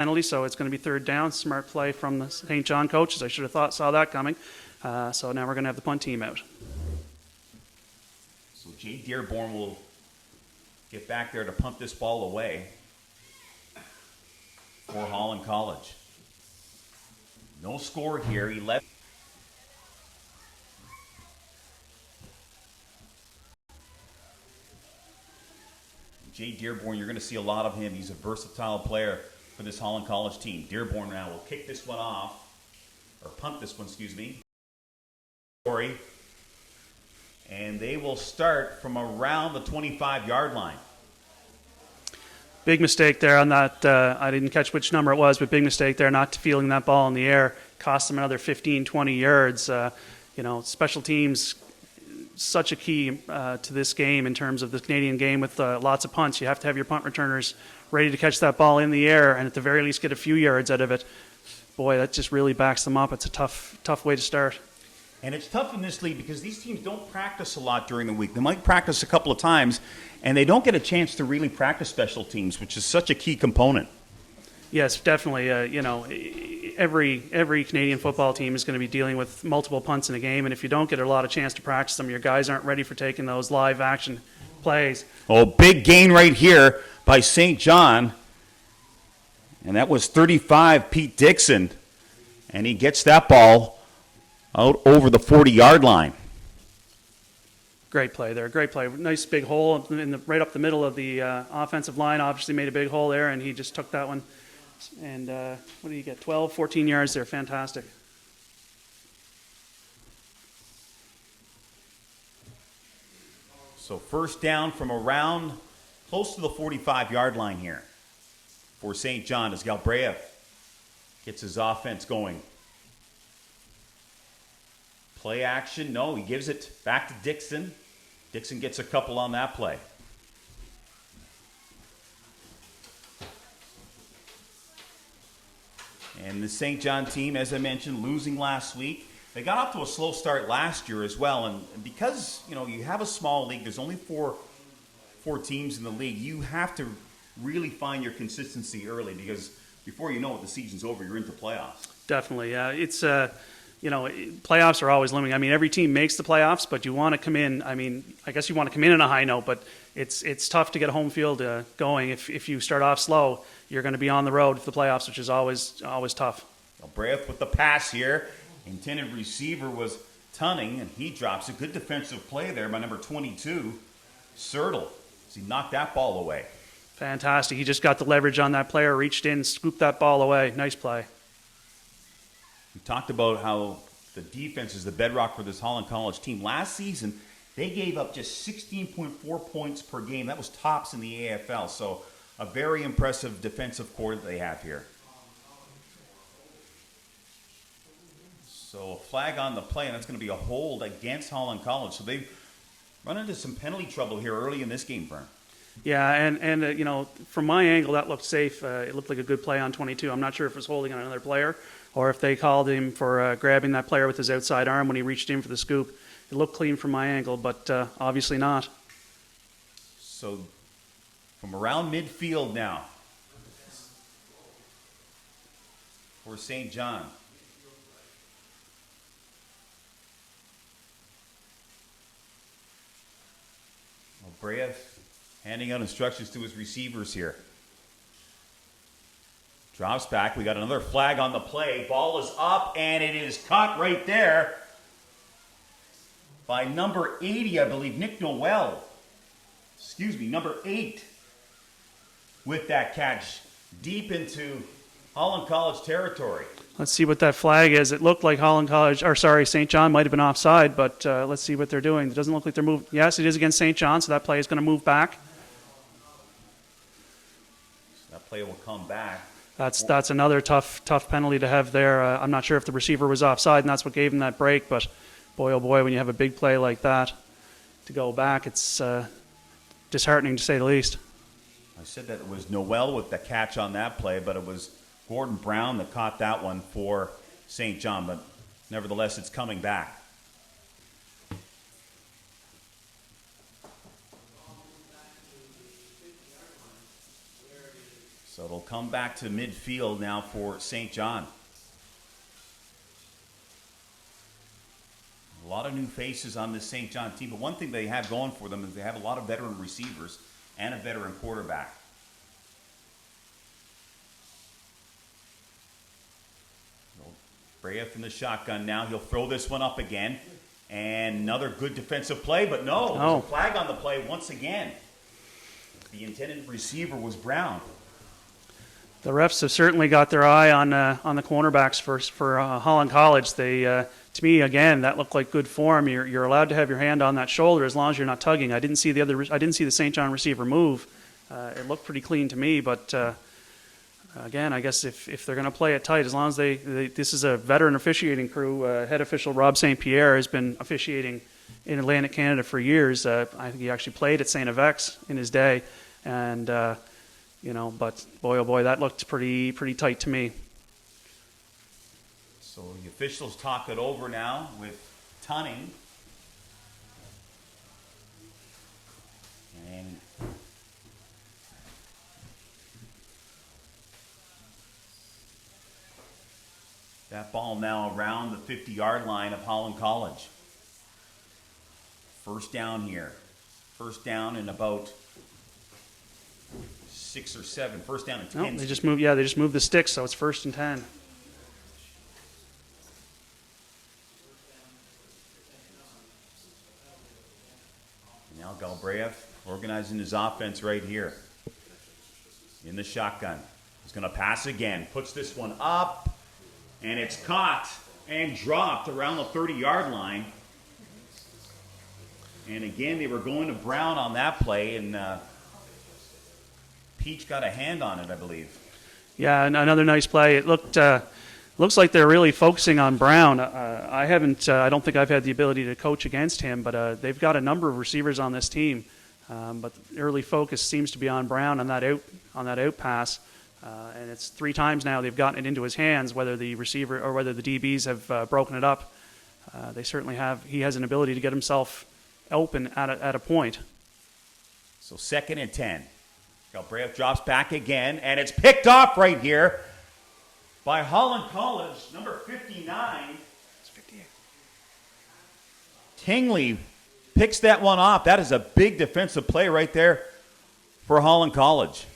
penalty, so it's going to be third down. Smart play from the St. John coaches. I should have saw that coming. So now we're going to have the punt team out. So Jay Dearborn will get back there to punt this ball away for Holland College. No score here. 11. Jay Dearborn, you're going to see a lot of him. He's a versatile player for this Holland College team. Dearborn now will kick this one off, or punt this one, excuse me. And they will start from around the 25-yard line. Big mistake there on that. I didn't catch which number it was, but big mistake there not fielding that ball in the air. Cost them another 15, 20 yards. Special teams, such a key to this game in terms of the Canadian game with lots of punts. You have to have your punt returners ready to catch that ball in the air and at the very least get a few yards out of it. Boy, that just really backs them up. It's a tough way to start. And it's tough in this league because these teams don't practice a lot during the week. They might practice a couple of times, and they don't get a chance to really practice special teams, which is such a key component. Yes, definitely. Every Canadian football team is going to be dealing with multiple punts in a game, and if you don't get a lot of chance to practice them, your guys aren't ready for taking those live action plays. Oh, big gain right here by St. John, and that was 35, Pete Dixon, and he gets that ball out over the 40-yard line. Great play there. Great play. Nice big hole right up the middle of the offensive line. Obviously made a big hole there, and he just took that one. And what did he get? 12, 14 yards there. Fantastic. So first down from around close to the 45-yard line here for St. John as Galbraith gets his offense going. Play action. No, he gives it back to Dixon. Dixon gets a couple on that play. And the St. John team, as I mentioned, losing last week. They got off to a slow start last year as well. And because, you have a small league, there's only four teams in the league, you have to really find your consistency early because before you know it, the season's over, you're into playoffs. Definitely. It's playoffs are always looming. I mean, every team makes the playoffs, but you want to come in. I mean, I guess you want to come in on a high note, but it's tough to get a home field going. If you start off slow, you're going to be on the road for the playoffs, which is always tough. Galbraith with the pass here. Intended receiver was Tunning, and he drops a good defensive play there by number 22, Sertle. He knocked that ball away. Fantastic. He just got the leverage on that player, reached in, scooped that ball away. Nice play. We talked about how the defense is the bedrock for this Holland College team. Last season, they gave up just 16.4 points per game. That was tops in the AFL. So a very impressive defensive core that they have here. So a flag on the play, and that's going to be a hold against Holland College. So they've run into some penalty trouble here early in this game, Vern. Yeah, and from my angle, that looked safe. It looked like a good play on 22. I'm not sure if it was holding on another player or if they called him for grabbing that player with his outside arm when he reached in for the scoop. It looked clean from my angle, but obviously not. So from around midfield now for St. John. Galbraith handing out instructions to his receivers here. Drops back. We got another flag on the play. Ball is up, and it is caught right there by number 80, I believe, Nick Noel. Number 8 with that catch deep into Holland College territory. Let's see what that flag is. It looked like St. John might have been offside, but let's see what they're doing. It doesn't look like they're moving. Yes, it is against St. John, so that play is going to move back. So that play will come back. That's another tough penalty to have there. I'm not sure if the receiver was offside, and that's what gave him that break, but boy, oh boy, when you have a big play like that, to go back, it's disheartening to say the least. I said that it was Noel with the catch on that play, but it was Gordon Brown that caught that one for St. John, but nevertheless, it's coming back. So it'll come back to midfield now for St. John. A lot of new faces on this St. John team, but one thing they have going for them is they have a lot of veteran receivers and a veteran quarterback. Brea from the shotgun now. He'll throw this one up again. And another good defensive play, but no, there's a flag on the play once again. The intended receiver was Brown. The refs have certainly got their eye on the cornerbacks for Holland College. They, to me, again, that looked like good form. You're allowed to have your hand on that shoulder as long as you're not tugging. I didn't see the St. John receiver move. It looked pretty clean to me, but again, I guess if they're going to play it tight, as long as this is a veteran officiating crew. Head official Rob St. Pierre has been officiating in Atlantic Canada for years. I think he actually played at St. Avex in his day, and but boy, oh boy, that looked pretty tight to me. So the officials talk it over now with Tunning. And that ball now around the 50-yard line of Holland College. First down here. First down in about 6 or 7. First down and 10. No, they just moved the sticks, so it's 1st and 10. Now Galbraith organizing his offense right here. In the shotgun. He's going to pass again. Puts this one up. And it's caught and dropped around the 30-yard line. And again, they were going to Brown on that play, and Peach got a hand on it, I believe. Yeah, another nice play. It looks like they're really focusing on Brown. I don't think I've had the ability to coach against him, but they've got a number of receivers on this team. But the early focus seems to be on Brown on that out pass. And it's 3 times now they've gotten it into his hands, whether the receiver or whether the DBs have broken it up. They certainly have. He has an ability to get himself open at a point. So 2nd and 10. Galbraith drops back again, and it's picked off right here by Holland College, number 59. It's 58. Tingley picks that one off. That is a big defensive play right there for Holland College.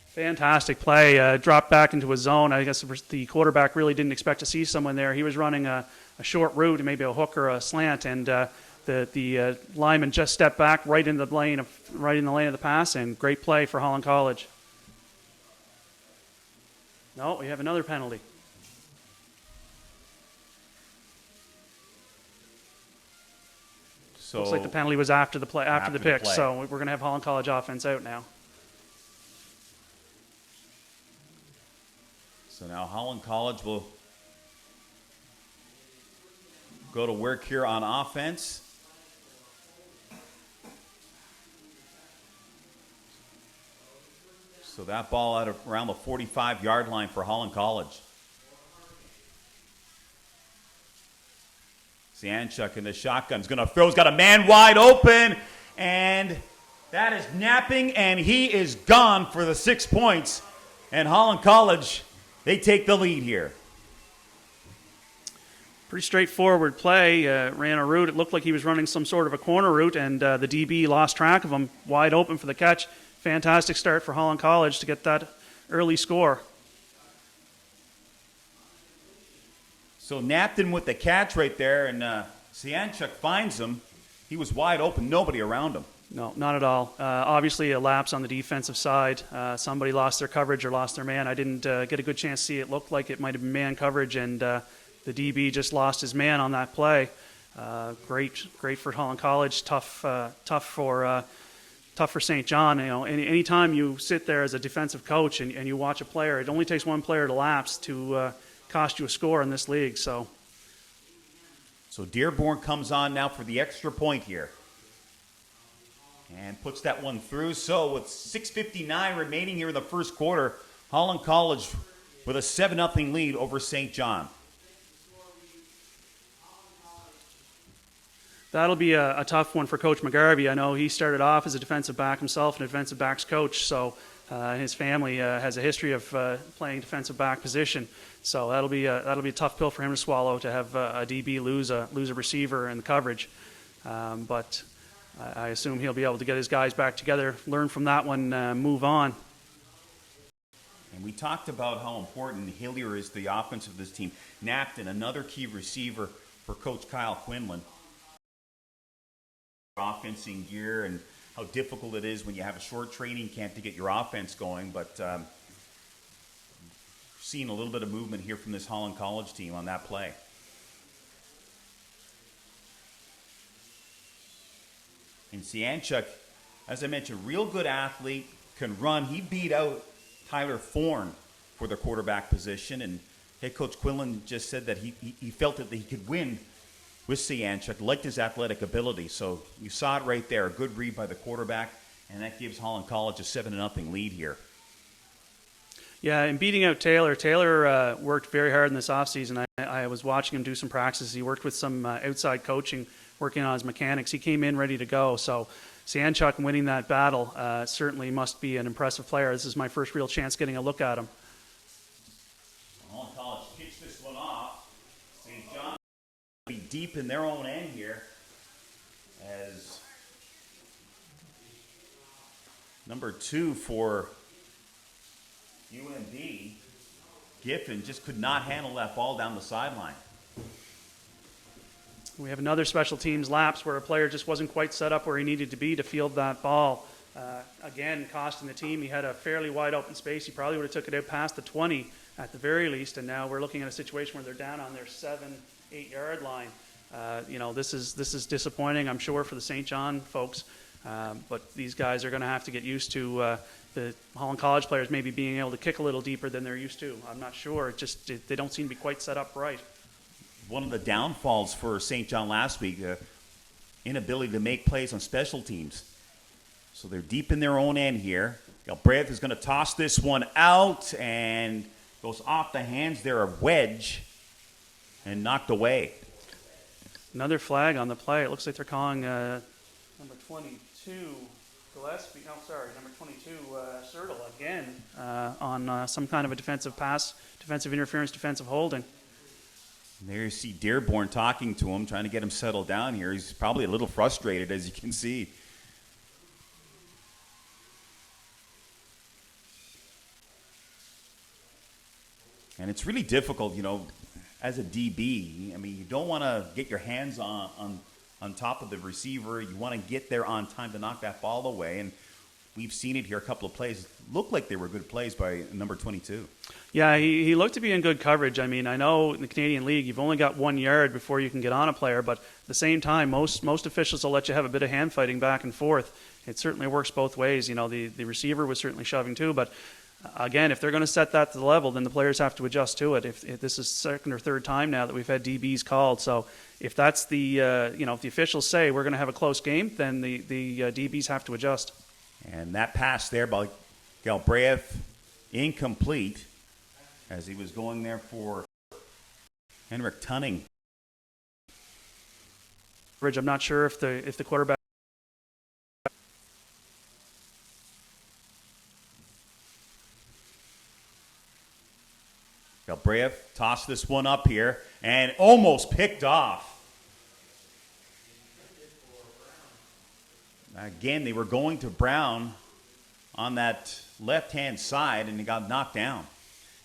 Fantastic play. Dropped back into a zone. I guess the quarterback really didn't expect to see someone there. He was running a short route, maybe a hook or a slant, and the lineman just stepped back right in the lane of the pass, and great play for Holland College. No, we have another penalty. So looks like the penalty was after the pick. So we're going to have Holland College offense out now. So now Holland College will go to work here on offense. So that ball out of around the 45-yard line for Holland College. Sianchuk in the shotgun is going to throw. He's got a man wide open, and that is napping, and he is gone for the 6 points. And Holland College, they take the lead here. Pretty straightforward play. Ran a route. It looked like he was running some sort of a corner route, and the DB lost track of him. Wide open for the catch. Fantastic start for Holland College to get that early score. So Napton with the catch right there, and Sianchuk finds him. He was wide open. Nobody around him. No, not at all. Obviously, a lapse on the defensive side. Somebody lost their coverage or lost their man. I didn't get a good chance to see it. Looked like it might have been man coverage, and the DB just lost his man on that play. Great for Holland College. Tough for St. John. You know, anytime you sit there as a defensive coach and you watch a player, it only takes one player to lapse to cost you a score in this league. So Dearborn comes on now for the extra point here. And puts that one through. So with 6:59 remaining here in the first quarter, Holland College with a 7-0 lead over St. John. That'll be a tough one for Coach McGarvey. I know he started off as a defensive back himself and a defensive backs coach, so his family has a history of playing defensive back position. So that'll be a tough pill for him to swallow, to have a DB lose a receiver in the coverage. But I assume he'll be able to get his guys back together, learn from that one, move on. And we talked about how important Hillier is to the offense of this team. Napton, another key receiver for Coach Kyle Quinlan. Offense in gear, and how difficult it is when you have a short training camp to get your offense going. But seeing a little bit of movement here from this Holland College team on that play. And Sianchuk, as I mentioned, real good athlete, can run. He beat out Tyler Thorne for the quarterback position, and head coach Quinlan just said that he felt that he could win with Sianchuk, liked his athletic ability. So you saw it right there, a good read by the quarterback, and that gives Holland College a 7-0 lead here. Yeah, and beating out Taylor. Taylor worked very hard in this offseason. I was watching him do some practices. He worked with some outside coaching, working on his mechanics. He came in ready to go. So Sianchuk winning that battle certainly must be an impressive player. This is my first real chance getting a look at him. Holland College kicks this one off. St. John will be deep in their own end here as number 2 for UNB, Giffen, just could not handle that ball down the sideline. We have another special teams lapse where a player just wasn't quite set up where he needed to be to field that ball. Again, costing the team. He had a fairly wide open space. He probably would have took it out past the 20 at the very least, and now we're looking at a situation where they're down on their 7-8 yard line. This is disappointing, I'm sure, for the St. John folks, but these guys are going to have to get used to the Holland College players maybe being able to kick a little deeper than they're used to. I'm not sure. They don't seem to be quite set up right. One of the downfalls for St. John last week, inability to make plays on special teams. So they're deep in their own end here. Galbraith is going to toss this one out and goes off the hands there of Wedge and knocked away. Another flag on the play. It looks like they're calling number 22 Gillespie. No, sorry, number 22 Sertle again on some kind of a defensive pass, defensive interference, defensive holding. And there you see Dearborn talking to him, trying to get him settled down here. He's probably a little frustrated, as you can see. And it's really difficult, as a DB. I mean, you don't want to get your hands on top of the receiver. You want to get there on time to knock that ball away. And we've seen it here, a couple of plays. Looked like they were good plays by number 22. Yeah, he looked to be in good coverage. I mean, I know in the Canadian League you've only got 1 yard before you can get on a player, but at the same time, most officials will let you have a bit of hand fighting back and forth. It certainly works both ways. The receiver was certainly shoving too, but again, if they're going to set that to the level, then the players have to adjust to it. If this is second or third time now that we've had DBs called, so if that's the if the officials say we're going to have a close game, then the DBs have to adjust. And that pass there by Galbraith, incomplete, as he was going there for Henrik Tunning. I'm not sure if the quarterback. Galbraith tossed this one up here and almost picked off. Again, they were going to Brown on that left-hand side, and he got knocked down.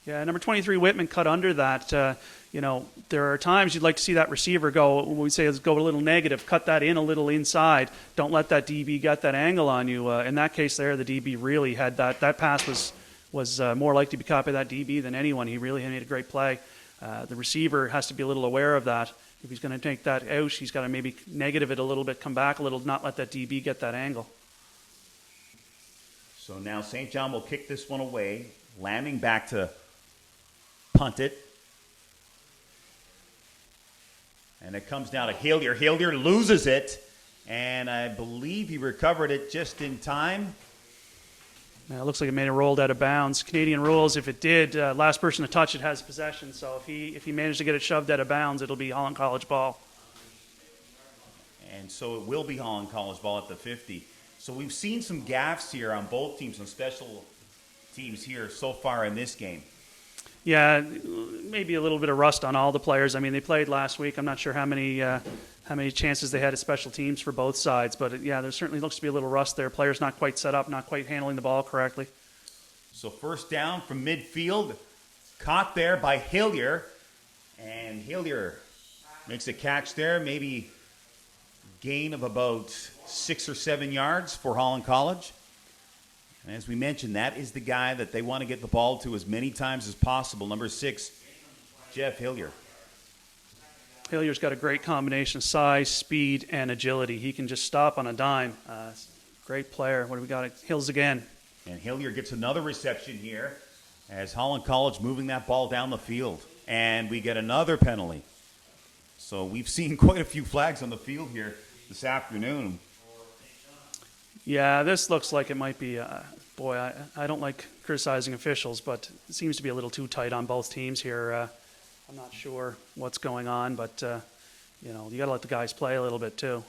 Yeah, number 23 Whitman cut under that. There are times you'd like to see that receiver go. What we say is go a little negative, cut that in a little inside. Don't let that DB get that angle on you. In that case, there the DB really had that. That pass was more likely to be caught by that DB than anyone. He really made a great play. The receiver has to be a little aware of that. If he's going to take that out, he's got to maybe negative it a little bit, come back a little, not let that DB get that angle. So now St. John will kick this one away, landing back to punt it. And it comes down to Hillier. Hillier loses it, and I believe he recovered it just in time. It looks like it may have rolled out of bounds. Canadian rules, if it did, last person to touch it has possession. So if he managed to get it shoved out of bounds, it'll be Holland College ball. and so it will be Holland College ball at the 50. So we've seen some gaffes here on both teams, some special teams here so far in this game. Yeah, maybe a little bit of rust on all the players. I mean, they played last week. I'm not sure how many chances they had at special teams for both sides, but yeah, there certainly looks to be a little rust there. Players not quite set up, not quite handling the ball correctly. So first down from midfield, caught there by Hillier, and Hillier makes a catch there, maybe gain of about 6 or 7 yards for Holland College. And as we mentioned, that is the guy that they want to get the ball to as many times as possible. Number 6, Jeff Hillier. Hillier's got a great combination of size, speed, and agility. He can just stop on a dime. Great player. What do we got? Hills again. And Hillier gets another reception here as Holland College moving that ball down the field. And we get another penalty. So we've seen quite a few flags on the field here this afternoon. Yeah, this looks like it might be, boy, I don't like criticizing officials, but it seems to be a little too tight on both teams here. I'm not sure what's going on, but, you got to let the guys play a little bit too.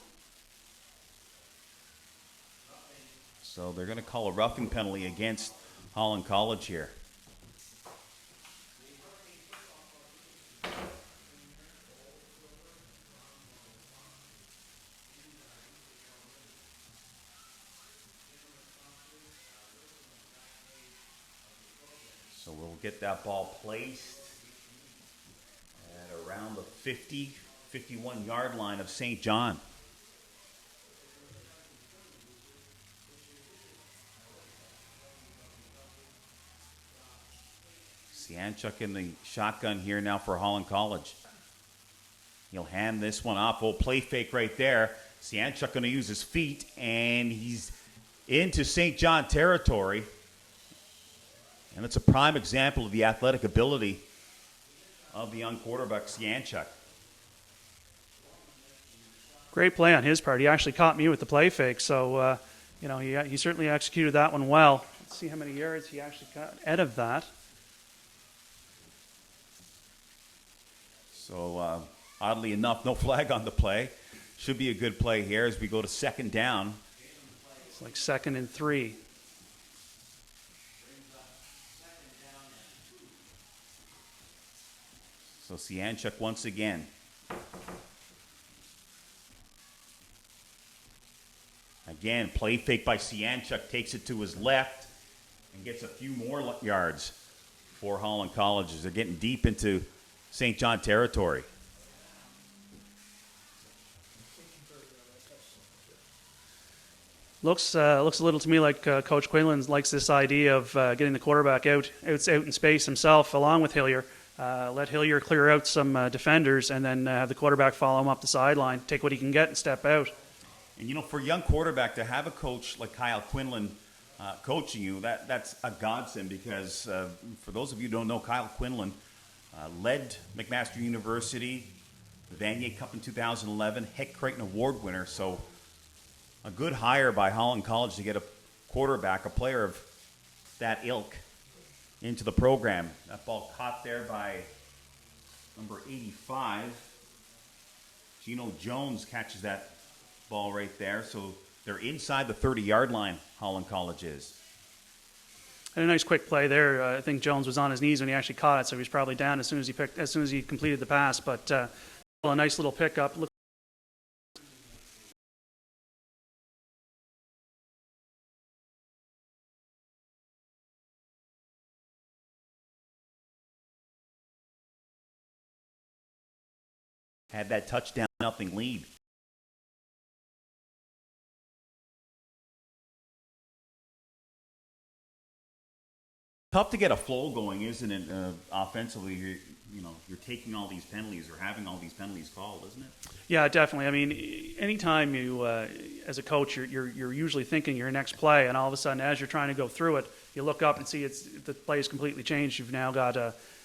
So they're going to call a roughing penalty against Holland College here. So we'll get that ball placed at around the 50, 51-yard line of St. John. Sianchuk in the shotgun here now for Holland College. He'll hand this one off. Oh, play fake right there. Sianchuk going to use his feet, and he's into St. John territory. And it's a prime example of the athletic ability of the young quarterback, Sianchuk. Great play on his part. He actually caught me with the play fake, so, he certainly executed that one well. Let's see how many yards he actually got out of that. So, oddly enough, no flag on the play. Should be a good play here as we go to second down. It's like 2nd and 3. So Sianchuk once again. Again, play fake by Sianchuk, takes it to his left and gets a few more yards for Holland College as they're getting deep into St. John territory. Looks a little to me like Coach Quinlan likes this idea of getting the quarterback out in space himself along with Hillier. Let Hillier clear out some defenders and then have the quarterback follow him up the sideline, take what he can get and step out. And, for a young quarterback to have a coach like Kyle Quinlan coaching you, that's a godsend because for those of you who don't know, Kyle Quinlan led McMaster University, the Vanier Cup in 2011, Heck Creighton Award winner. So a good hire by Holland College to get a quarterback, a player of that ilk, into the program. That ball caught there by number 85. Gino Jones catches that ball right there. So they're inside the 30-yard line, Holland College is. And a nice quick play there. I think Jones was on his knees when he actually caught it, so he was probably down as soon as he completed the pass. But a nice little pickup. Had that touchdown, nothing lead. Tough to get a flow going, isn't it? Offensively, you're taking all these penalties or having all these penalties called, isn't it? Yeah, definitely. I mean, anytime you, as a coach, you're usually thinking your next play, and all of a sudden, as you're trying to go through it, you look up and see the play has completely changed. You've now got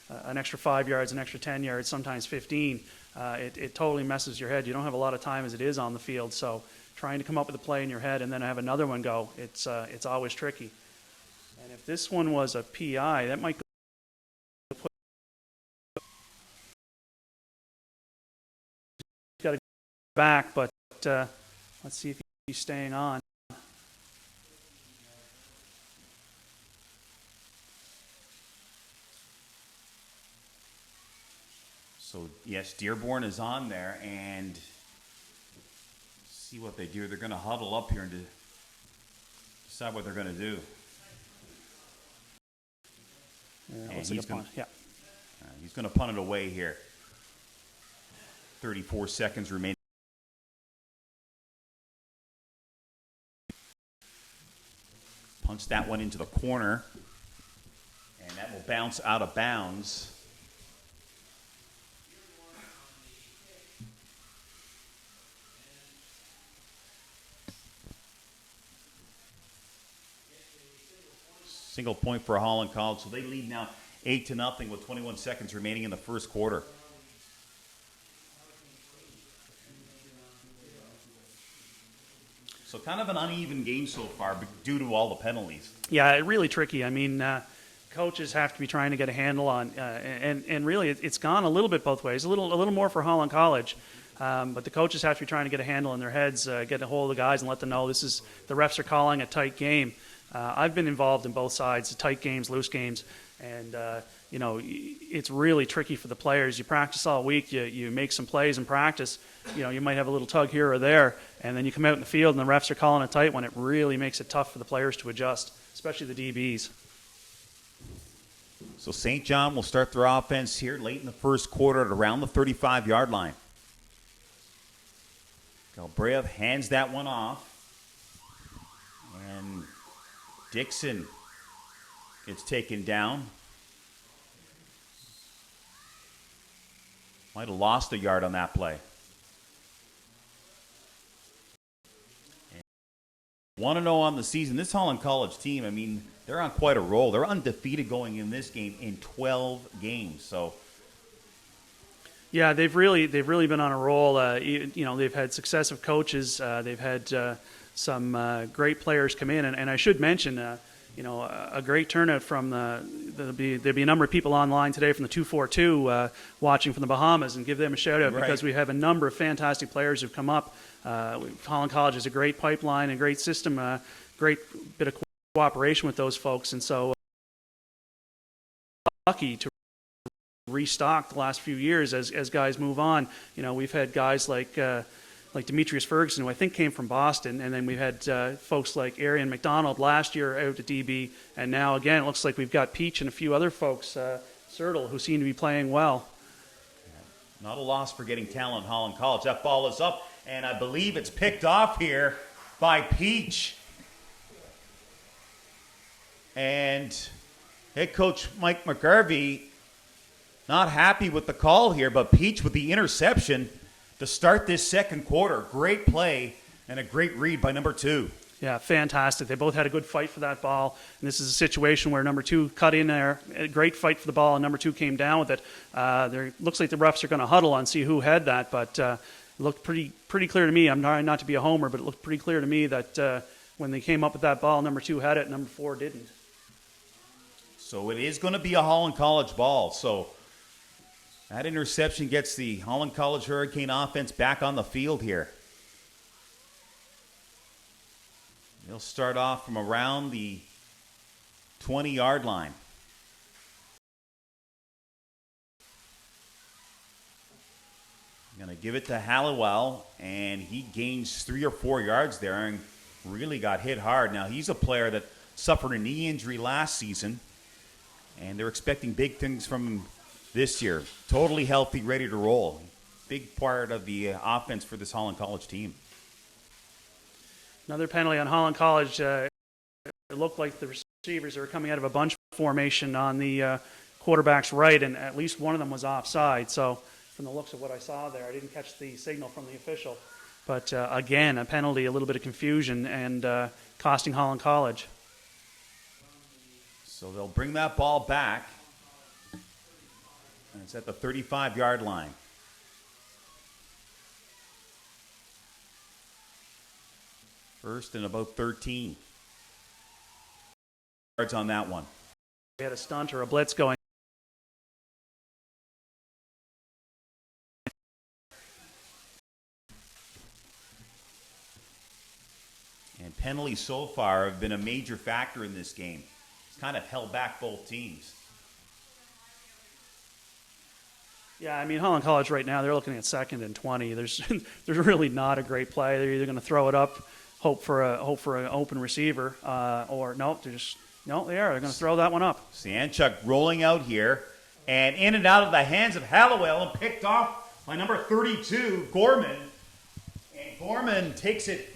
an extra 5 yards, an extra 10 yards, sometimes 15. It totally messes your head. You don't have a lot of time as it is on the field, so trying to come up with a play in your head and then have another one go, it's always tricky. And if this one was a PI, that might go got to go back, but but let's see if he's staying on. So, yes, Dearborn is on there, and see what they do. They're going to huddle up here and decide what they're going to do. He's going to punt it away here. 34 seconds remaining. Punts that one into the corner, and that will bounce out of bounds. Single point for Holland College, so they lead now 8-0 with 21 seconds remaining in the first quarter. So kind of an uneven game so far due to all the penalties. Yeah, really tricky. I mean, coaches have to be trying to get a handle on, and really it's gone a little bit both ways. A little more for Holland College, but the coaches have to be trying to get a handle in their heads, get a hold of the guys, and let them know the refs are calling a tight game. I've been involved in both sides, tight games, loose games, and it's really tricky for the players. You practice all week, you make some plays in practice, you might have a little tug here or there, and then you come out in the field and the refs are calling a tight one. It really makes it tough for the players to adjust, especially the DBs. So St. John will start their offense here late in the first quarter at around the 35-yard line. Galbraith hands that one off, and Dixon gets taken down. Might have lost a yard on that play. 1-0 on the season. This Holland College team, I mean, they're on quite a roll. They're undefeated going in this game in 12 games. So, yeah, they've really been on a roll. They've had successive coaches. They've had some great players come in, and I should mention, a great turnout from there'll be a number of people online today from the 242 watching from the Bahamas, and give them a shout out because we have a number of fantastic players who've come up. Holland College has a great pipeline and great system, great bit of cooperation with those folks, and so lucky to restock the last few years as guys move on. We've had guys like Demetrius Ferguson, who I think came from Boston, and then we've had folks like Arian McDonald last year out at DB, and now again it looks like we've got Peach and a few other folks, Sertle, who seem to be playing well. Not a loss for getting talent in Holland College. That ball is up, and I believe it's picked off here by Peach. And head coach Mike McGarvey not happy with the call here, but Peach with the interception to start this second quarter. Great play and a great read by number 2. Yeah, fantastic. They both had a good fight for that ball, and this is a situation where number 2 cut in there, a great fight for the ball, and number 2 came down with it. There looks like the refs are going to huddle and see who had that, but it looked pretty clear to me. I'm trying not to be a homer, but it looked pretty clear to me that when they came up with that ball, number 2 had it, number 4 didn't. So it is going to be a Holland College ball. So that interception gets the Holland College Hurricane offense back on the field here. They'll start off from around the 20-yard line. I'm going to give it to Halliwell, and he gains 3 or 4 yards there and really got hit hard. Now, he's a player that suffered a knee injury last season, and they're expecting big things from him this year. Totally healthy, ready to roll. Big part of the offense for this Holland College team. Another penalty on Holland College. It looked like the receivers are coming out of a bunch formation on the quarterback's right, and at least one of them was offside. So from the looks of what I saw there, I didn't catch the signal from the official. But again, a penalty, a little bit of confusion, and costing Holland College. So they'll bring that ball back. And it's at the 35-yard line. First and about 13. Yards on that one. We had a stunt or a blitz going. penalties so far have been a major factor in this game. It's kind of held back both teams. Yeah, I mean, Holland College right now, they're looking at 2nd and 20. There's really not a great play. They're either going to throw it up, hope for an open receiver, or nope, they're going to throw that one up. Sianchuk rolling out here, and in and out of the hands of Hallowell, and picked off by number 32, Gorman. And Gorman takes it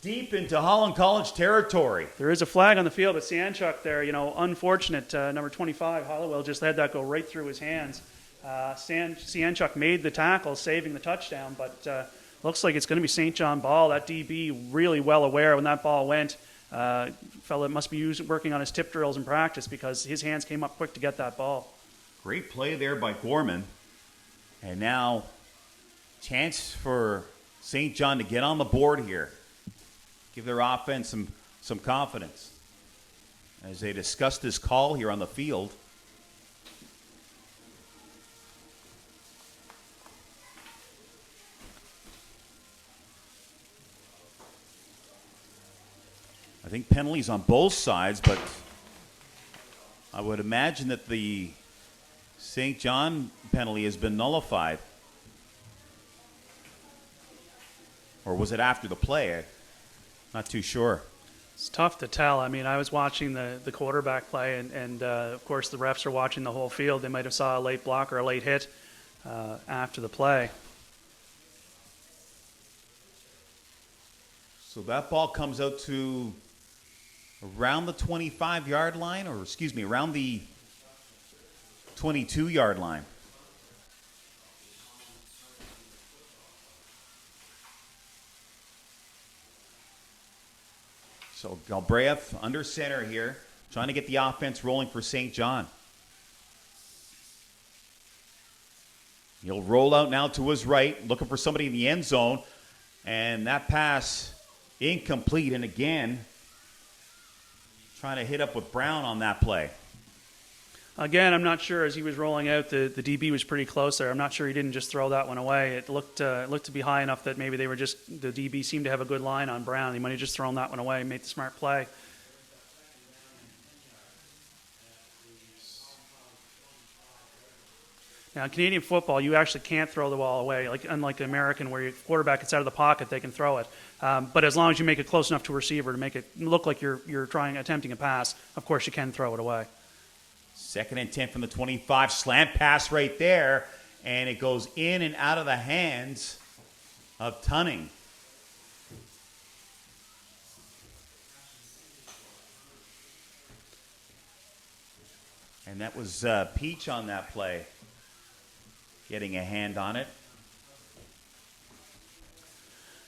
deep into Holland College territory. There is a flag on the field, but Sianchuk there, unfortunate, number 25, Hallowell just had that go right through his hands. Sianchuk made the tackle, saving the touchdown, but looks like it's going to be St. John ball. That DB really well aware when that ball went. Fella must be working on his tip drills in practice because his hands came up quick to get that ball. Great play there by Gorman. And now, chance for St. John to get on the board here. Give their offense some confidence as they discuss this call here on the field. I think penalties on both sides, but I would imagine that the St. John penalty has been nullified. Or was it after the play? I'm not too sure. It's tough to tell. I mean, I was watching the quarterback play, and of course the refs are watching the whole field. They might have saw a late block or a late hit after the play. So that ball comes out to around the 25-yard line, or excuse me, around the 22-yard line. So Galbraith under center here, trying to get the offense rolling for St. John. He'll roll out now to his right, looking for somebody in the end zone, and that pass incomplete, and again, trying to hit up with Brown on that play. Again, I'm not sure. As he was rolling out, the DB was pretty close there. I'm not sure he didn't just throw that one away. It looked to be high enough that maybe the DB seemed to have a good line on Brown. He might have just thrown that one away and made the smart play. Now, in Canadian football, you actually can't throw the ball away, unlike American, where your quarterback gets out of the pocket, they can throw it. But as long as you make it close enough to a receiver to make it look like you're attempting a pass, of course you can throw it away. 2nd and 10 from the 25, slant pass right there, and it goes in and out of the hands of Tunning. And that was Peach on that play, getting a hand on it.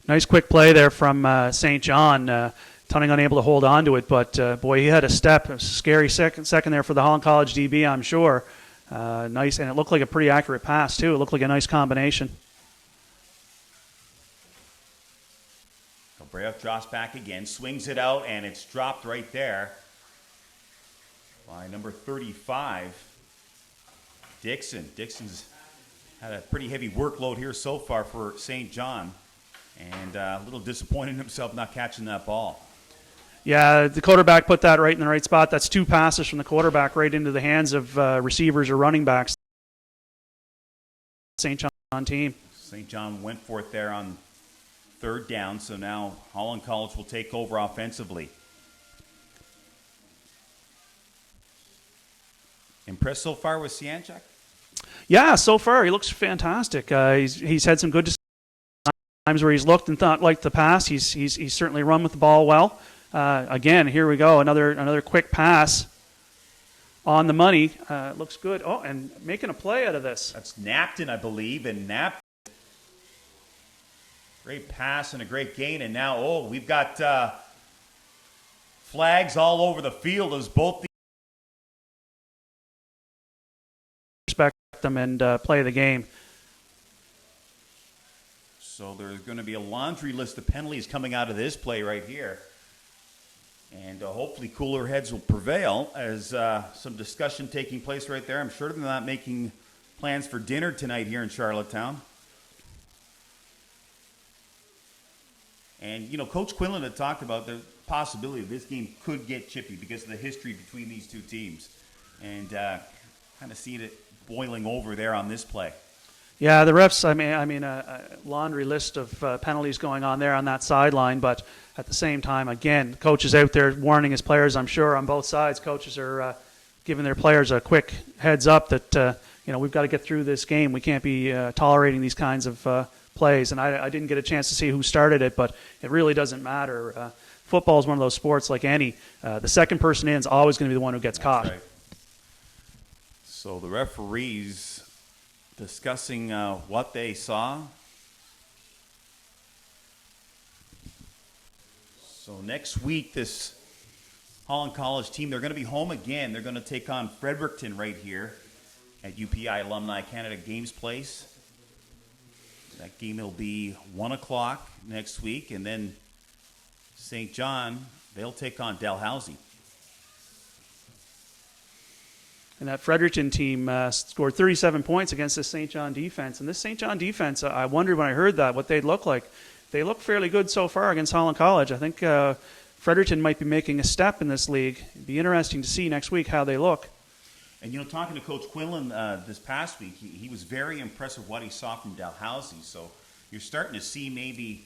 Nice quick play there from St. John. Tunning unable to hold on to it, but boy, he had a step. It was a scary second there for the Holland College DB, I'm sure. Nice, and it looked like a pretty accurate pass, too. It looked like a nice combination. Galbraith drops back again, swings it out, and it's dropped right there by number 35, Dixon. Dixon's had a pretty heavy workload here so far for St. John, and a little disappointed in himself not catching that ball. Yeah, the quarterback put that right in the right spot. That's 2 passes from the quarterback right into the hands of receivers or running backs. St. John team. St. John went for it there on 3rd down, so now Holland College will take over offensively. Impressed so far with Sianchuk? Yeah, so far he looks fantastic. He's had some good times where he's looked and thought like the pass. He's certainly run with the ball well. Again, here we go. Another quick pass on the money. Looks good. Oh, and making a play out of this. That's Napton, I believe, and Napton. Great pass and a great gain, and now, we've got flags all over the field as both the respect them and play the game. So there's going to be a laundry list of penalties coming out of this play right here. And hopefully cooler heads will prevail as some discussion taking place right there. I'm sure they're not making plans for dinner tonight here in Charlottetown. And, Coach Quinlan had talked about the possibility this game could get chippy because of the history between these two teams. And kind of seeing it boiling over there on this play. Yeah, the refs, a laundry list of penalties going on there on that sideline, but at the same time, again, coach is out there warning his players, I'm sure, on both sides. Coaches are giving their players a quick heads up that, we've got to get through this game. We can't be tolerating these kinds of plays. And I didn't get a chance to see who started it, but it really doesn't matter. Football is one of those sports like any. The second person in is always going to be the one who gets caught. Right. So the referees discussing what they saw. So next week, this Holland College team, they're going to be home again. They're going to take on Fredericton right here at UPI Alumni Canada Games Place. That game will be 1 o'clock next week. And then St. John, they'll take on Dalhousie. And that Fredericton team scored 37 points against this St. John defense. And this St. John defense, I wondered when I heard that what they'd look like. They look fairly good so far against Holland College. I think Fredericton might be making a step in this league. It'd be interesting to see next week how they look. And, talking to Coach Quinlan this past week, he was very impressed with what he saw from Dalhousie. So you're starting to see maybe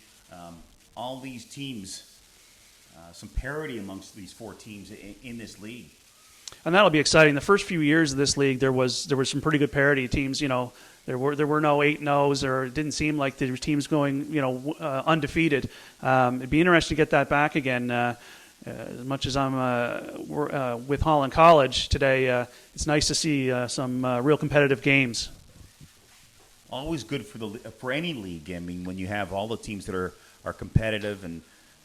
all these teams, some parity amongst these four teams in this league. And that'll be exciting. The first few years of this league, there was some pretty good parity teams. There were no 8-0s, or it didn't seem like there were teams going undefeated. It'd be interesting to get that back again. As much as I'm with Holland College today, it's nice to see some real competitive games. Always good for any league. I mean, when you have all the teams that are competitive and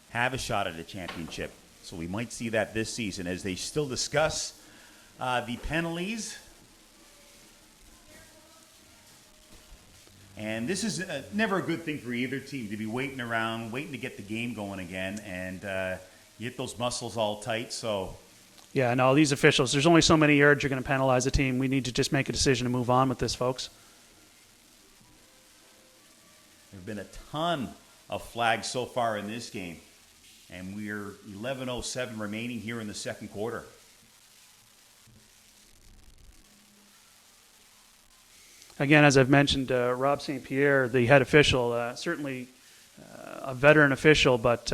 have a shot at a championship. So we might see that this season as they still discuss the penalties. And this is never a good thing for either team to be waiting around, waiting to get the game going again, and get those muscles all tight. So, yeah, no, these officials, there's only so many yards you're going to penalize a team. We need to just make a decision to move on with this, folks. There have been a ton of flags so far in this game. And we're 11:07 remaining here in the second quarter. Again, as I've mentioned, Rob St. Pierre, the head official, certainly a veteran official, but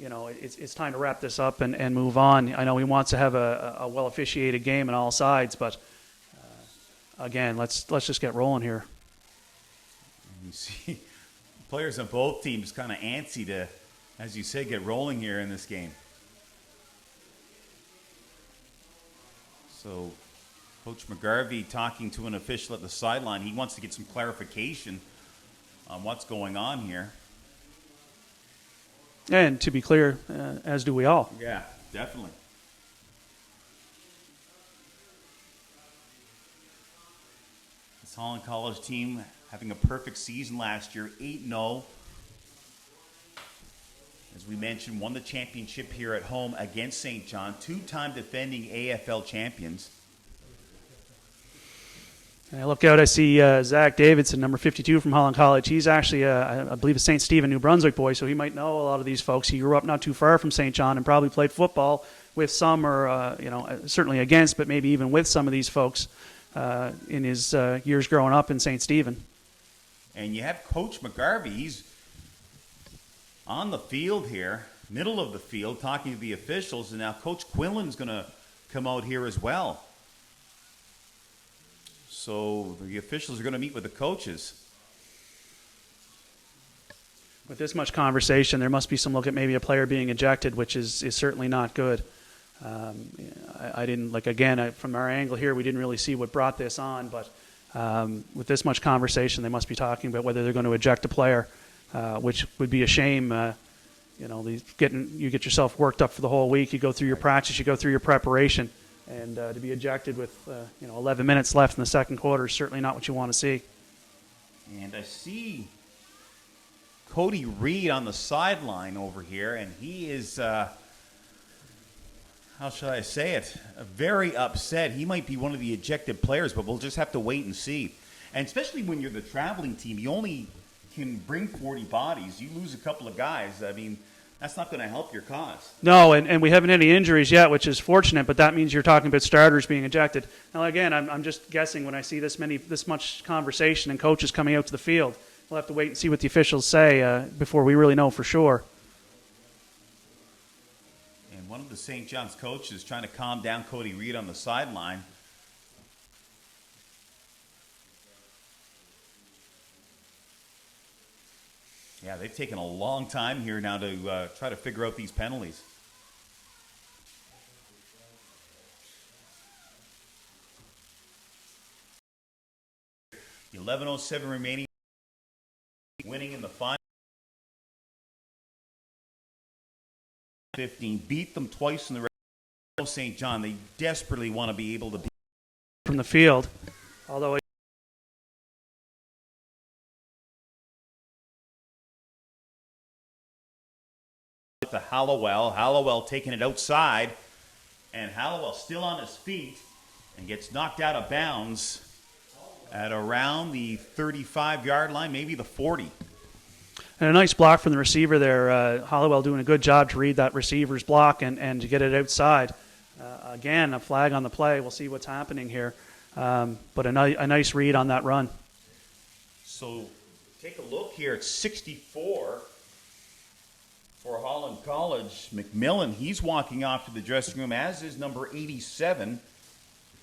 it's time to wrap this up and move on. I know he wants to have a well-officiated game on all sides, but again, let's just get rolling here. You see players on both teams kind of antsy to, as you say, get rolling here in this game. So Coach McGarvey talking to an official at the sideline. He wants to get some clarification on what's going on here. And to be clear, as do we all. Yeah, definitely. This Holland College team having a perfect season last year, 8-0. As we mentioned, won the championship here at home against St. John, two-time defending AFL champions. And I look out, I see Zach Davidson, number 52 from Holland College. He's actually, I believe, a St. Stephen, New Brunswick boy, so he might know a lot of these folks. He grew up not too far from St. John and probably played football with some, or certainly against, but maybe even with some of these folks in his years growing up in St. Stephen. And you have Coach McGarvey. He's on the field here, middle of the field, talking to the officials, and now Coach Quinlan's going to come out here as well. So the officials are going to meet with the coaches. With this much conversation, there must be some look at maybe a player being ejected, which is certainly not good. I didn't, from our angle here, we didn't really see what brought this on, but with this much conversation, they must be talking about whether they're going to eject a player, which would be a shame. You get yourself worked up for the whole week. You go through your practice, you go through your preparation, and to be ejected with 11 minutes left in the second quarter is certainly not what you want to see. And I see Cody Reed on the sideline over here, and he is, how shall I say it, very upset. He might be one of the ejected players, but we'll just have to wait and see. And especially when you're the traveling team, you only can bring 40 bodies. You lose a couple of guys. I mean, that's not going to help your cause. No, and we haven't had any injuries yet, which is fortunate, but that means you're talking about starters being ejected. Now, again, I'm just guessing when I see this much conversation and coaches coming out to the field. We'll have to wait and see what the officials say before we really know for sure. And one of the St. John's coaches is trying to calm down Cody Reed on the sideline. Yeah, they've taken a long time here now to try to figure out these penalties. $11:07 remaining. Winning in the final. 15 beat them twice in the regular. St. John, they desperately want to be able to beat from the field, although to Hallowell. Hallowell taking it outside, and Hallowell still on his feet and gets knocked out of bounds at around the 35-yard line, maybe the 40. and a nice block from the receiver there. Hollowell doing a good job to read that receiver's block and to get it outside. Again, a flag on the play. We'll see what's happening here. But a nice read on that run. So take a look here at 64 for Holland College. McMillan, he's walking off to the dressing room, as is number 87,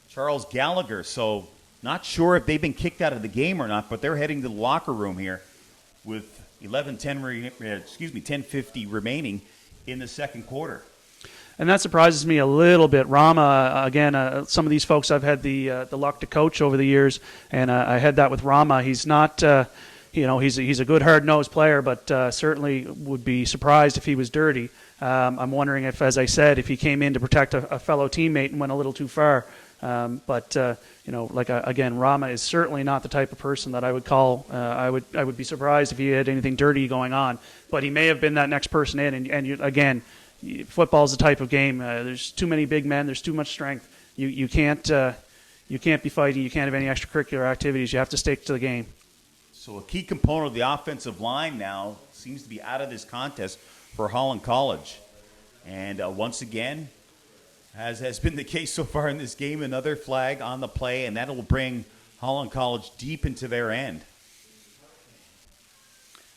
Charles Gallagher. So not sure if they've been kicked out of the game or not, but they're heading to the locker room here with 10:50 remaining in the second quarter. And that surprises me a little bit. Rama, again, some of these folks I've had the luck to coach over the years, and I had that with Rama. He's not, he's a good hard-nosed player, but certainly would be surprised if he was dirty. I'm wondering if, as I said, if he came in to protect a fellow teammate and went a little too far. Again, Rama is certainly not the type of person that I would call. I would be surprised if he had anything dirty going on. But he may have been that next person in, again. Football is the type of game. There's too many big men. There's too much strength. You can't be fighting. You can't have any extracurricular activities. You have to stick to the game. So a key component of the offensive line now seems to be out of this contest for Holland College. And once again, as has been the case so far in this game, another flag on the play, and that will bring Holland College deep into their end.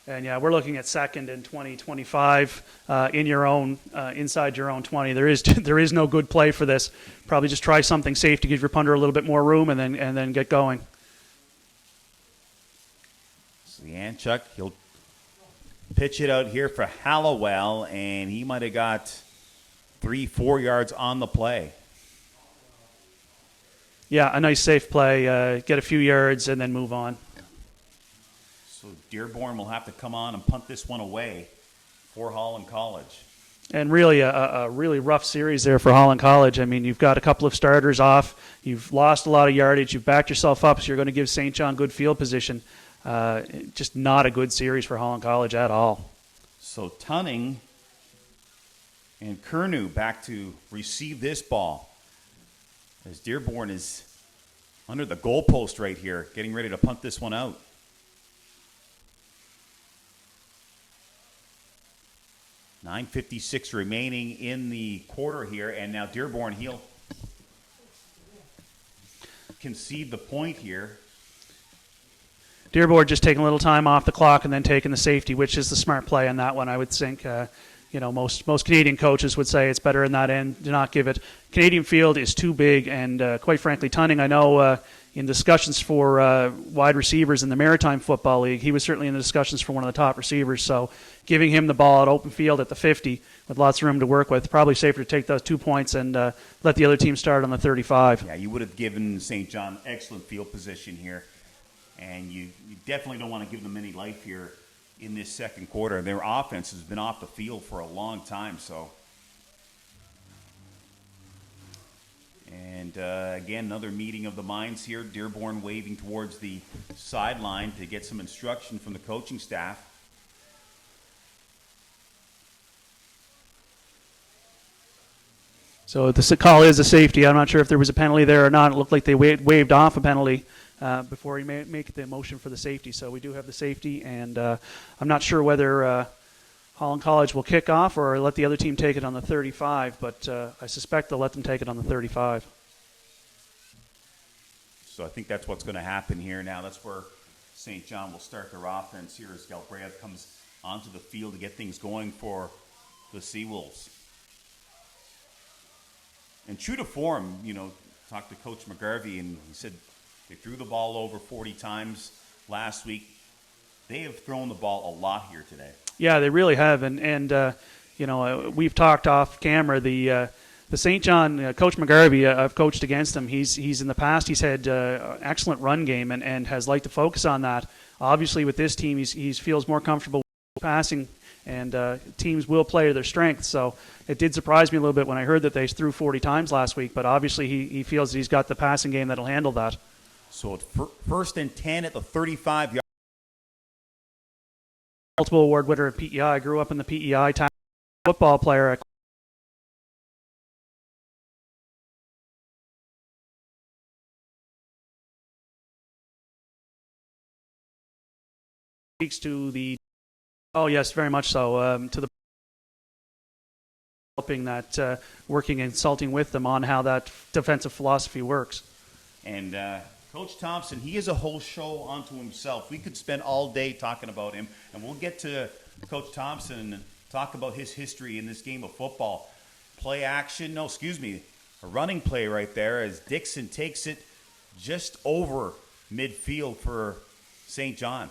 And yeah, we're looking at second and 20, 25 in your own, inside your own 20. There is no good play for this. Probably just try something safe to give your punter a little bit more room, and then get going. So Yanchuk, he'll pitch it out here for Hallowell, and he might have got 3-4 yards on the play. Yeah, a nice safe play. Get a few yards and then move on. So Dearborn will have to come on and punt this one away for Holland College. And really a really rough series there for Holland College. I mean, you've got a couple of starters off. You've lost a lot of yardage. You've backed yourself up, so you're going to give St. John good field position. Just not a good series for Holland College at all. So Tunning and Kernu back to receive this ball as Dearborn is under the goalpost right here, getting ready to punt this one out. .56 remaining in the quarter here, and now Dearborn, he'll concede the point here. Dearborn just taking a little time off the clock and then taking the safety, which is the smart play on that one. I would think, most Canadian coaches would say it's better in that end to not give it. Canadian field is too big, and quite frankly, Tunning, I know in discussions for wide receivers in the Maritime Football League, he was certainly in the discussions for one of the top receivers, so giving him the ball at open field at the 50 with lots of room to work with, probably safer to take those 2 points and let the other team start on the 35. Yeah, you would have given St. John excellent field position here, and you definitely don't want to give them any life here in this second quarter. Their offense has been off the field for a long time, so. And again, another meeting of the minds here. Dearborn waving towards the sideline to get some instruction from the coaching staff. So the call is a safety. I'm not sure if there was a penalty there or not. It looked like they waved off a penalty. before he make the motion for the safety. So we do have the safety, and I'm not sure whether Holland College will kick off or let the other team take it on the 35, but I suspect they'll let them take it on the 35. So I think that's what's going to happen here now. That's where St. John will start their offense here as Galbraith comes onto the field to get things going for the Seawolves. And true to form, talked to Coach McGarvey, and he said they threw the ball over 40 times last week. They have thrown the ball a lot here today. Yeah, they really have, and we've talked off camera. The St. John Coach McGarvey, I've coached against him. He's in the past he's had excellent run game and has liked to focus on that. Obviously, with this team, he feels more comfortable passing, and teams will play to their strengths. So it did surprise me a little bit when I heard that they threw 40 times last week. But obviously, he feels that he's got the passing game that'll handle that. So it's first and 10 at the 35-yard. Multiple award winner at PEI. I grew up in the PEI time. Football player. Speaks to the, oh yes, very much so, to the helping that, working and consulting with them on how that defensive philosophy works. And Coach Thompson, he is a whole show unto himself. We could spend all day talking about him, and we'll get to Coach Thompson and talk about his history in this game of football. A running play right there as Dixon takes it just over midfield for St. John.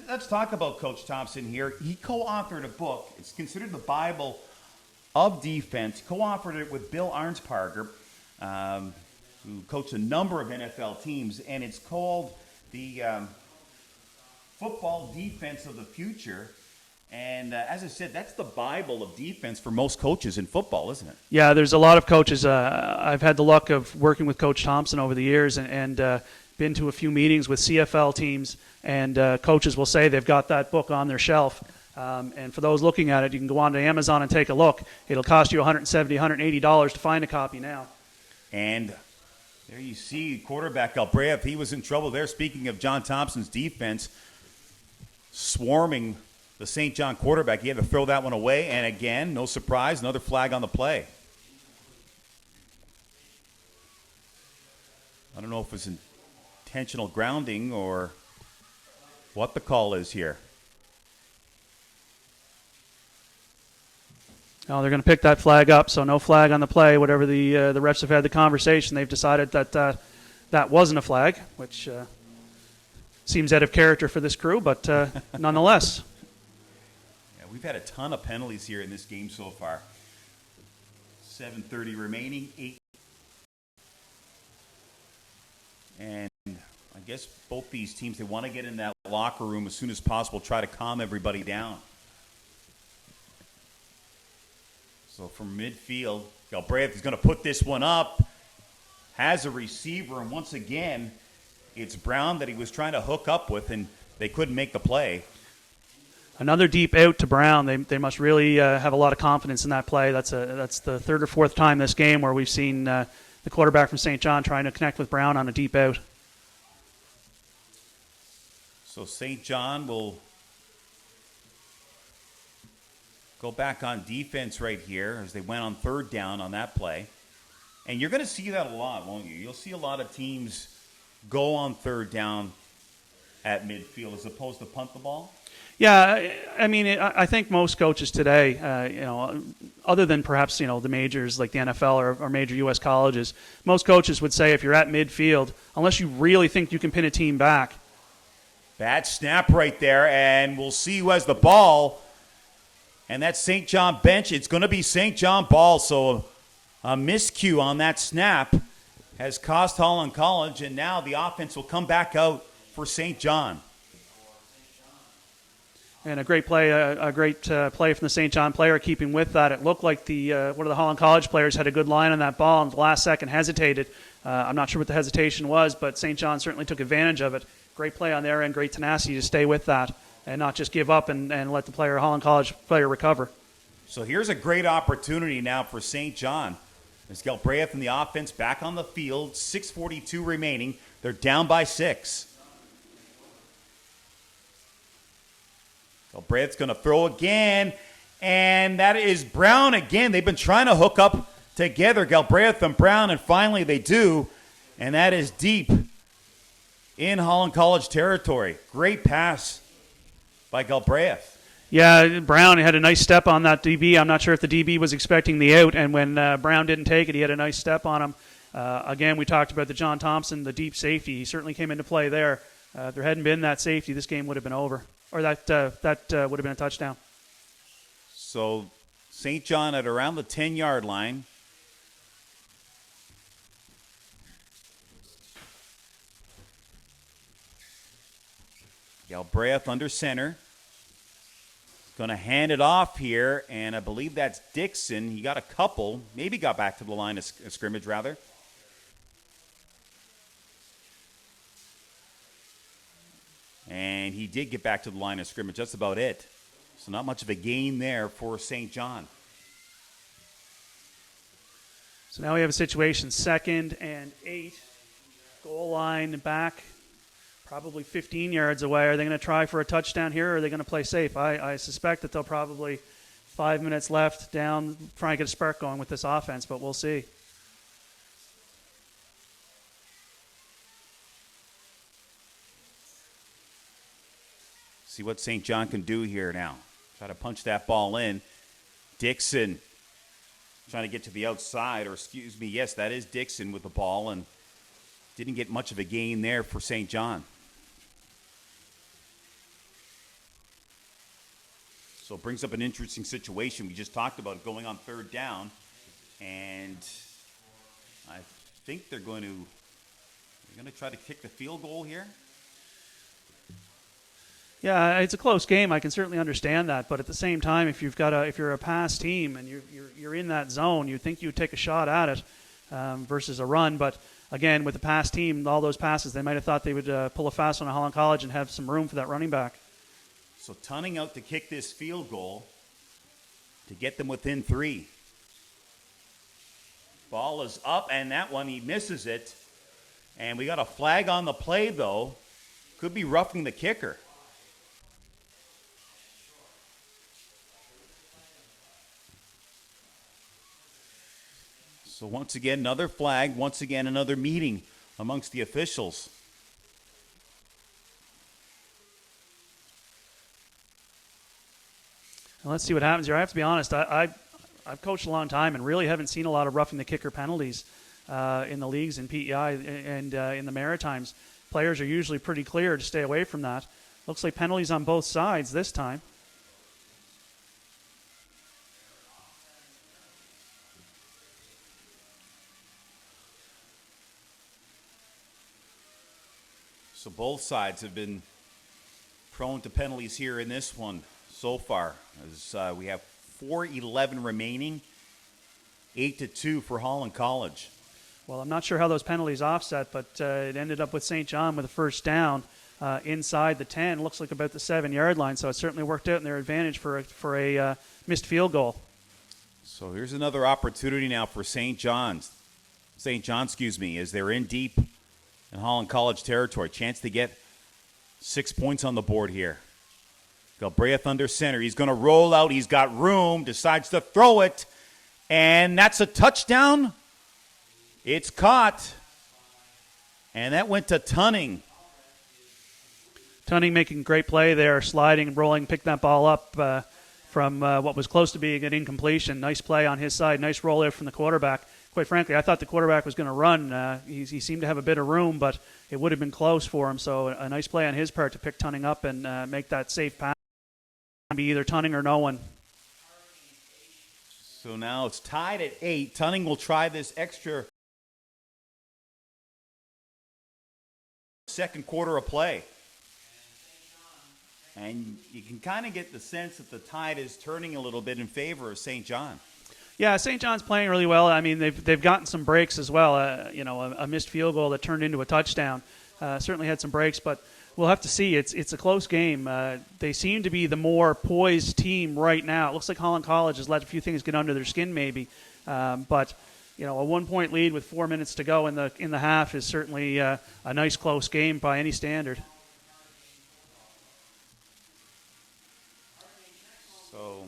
Let's talk about Coach Thompson here. He co-authored a book. It's considered the Bible of defense. Co-authored it with Bill Arnsparger, who coached a number of NFL teams, and it's called the Football Defense of the Future. And as I said, that's the Bible of defense for most coaches in football, isn't it? Yeah, there's a lot of coaches. I've had the luck of working with Coach Thompson over the years, and been to a few meetings with CFL teams, and coaches will say they've got that book on their shelf. And for those looking at it, you can go on to Amazon and take a look. It'll cost you $170, $180 to find a copy now. And there you see quarterback Galbraith. He was in trouble there. Speaking of John Thompson's defense, swarming the St. John quarterback. He had to throw that one away. And again, no surprise, another flag on the play. I don't know if it's intentional grounding or what the call is here. Oh, they're going to pick that flag up, so no flag on the play. Whatever the refs have had the conversation, they've decided that that wasn't a flag, which seems out of character for this crew, but nonetheless. Yeah, we've had a ton of penalties here in this game so far. 7:30 remaining, 8. And I guess both these teams, they want to get in that locker room as soon as possible, try to calm everybody down. So from midfield, Galbraith is going to put this one up, has a receiver, and once again, it's Brown that he was trying to hook up with, and they couldn't make the play. Another deep out to Brown. They must really have a lot of confidence in that play. That's the third or fourth time this game where we've seen the quarterback from St. John trying to connect with Brown on a deep out. So St. John will go back on defense right here as they went on third down on that play. And you're going to see that a lot, won't you? You'll see a lot of teams go on third down at midfield as opposed to punt the ball. Yeah, I mean, I think most coaches today, other than perhaps, the majors like the NFL or major U.S. colleges, most coaches would say if you're at midfield, unless you really think you can pin a team back. Bad snap right there, and we'll see who has the ball. And that's St. John bench. It's going to be St. John ball, so a miscue on that snap has cost Holland College, and now the offense will come back out for St. John. And a great play, play from the St. John player, keeping with that. It looked like one of the Holland College players had a good line on that ball, and at the last second hesitated. I'm not sure what the hesitation was, but St. John certainly took advantage of it. Great play on their end, great tenacity to stay with that and not just give up and let the Holland College player recover. So here's a great opportunity now for St. John. As Galbraith and the offense back on the field, 6:42 remaining. They're down by 6. Galbraith's going to throw again, and that is Brown again. They've been trying to hook up together, Galbraith and Brown, and finally they do, and that is deep in Holland College territory. Great pass by Galbraith. Yeah, Brown had a nice step on that DB. I'm not sure if the DB was expecting the out, and when Brown didn't take it, he had a nice step on him. Again, we talked about the John Thompson, the deep safety. He certainly came into play there. If there hadn't been that safety, this game would have been over, or that would have been a touchdown. So St. John at around the 10-yard line. Galbraith under center. Going to hand it off here, and I believe that's Dixon. He got a couple, maybe got back to the line of scrimmage, rather. And he did get back to the line of scrimmage. That's about it. So not much of a gain there for St. John. So now we have a situation, 2nd and 8. Goal line back, probably 15 yards away. Are they going to try for a touchdown here, or are they going to play safe? I suspect that they'll probably 5 minutes left down, try and get a spark going with this offense, but we'll see. See what St. John can do here now. Try to punch that ball in. Dixon trying to get to the outside, or excuse me, yes, that is Dixon with the ball, and didn't get much of a gain there for St. John. So it brings up an interesting situation. We just talked about going on 3rd down, and I think they're going to try to kick the field goal here. Yeah, it's a close game. I can certainly understand that, but at the same time, if you're a pass team and you're in that zone, you'd think you'd take a shot at it versus a run. But again, with the pass team, all those passes, they might have thought they would pull a fast one at Holland College and have some room for that running back. So Tunning out to kick this field goal to get them within 3. Ball is up, and that one, he misses it. And we got a flag on the play, though. Could be roughing the kicker. So once again, another flag. Once again, another meeting amongst the officials. Well, let's see what happens here. I have to be honest. I've coached a long time and really haven't seen a lot of roughing the kicker penalties in the leagues in PEI and in the Maritimes. Players are usually pretty clear to stay away from that. Looks like penalties on both sides this time. So both sides have been prone to penalties here in this one so far. As we have 4:11 remaining, 8-2 for Holland College. Well, I'm not sure how those penalties offset, but it ended up with St. John with a first down inside the 10. Looks like about the 7-yard line, so it certainly worked out in their advantage for a missed field goal. So here's another opportunity now for St. John, as they're in deep in Holland College territory. Chance to get 6 points on the board here. Galbraith under center. He's going to roll out. He's got room. Decides to throw it. And that's a touchdown. It's caught. And that went to Tunning. Tunning making a great play there, sliding and rolling, picked that ball up from what was close to being an incompletion. Nice play on his side. Nice roll there from the quarterback. Quite frankly, I thought the quarterback was going to run. He seemed to have a bit of room, but it would have been close for him. So a nice play on his part to pick Tunning up and make that safe pass. Be either Tunning or no one. So now it's tied at 8. Tunning will try this extra second quarter of play. And you can kind of get the sense that the tide is turning a little bit in favor of St. John. Yeah, St. John's playing really well. I mean, they've gotten some breaks as well. A missed field goal that turned into a touchdown. Certainly had some breaks, but we'll have to see. It's a close game. They seem to be the more poised team right now. It looks like Holland College has let a few things get under their skin maybe. But a 1-point lead with 4 minutes to go in the half is certainly a nice close game by any standard. So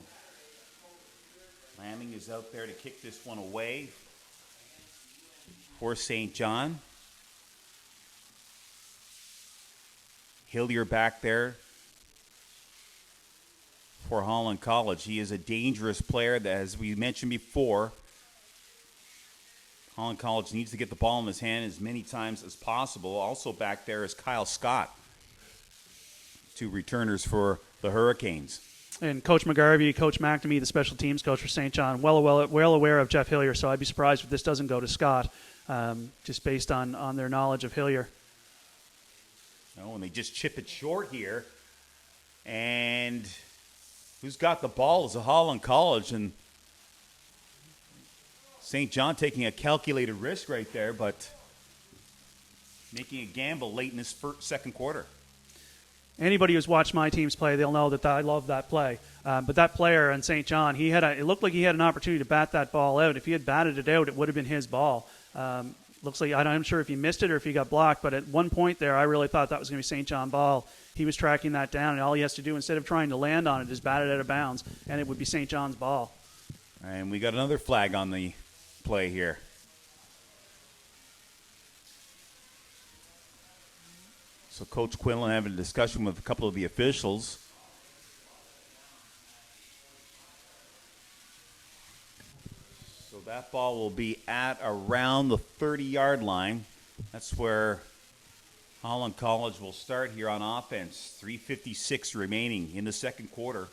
Lamming is out there to kick this one away for St. John. Hillier back there for Holland College. He is a dangerous player that, as we mentioned before, Holland College needs to get the ball in his hand as many times as possible. Also back there is Kyle Scott, 2 returners for the Hurricanes. And Coach McGarvey, Coach McNamee, the special teams coach for St. John, well aware of Jeff Hillier, so I'd be surprised if this doesn't go to Scott, just based on their knowledge of Hillier. Oh, and they just chip it short here. And who's got the ball is a Holland College, and St. John taking a calculated risk right there, but making a gamble late in this second quarter. Anybody who's watched my teams play, they'll know that I love that play. But that player in St. John, it looked like he had an opportunity to bat that ball out. If he had batted it out, it would have been his ball. Looks like, I'm not sure if he missed it or if he got blocked, but at one point there, I really thought that was going to be St. John ball. He was tracking that down, and all he has to do, instead of trying to land on it, is bat it out of bounds, and it would be St. John's ball. And we got another flag on the play here. So Coach Quinlan having a discussion with a couple of the officials. So that ball will be at around the 30-yard line. That's where Holland College will start here on offense. 3:56 remaining in the second quarter.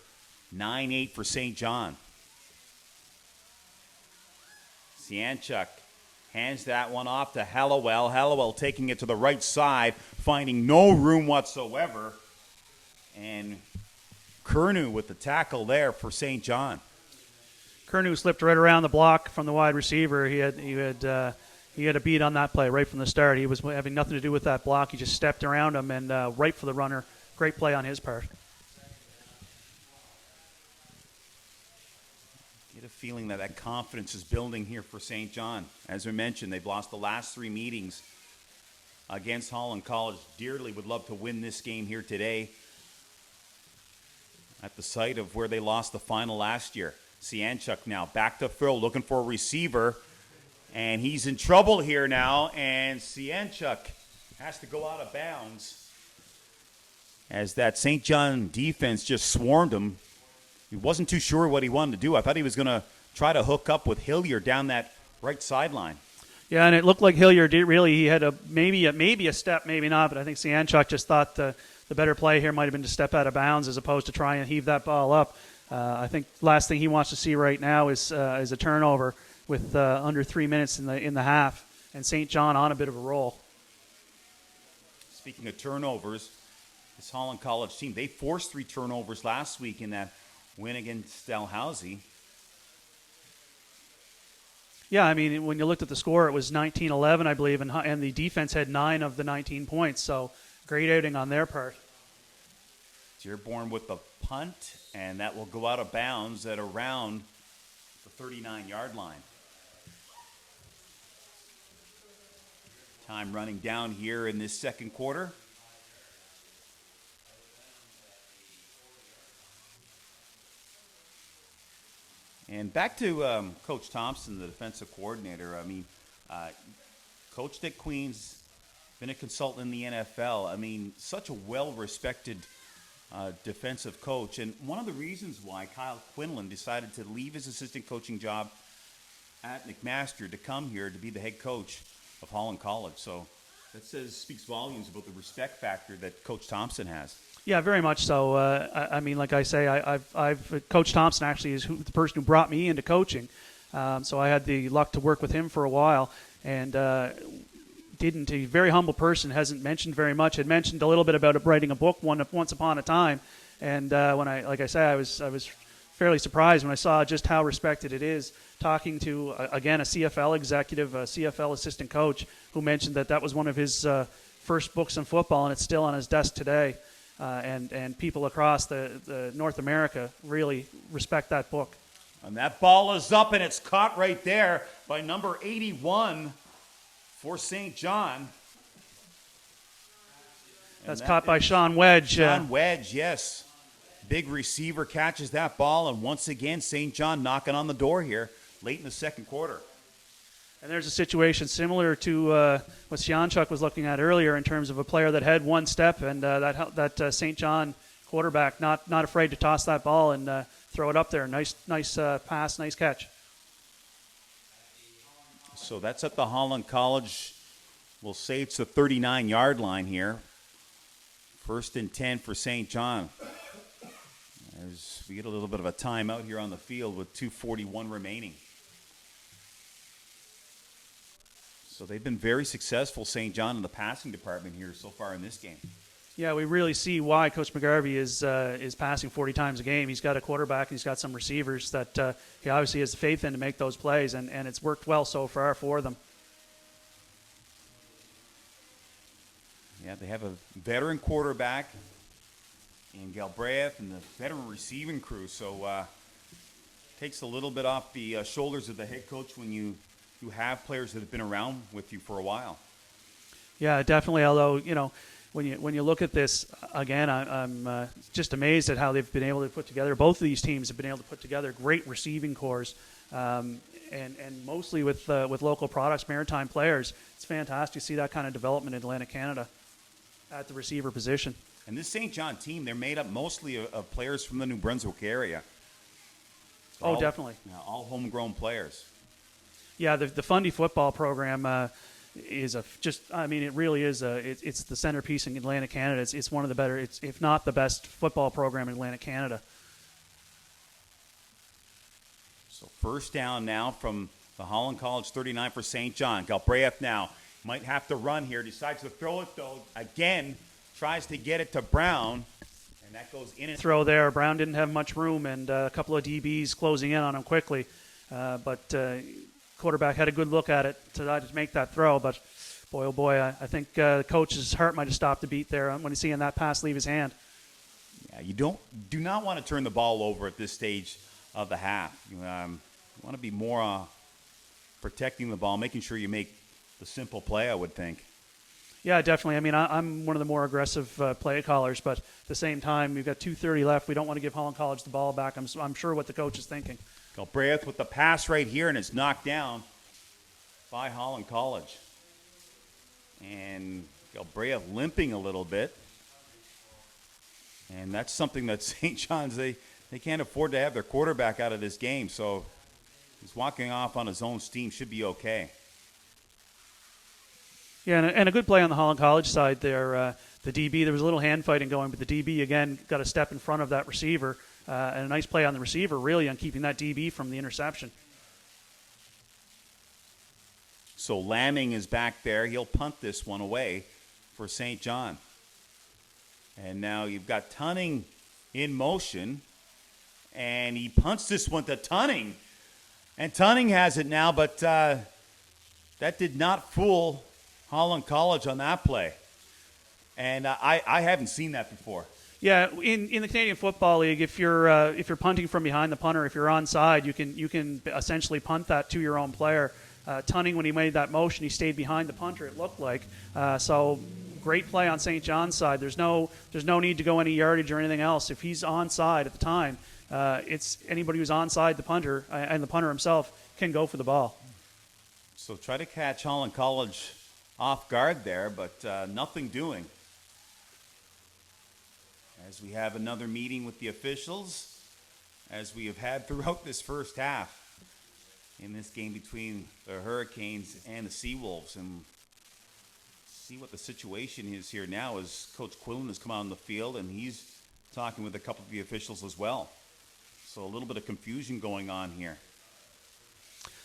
9-8 for St. John. Sianchuk hands that one off to Hallowell. Hallowell taking it to the right side, finding no room whatsoever. And Kernu with the tackle there for St. John. Kernu slipped right around the block from the wide receiver. He had a beat on that play right from the start. He was having nothing to do with that block. He just stepped around him and right for the runner. Great play on his part. Get a feeling that confidence is building here for St. John. As we mentioned, they've lost the last 3 meetings against Holland College. Dearly would love to win this game here today at the site of where they lost the final last year. Sianchuk now back to throw, looking for a receiver. And he's in trouble here now, and Sianchuk has to go out of bounds as that St. John defense just swarmed him. He wasn't too sure what he wanted to do. I thought he was going to try to hook up with Hillier down that right sideline. Yeah, and it looked like Hillier he had maybe a step, maybe not, but I think Sianchuk just thought the better play here might have been to step out of bounds as opposed to try and heave that ball up. I think last thing he wants to see right now is a turnover with under 3 minutes in the half, and St. John on a bit of a roll. Speaking of turnovers, this Holland College team, they forced 3 turnovers last week in that win against Dalhousie. Yeah, I mean, when you looked at the score, it was 19-11, I believe, and the defense had 9 of the 19 points, so great outing on their part. Dearborn with the punt, and that will go out of bounds at around the 39-yard line. Time running down here in this second quarter. And back to Coach Thompson, the defensive coordinator. I mean, coached at Queens, been a consultant in the NFL. I mean, such a well-respected defensive coach. And one of the reasons why Kyle Quinlan decided to leave his assistant coaching job at McMaster to come here to be the head coach of Holland College. So that speaks volumes about the respect factor that Coach Thompson has. Yeah, very much so. I mean, like I say, I've Coach Thompson actually is the person who brought me into coaching. So I had the luck to work with him for a while, and a very humble person, hasn't mentioned very much. Had mentioned a little bit about writing a book once upon a time, and when I was fairly surprised when I saw just how respected it is. Talking to again a CFL executive, a CFL assistant coach, who mentioned that was one of his first books on football, and it's still on his desk today. And people across the North America really respect that book. And that ball is up, and it's caught right there by number 81 for St. John. That's caught by Sean Wedge. Sean Wedge, yes. Big receiver catches that ball, and once again, St. John knocking on the door here late in the second quarter. And there's a situation similar to what Sjanchuk was looking at earlier in terms of a player that had one step, and that St. John quarterback not afraid to toss that ball and throw it up there. Nice pass, nice catch. So that's at the Holland College. We'll say it's the 39-yard line here. 1st and 10 for St. John. As we get a little bit of a timeout here on the field with 2:41 remaining. So they've been very successful, St. John, in the passing department here so far in this game. Yeah, we really see why Coach McGarvey is passing 40 times a game. He's got a quarterback and he's got some receivers that he obviously has the faith in to make those plays, and it's worked well so far for them. Yeah, they have a veteran quarterback in Galbraith and the veteran receiving crew, so takes a little bit off the shoulders of the head coach when you have players that have been around with you for a while. Yeah, definitely. Although, when you look at this again, I'm just amazed at how they've been able to put together. Both of these teams have been able to put together great receiving cores, and mostly with local products, maritime players. It's fantastic to see that kind of development in Atlantic Canada at the receiver position. And this St. John team, they're made up mostly of players from the New Brunswick area. Definitely. All homegrown players. Yeah, the Fundy football program is it really is it's the centerpiece in Atlantic Canada. It's one of the better, if not the best football program in Atlantic Canada. So first down now from the Holland College 39 for St. John. Galbraith now might have to run here. Decides to throw it, though. Again, tries to get it to Brown, and that goes in. Throw there. Brown didn't have much room, and a couple of DBs closing in on him quickly. But quarterback had a good look at it to make that throw. But, boy, oh boy, I think the coach's heart might have stopped a beat there when he's seeing that pass leave his hand. Yeah, you do not want to turn the ball over at this stage of the half. You want to be more protecting the ball, making sure you make the simple play, I would think. Yeah, definitely. I mean, I'm one of the more aggressive play callers, but at the same time, we've got 2:30 left. We don't want to give Holland College the ball back. I'm sure what the coach is thinking. Galbraith with the pass right here, and it's knocked down by Holland College. And Galbraith limping a little bit. And that's something that St. John's, they can't afford to have their quarterback out of this game. So he's walking off on his own steam, should be okay. Yeah, and a good play on the Holland College side there. The DB, there was a little hand fighting going, but the DB, again, got a step in front of that receiver. And a nice play on the receiver, really, on keeping that DB from the interception. So Lamming is back there. He'll punt this one away for St. John. And now you've got Tunning in motion. And he punts this one to Tunning. And Tunning has it now, but that did not fool Holland College on that play. And I haven't seen that before. Yeah, in the Canadian Football League, if you're punting from behind the punter, if you're onside, you can essentially punt that to your own player. Tunning, when he made that motion, he stayed behind the punter. It looked like so. Great play on St. John's side. There's no need to go any yardage or anything else. If he's onside at the time, it's anybody who's onside the punter and the punter himself can go for the ball. So try to catch Holland College off guard there, but nothing doing. As we have another meeting with the officials, as we have had throughout this first half in this game between the Hurricanes and the Seawolves. And see what the situation is here now as Coach Quillen has come out on the field, and he's talking with a couple of the officials as well. So a little bit of confusion going on here.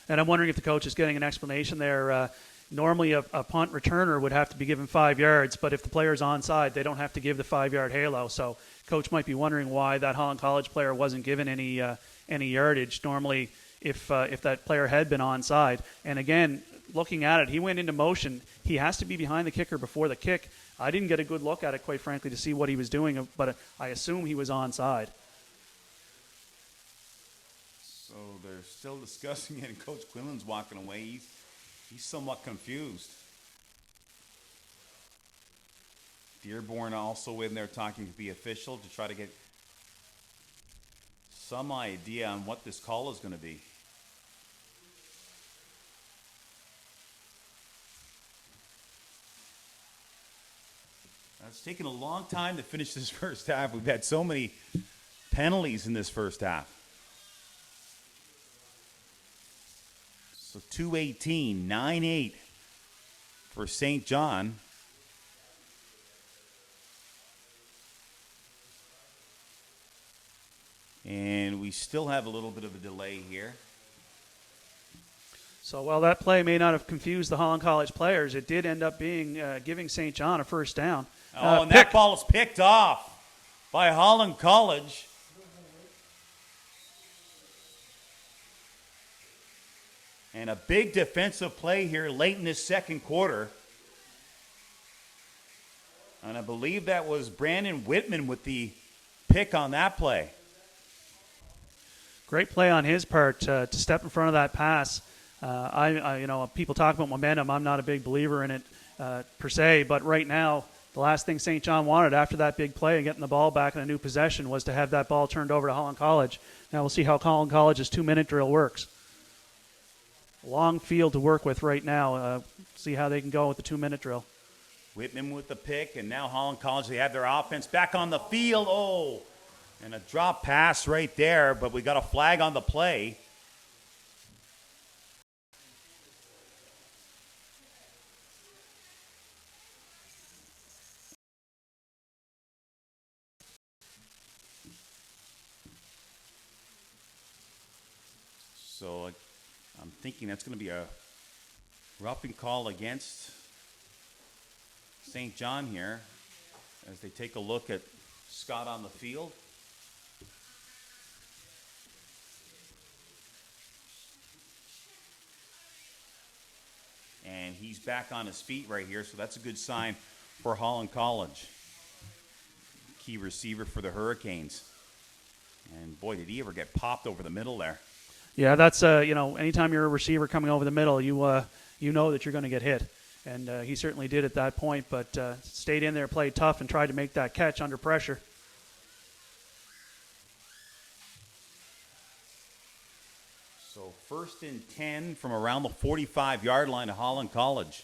And I'm wondering if the coach is getting an explanation there. Normally, a punt returner would have to be given 5 yards, but if the player's onside, they don't have to give the 5-yard halo. So, coach might be wondering why that Holland College player wasn't given any yardage. Normally, if that player had been onside, and again, looking at it, he went into motion. He has to be behind the kicker before the kick. I didn't get a good look at it, quite frankly, to see what he was doing, but I assume he was onside. So So they're still discussing it, and Coach Quinlan's walking away. He's somewhat confused. Dearborn also in there talking to the official to try to get some idea on what this call is going to be. It's taken a long time to finish this first half. We've had so many penalties in this first half. So 2:18, 9-8 for St. John. And we still have a little bit of a delay here. So while that play may not have confused the Holland College players, it did end up being giving St. John a first down. And that ball is picked off by Holland College. And a big defensive play here late in this second quarter. And I believe that was Brandon Whitman with the pick on that play. Great play on his part to step in front of that pass. People talk about momentum. I'm not a big believer in it per se, but right now, the last thing St. John wanted after that big play and getting the ball back in a new possession was to have that ball turned over to Holland College. Now we'll see how Holland College's 2-minute drill works. Long field to work with right now. See how they can go with the 2-minute drill. Whitman with the pick, and now Holland College, they have their offense back on the field. Oh, and a drop pass right there, but we got a flag on the play. So I'm thinking that's going to be a roughing call against St. John here as they take a look at Scott on the field. And he's back on his feet right here, so that's a good sign for Holland College. Key receiver for the Hurricanes. And boy, did he ever get popped over the middle there. Yeah, that's, anytime you're a receiver coming over the middle, you know that you're going to get hit. And he certainly did at that point, but stayed in there, played tough, and tried to make that catch under pressure. So 1st and 10 from around the 45-yard line of Holland College.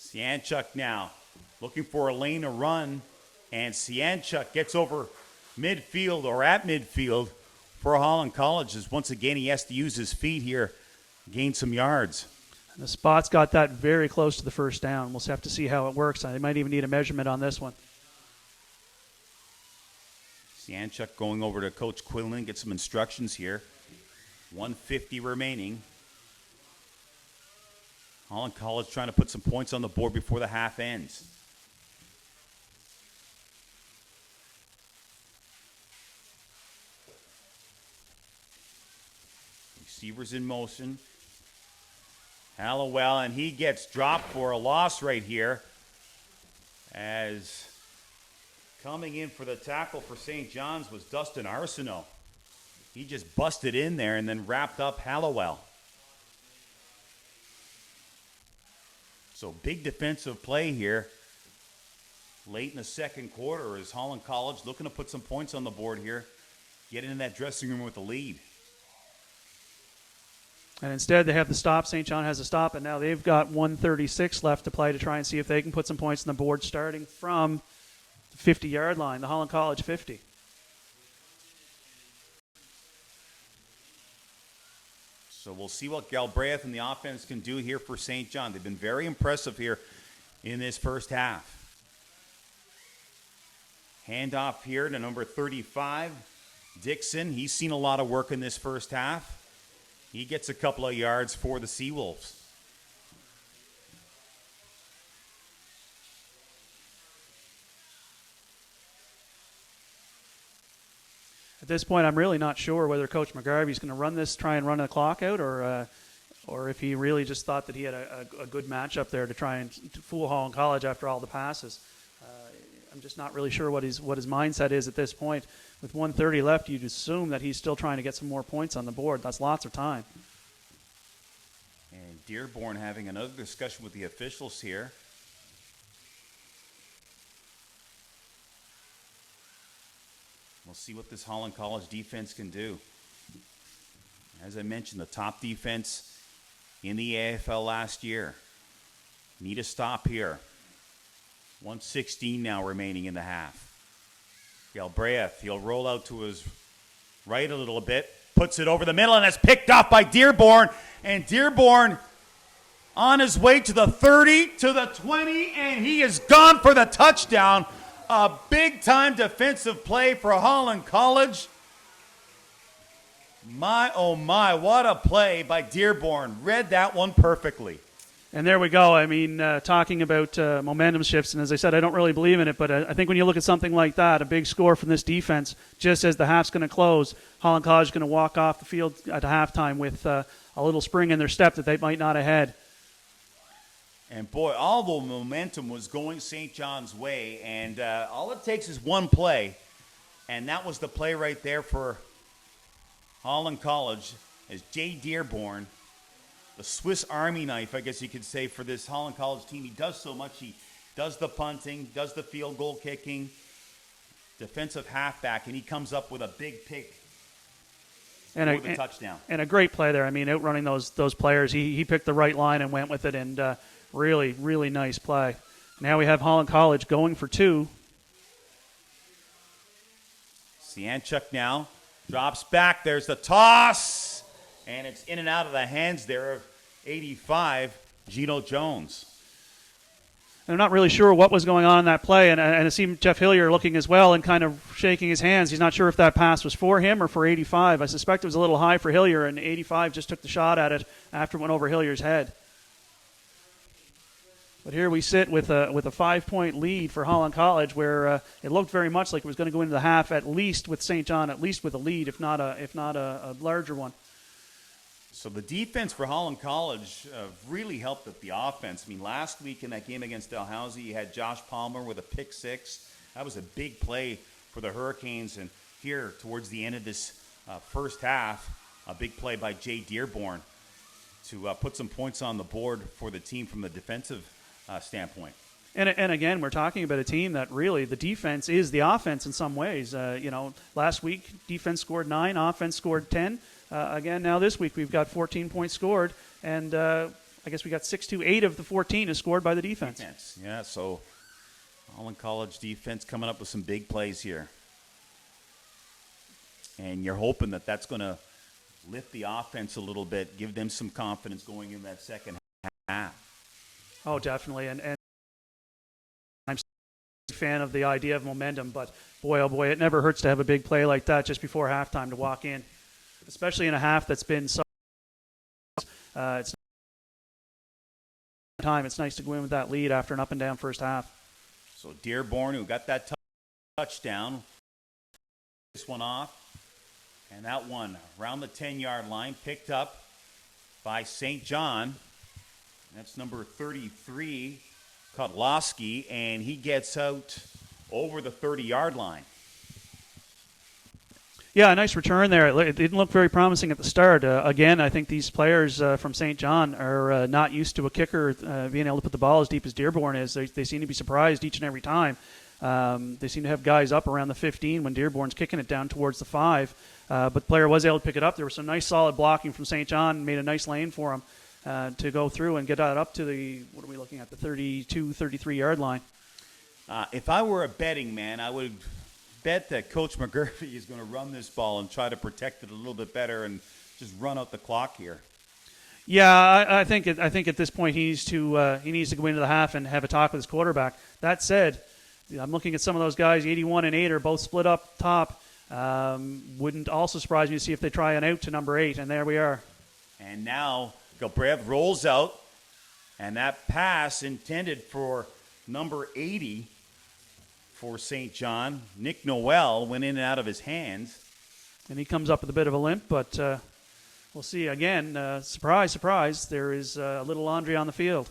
Sianchuk now looking for a lane to run, and Sianchuk gets over midfield or at midfield for Holland College as once again he has to use his feet here, gain some yards. And the spot's got that very close to the first down. We'll have to see how it works. They might even need a measurement on this one. Sianchuk going over to Coach Quinlan, get some instructions here. 1:50 remaining. Holland College trying to put some points on the board before the half ends. Receivers in motion. Hallowell, and he gets dropped for a loss right here as coming in for the tackle for St. John's was Dustin Arsenault. He just busted in there and then wrapped up Hallowell. So big defensive play here late in the second quarter as Holland College looking to put some points on the board here, get into that dressing room with the lead. And instead, they have the stop. St. John has a stop, and now they've got 1:36 left to play to try and see if they can put some points on the board starting from the 50-yard line, the Holland College 50. So we'll see what Galbraith and the offense can do here for St. John. They've been very impressive here in this first half. Handoff here to number 35, Dixon. He's seen a lot of work in this first half. He gets a couple of yards for the Seawolves. At this point, I'm really not sure whether Coach McGarvey's going to try and run the clock out, or if he really just thought that he had a good matchup there to try and fool Holland College after all the passes. I'm just not really sure what his mindset is at this point. With 1:30 left, you'd assume that he's still trying to get some more points on the board. That's lots of time. And Dearborn having another discussion with the officials here. We'll see what this Holland College defense can do. As I mentioned, the top defense in the AFL last year. Need a stop here. 1:16 now remaining in the half. Galbraith, he'll roll out to his right a little bit, puts it over the middle, and it's picked off by Dearborn. And Dearborn on his way to the 30, to the 20, and he is gone for the touchdown. A big-time defensive play for Holland College. My, oh my, what a play by Dearborn. Read that one perfectly. And there we go. I mean, talking about momentum shifts, and as I said, I don't really believe in it, but I think when you look at something like that, a big score from this defense, just as the half's going to close, Holland College is going to walk off the field at halftime with a little spring in their step that they might not have had. And boy, all the momentum was going St. John's way, and all it takes is one play, and that was the play right there for Holland College as Jay Dearborn, the Swiss Army knife, I guess you could say, for this Holland College team. He does so much. He does the punting, does the field goal kicking, defensive halfback, and he comes up with a big pick for the touchdown. And a great play there. I mean, outrunning those players. He picked the right line and went with it, and really, really nice play. Now we have Holland College going for two. Sianchuk now drops back. There's the toss. And it's in and out of the hands there of 85, Gino Jones. I'm not really sure what was going on in that play, and I see Jeff Hillier looking as well and kind of shaking his hands. He's not sure if that pass was for him or for 85. I suspect it was a little high for Hillier, and 85 just took the shot at it after it went over Hillier's head. But here we sit with a 5-point lead for Holland College, where it looked very much like it was going to go into the half, at least with St. John, at least with a lead, if not a larger one. So the defense for Holland College really helped with the offense. I mean, last week in that game against Dalhousie, you had Josh Palmer with a pick six. That was a big play for the Hurricanes. And here, towards the end of this first half, a big play by Jay Dearborn to put some points on the board for the team from the defensive standpoint. And again, we're talking about a team that really, the defense is the offense in some ways. Last week, defense scored 9, offense scored 10. Again, now this week we've got 14 points scored, and I guess we got 6 to 8 of the 14 is scored by the defense. Yeah, so Holland College defense coming up with some big plays here. And you're hoping that that's going to lift the offense a little bit, give them some confidence going in that second half. Oh, definitely, and I'm a fan of the idea of momentum, but boy, oh boy, it never hurts to have a big play like that just before halftime to walk in. Especially in a half that's been so it's time. It's nice to go in with that lead after an up and down first half. So Dearborn, who got that touchdown, this one off, and that one around the 10-yard line, picked up by St. John. That's number 33, Kotlowski, and he gets out over the 30-yard line. Yeah, a nice return there. It didn't look very promising at the start. Again, I think these players from St. John are not used to a kicker being able to put the ball as deep as Dearborn is. They seem to be surprised each and every time. They seem to have guys up around the 15 when Dearborn's kicking it down towards the 5. But the player was able to pick it up. There was some nice solid blocking from St. John, made a nice lane for him to go through and get that up to the, what are we looking at, the 32, 33-yard line. If I were a betting man, I would bet that Coach McGurvey is going to run this ball and try to protect it a little bit better and just run out the clock here. Yeah, I think at this point he needs to go into the half and have a talk with his quarterback. That said, I'm looking at some of those guys. 81 and 8 are both split up top. Wouldn't also surprise me to see if they try an out to number 8, and there we are. And now Galbraith rolls out, and that pass intended for number 80. For St. John, Nick Noel went in and out of his hands. And he comes up with a bit of a limp, but we'll see. Again, surprise, surprise, there is a little laundry on the field.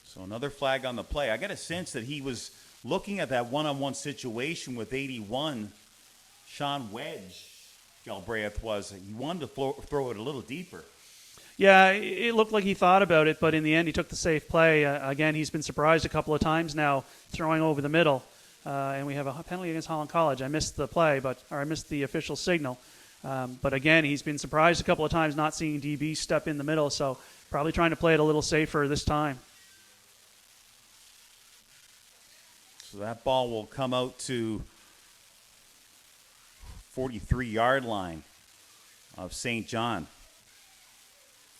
So another flag on the play. I got a sense that he was looking at that one-on-one situation with 81, Sean Wedge, Galbraith was, he wanted to throw it a little deeper. Yeah, it looked like he thought about it, but in the end, he took the safe play. Again, he's been surprised a couple of times now, throwing over the middle. And we have a penalty against Holland College. I missed the play, or I missed the official signal. But again, he's been surprised a couple of times not seeing DB step in the middle, so probably trying to play it a little safer this time. So that ball will come out to 43-yard line of St. John.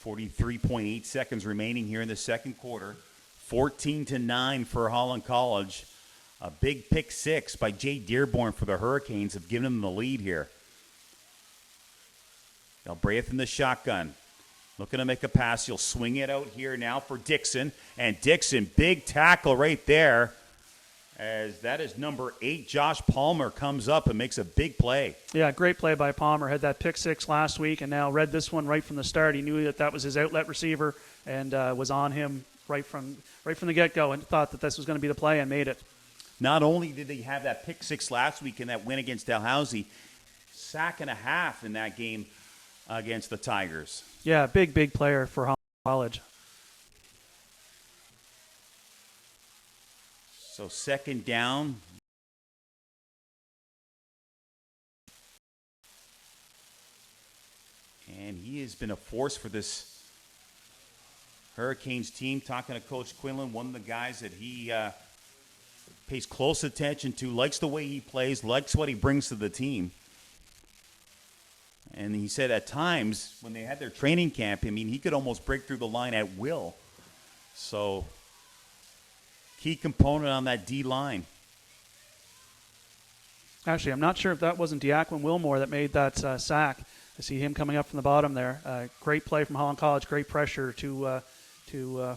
43.8 seconds remaining here in the second quarter. 14-9 for Holland College. A big pick six by Jay Dearborn for the Hurricanes have given them the lead here. Galbraith in the shotgun. Looking to make a pass. He'll swing it out here now for Dixon. And Dixon, big tackle right there. As that is number 8, Josh Palmer, comes up and makes a big play. Yeah, great play by Palmer. Had that pick six last week and now read this one right from the start. He knew that was his outlet receiver and was on him right from the get-go and thought that this was going to be the play and made it. Not only did he have that pick six last week in that win against Dalhousie, sack and a half in that game against the Tigers. Yeah, big player for Holland College. So second down. And he has been a force for this Hurricanes team. Talking to Coach Quinlan, one of the guys that he pays close attention to, likes the way he plays, likes what he brings to the team. And he said at times when they had their training camp, I mean, he could almost break through the line at will. So key component on that D-line. Actually, I'm not sure if that wasn't Diaquin Wilmore that made that sack. I see him coming up from the bottom there. Great play from Holland College. Great pressure to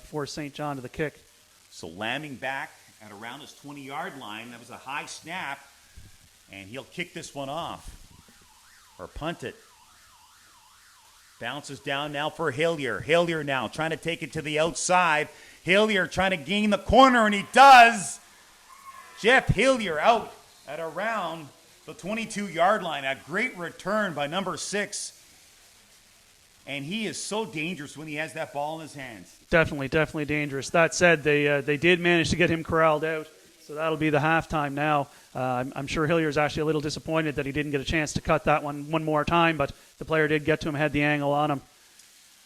force St. John to the kick. So Lamming back at around his 20-yard line. That was a high snap, and he'll kick this one off or punt it. Bounces down now for Hillier. Hillier now trying to take it to the outside. Hillier trying to gain the corner, and he does. Jeff Hillier out at around the 22-yard line. A great return by number 6. And he is so dangerous when he has that ball in his hands. Definitely dangerous. That said, they did manage to get him corralled out, so that'll be the halftime now. I'm sure Hillier's actually a little disappointed that he didn't get a chance to cut that one more time, but the player did get to him, had the angle on him.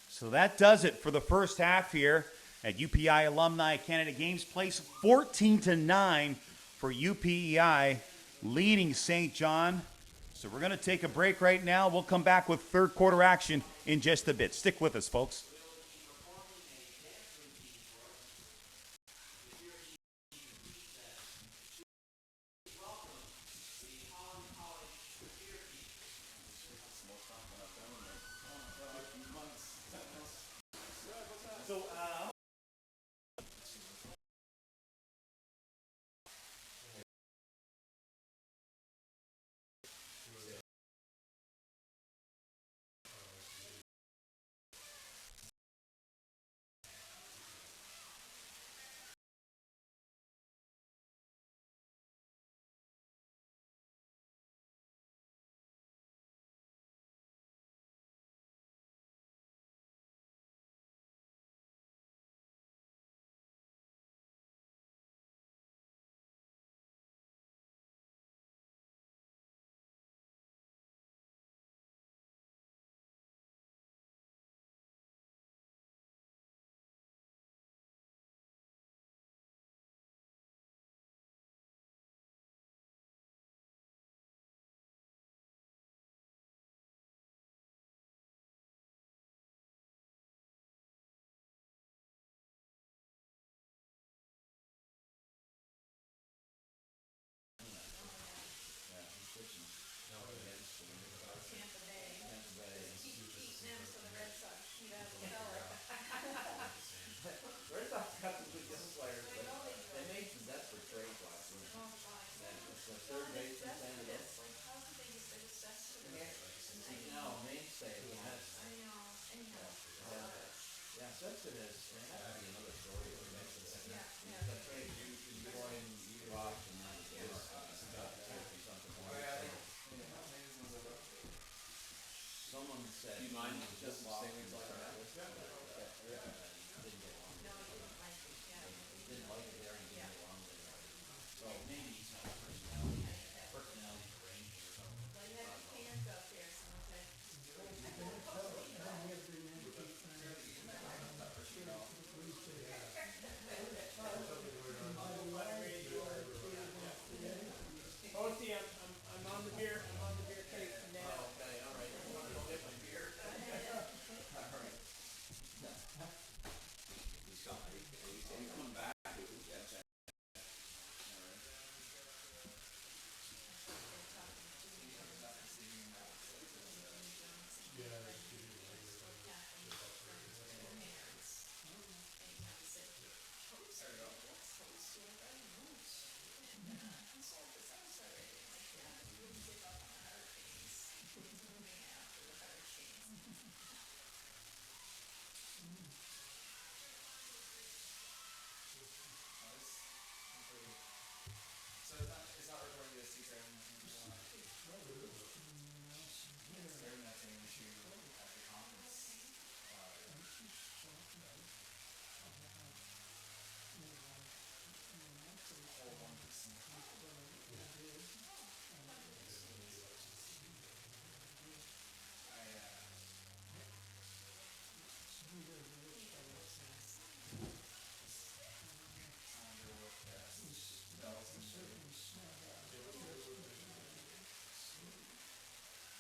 So that does it for the first half here at UPI Alumni Canada Games Place. 14-9 for UPEI, leading St. John. So we're going to take a break right now. We'll come back with third quarter action in just a bit. Stick with us, folks. Do you mind just staying until I come back? Oh, see, I'm on the beer. I'm on the beer crate now. Okay, all right. You want to go get my beer? Are you coming back? Yeah. So it's not recording the seats or anything. They're nothing issue at the conference. Whole 1%.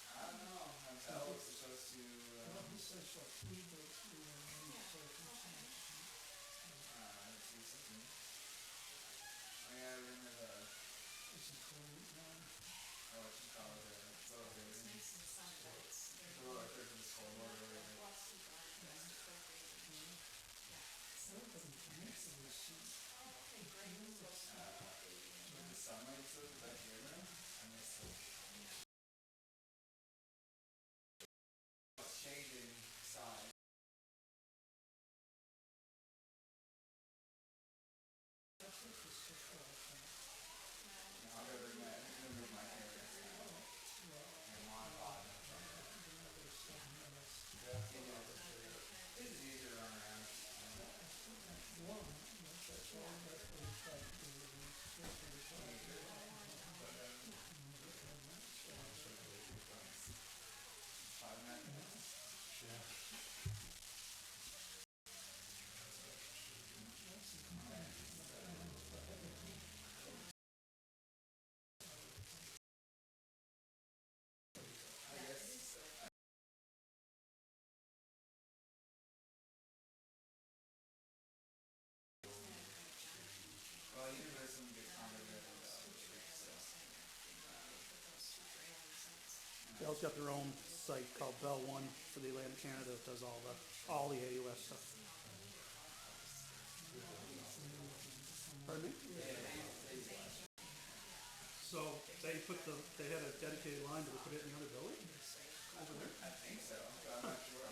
I don't know. Alex is supposed to. I see something. Oh yeah, I remember the. Oh, what you call it? It's all good. The little right there for the scoreboard or whatever. With the sunlight so is that here now? I missed it. It's changing size. I'm gonna move my hair now. And one bottom. It's easier to run around. Well, you know there's some good comedy there so. Bell's got their own site called Bell One for the Atlantic Canada that does all the AUS stuff. Pardon me? So they had a dedicated line. Did they put it in the other building? Over there? I think so, but I'm not sure.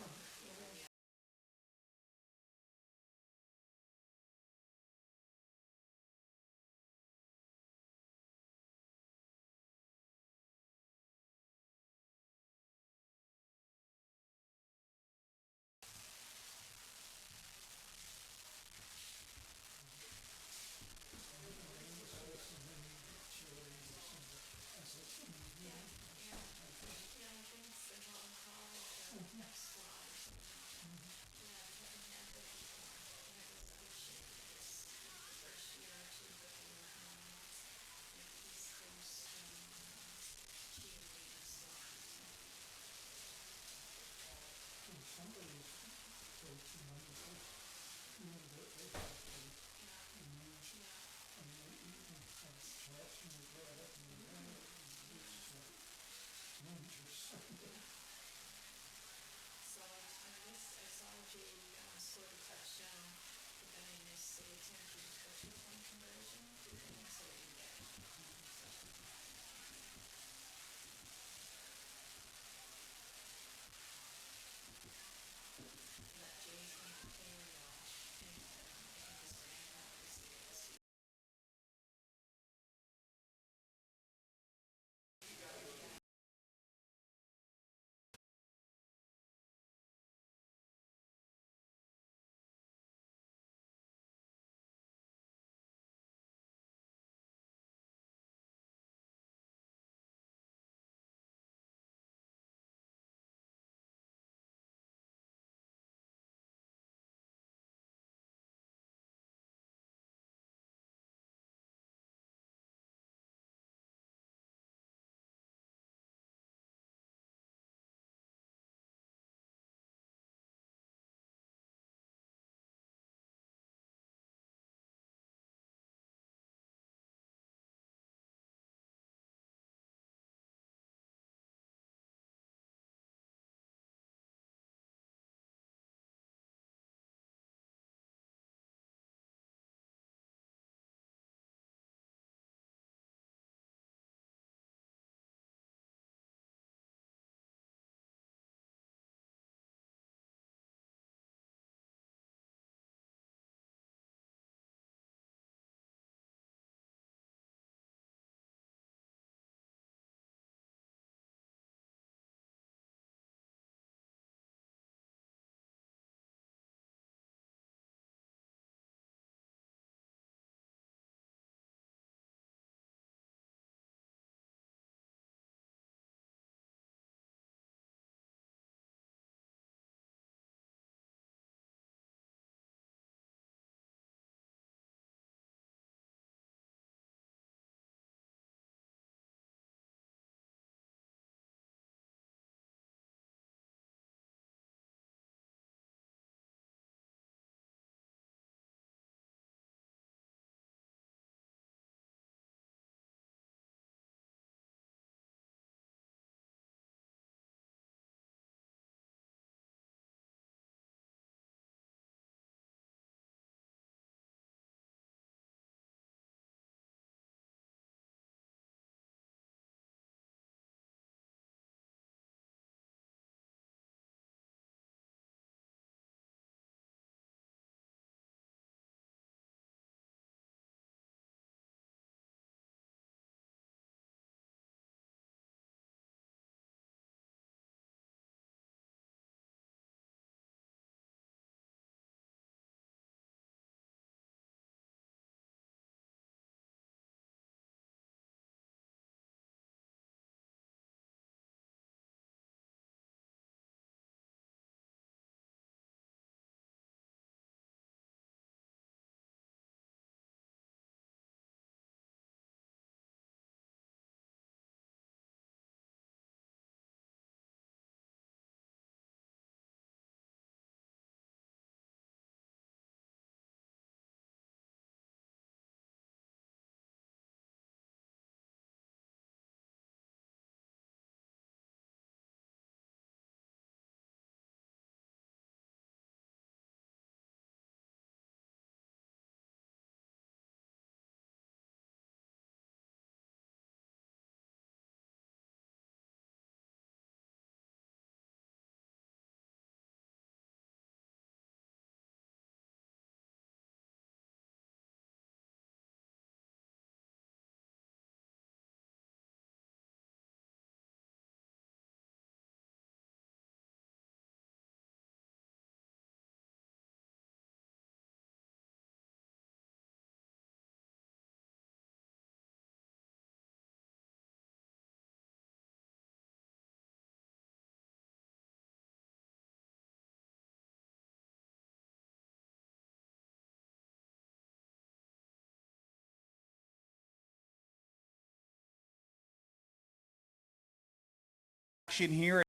action here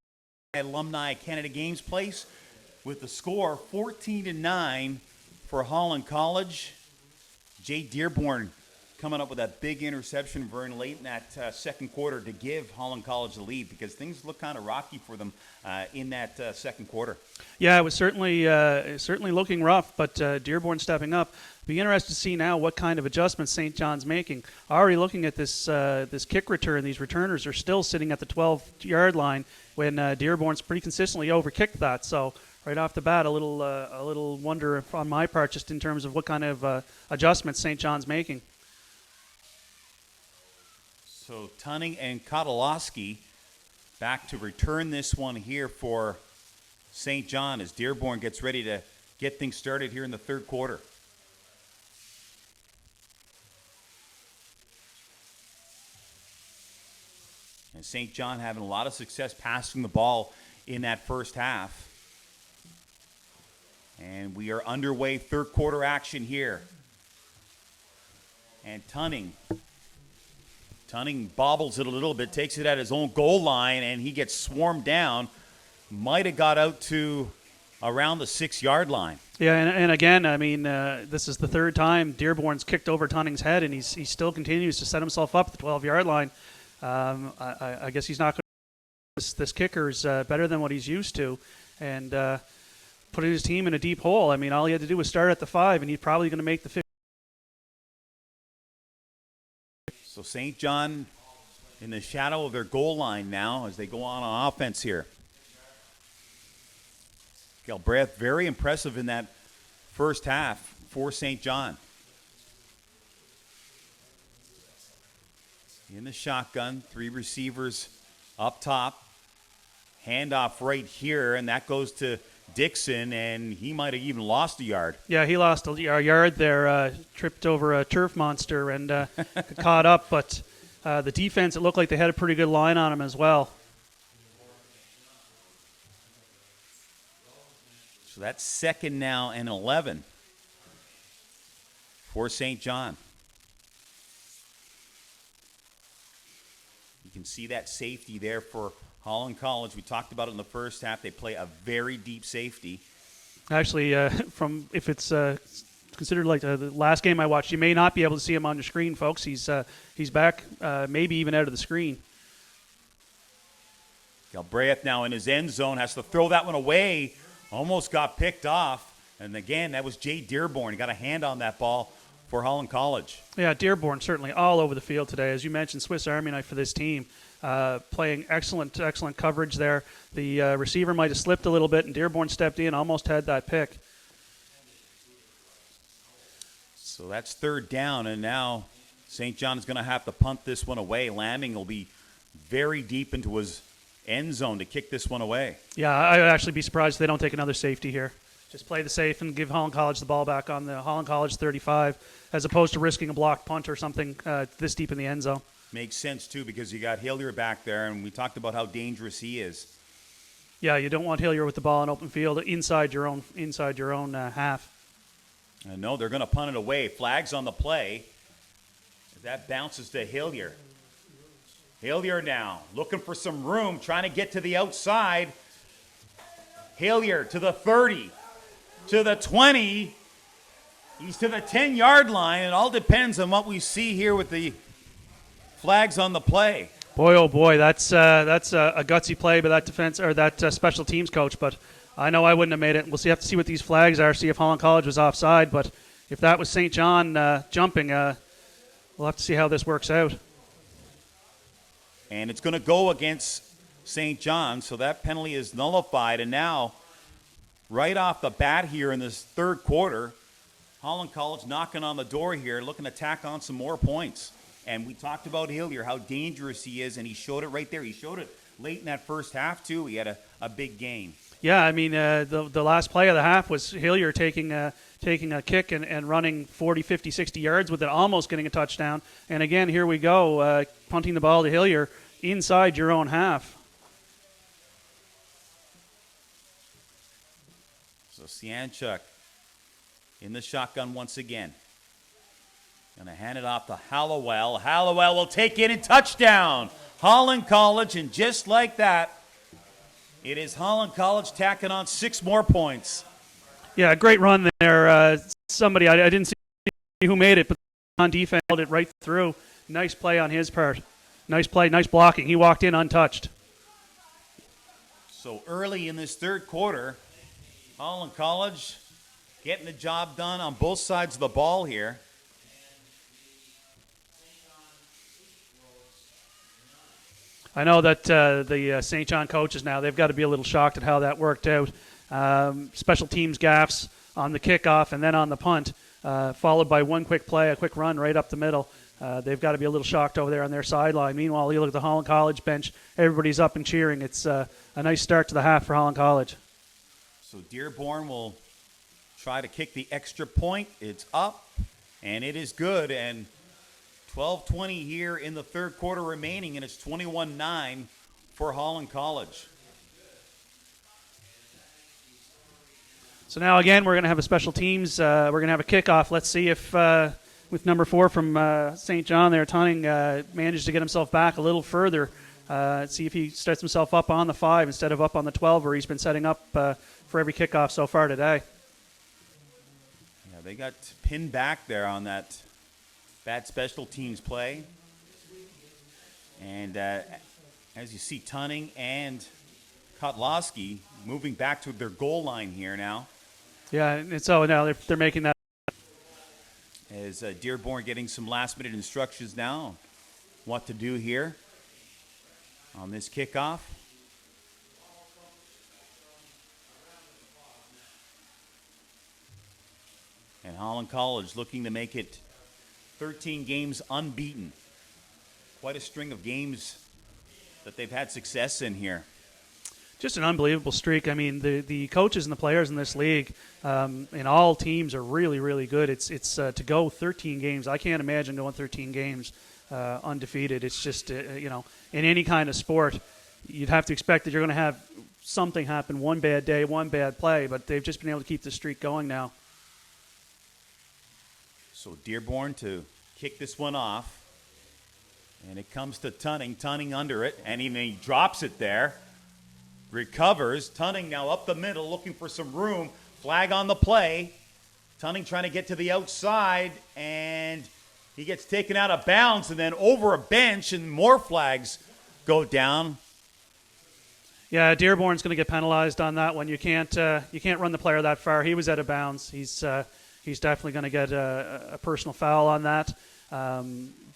at Alumni Canada Games Place with the score 14-9 for Holland College. Jay Dearborn coming up with that big interception very late in that second quarter to give Holland College the lead, because things look kind of rocky for them in that second quarter. Yeah, it was certainly looking rough, but Dearborn stepping up. Be interested to see now what kind of adjustments St. John's making. Already looking at this kick return, these returners are still sitting at the 12-yard line when Dearborn's pretty consistently overkicked that. So right off the bat, a little wonder on my part, just in terms of what kind of adjustments St. John's making. So Tunning and Kotolowski back to return this one here for St. John as Dearborn gets ready to get things started here in the third quarter. And St. John having a lot of success passing the ball in that first half. And we are underway, third quarter action here. And Tunning bobbles it a little bit, takes it at his own goal line, and he gets swarmed down. Might have got out to around the 6-yard line. Yeah, and again, I mean, this is the third time Dearborn's kicked over Tunning's head, and he still continues to set himself up at the 12-yard line. I guess he's not going to. This kicker's better than what he's used to, and putting his team in a deep hole. I mean, all he had to do was start at the 5, and he's probably going to make the 50. So St. John in the shadow of their goal line now as they go on offense here. Galbraith very impressive in that first half for St. John. In the shotgun, 3 receivers up top. Handoff right here, and that goes to Dixon, and he might have even lost a yard. Yeah, he lost a yard there, tripped over a turf monster and caught up. But the defense, it looked like they had a pretty good line on him as well. So that's second now and 11 for St. John. You can see that safety there for Holland College. We talked about it in the first half. They play a very deep safety. Actually, from if it's considered like the last game I watched, you may not be able to see him on your screen, folks. He's back, maybe even out of the screen. Galbraith now in his end zone has to throw that one away. Almost got picked off. And again, that was Jay Dearborn. He got a hand on that ball for Holland College. Yeah, Dearborn certainly all over the field today. As you mentioned, Swiss Army knife for this team. Playing excellent coverage there. The receiver might have slipped a little bit, and Dearborn stepped in, almost had that pick. So that's third down, and now St. John is going to have to punt this one away. Lamming will be very deep into his end zone to kick this one away. Yeah, I would actually be surprised if they don't take another safety here. Just play the safe and give Holland College the ball back on the Holland College 35, as opposed to risking a blocked punt or something this deep in the end zone. Makes sense, too, because you got Hillier back there, and we talked about how dangerous he is. Yeah, you don't want Hillier with the ball in open field inside your own half. No, they're going to punt it away. Flags on the play. That bounces to Hillier. Hillier now looking for some room, trying to get to the outside. Hillier to the 30, to the 20. He's to the 10-yard line. It all depends on what we see here with the flags on the play. Boy, oh boy, that's a gutsy play by that defense or that special teams coach. But I know I wouldn't have made it. We'll have to see what these flags are. See if Holland College was offside. But if that was St. John jumping, we'll have to see how this works out. And it's going to go against St. John, so that penalty is nullified. And now, right off the bat here in this third quarter, Holland College knocking on the door here, looking to tack on some more points. And we talked about Hillier, how dangerous he is, and he showed it right there. He showed it late in that first half, too. He had a big gain. Yeah, I mean, the last play of the half was Hillier taking a kick and running 40, 50, 60 yards with it, almost getting a touchdown. And again, here we go, punting the ball to Hillier inside your own half. So Sianchuk in the shotgun once again. Going to hand it off to Hallowell. Hallowell will take it and touchdown. Holland College, and just like that, It is Holland College tacking on 6 more points. Yeah, great run there. Somebody, I didn't see who made it, but on defense held it right through. Nice play on his part. Nice play, nice blocking. He walked in untouched. So early in this third quarter, Holland College getting the job done on both sides of the ball here. I know that the St. John coaches now, they've got to be a little shocked at how that worked out. Special teams gaffes on the kickoff and then on the punt, followed by one quick play, a quick run right up the middle. They've got to be a little shocked over there on their sideline. Meanwhile, you look at the Holland College bench, everybody's up and cheering. It's a nice start to the half for Holland College. So Dearborn will try to kick the extra point. It's up, and it is good. And 12:20 here in the third quarter remaining, and it's 21-9 for Holland College. So now again, we're going to have a special teams. We're going to have a kickoff. Let's see if with number 4 from St. John there, Tunning managed to get himself back a little further. See if he sets himself up on the 5 instead of up on the 12 where he's been setting up for every kickoff so far today. Yeah, they got pinned back there on that bad special teams play. And as you see, Tunning and Kotlowski moving back to their goal line here now. Yeah, and so now they're making that. As Dearborn getting some last-minute instructions now on what to do here on this kickoff. And Holland College looking to make it 13 games unbeaten. Quite a string of games that they've had success in here. Just an unbelievable streak. I mean, the coaches and the players in this league, in all teams, are really, really good. It's to go 13 games. I can't imagine going 13 games undefeated. It's just, in any kind of sport, you'd have to expect that you're going to have something happen, one bad day, one bad play, but they've just been able to keep the streak going now. So Dearborn to kick this one off. And it comes to Tunning. Tunning under it, and he drops it there. Recovers. Tunning now up the middle looking for some room. Flag on the play. Tunning trying to get to the outside, and he gets taken out of bounds and then over a bench, and more flags go down. Yeah, Dearborn's going to get penalized on that one. You can't run the player that far. He was out of bounds. He's definitely going to get a personal foul on that.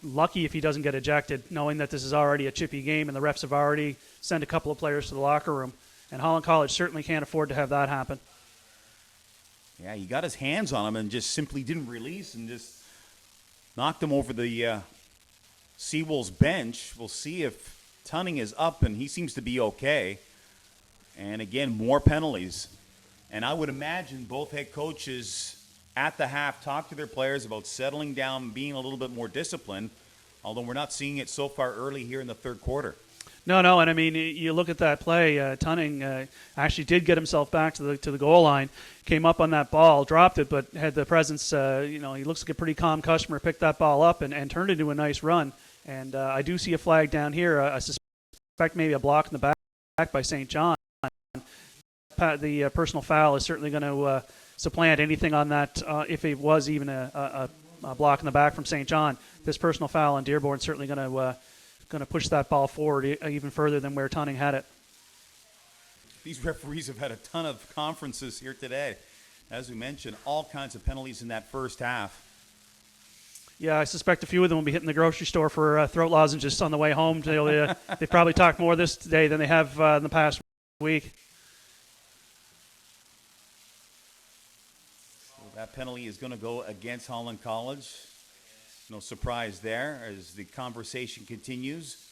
Lucky if he doesn't get ejected, knowing that this is already a chippy game and the refs have already sent a couple of players to the locker room. And Holland College certainly can't afford to have that happen. Yeah, he got his hands on him and just simply didn't release and just knocked him over the Seawolves bench. We'll see if Tunning is up, and he seems to be okay. And again, more penalties. And I would imagine both head coaches at the half talk to their players about settling down, being a little bit more disciplined, although we're not seeing it so far early here in the third quarter. No, and I mean, you look at that play, Tunning actually did get himself back to the goal line, came up on that ball, dropped it, but had the presence, he looks like a pretty calm customer, picked that ball up and turned it into a nice run. And I do see a flag down here. I suspect maybe a block in the back by St. John. The personal foul is certainly going to supplant anything on that, if it was even a block in the back from St. John. This personal foul on Dearborn is certainly going to push that ball forward even further than where Tunning had it. These referees have had a ton of conferences here today. As we mentioned, all kinds of penalties in that first half. Yeah, I suspect a few of them will be hitting the grocery store for throat lozenges on the way home. They've probably talked more this day than they have in the past week. That penalty is going to go against Holland College. No surprise there as the conversation continues.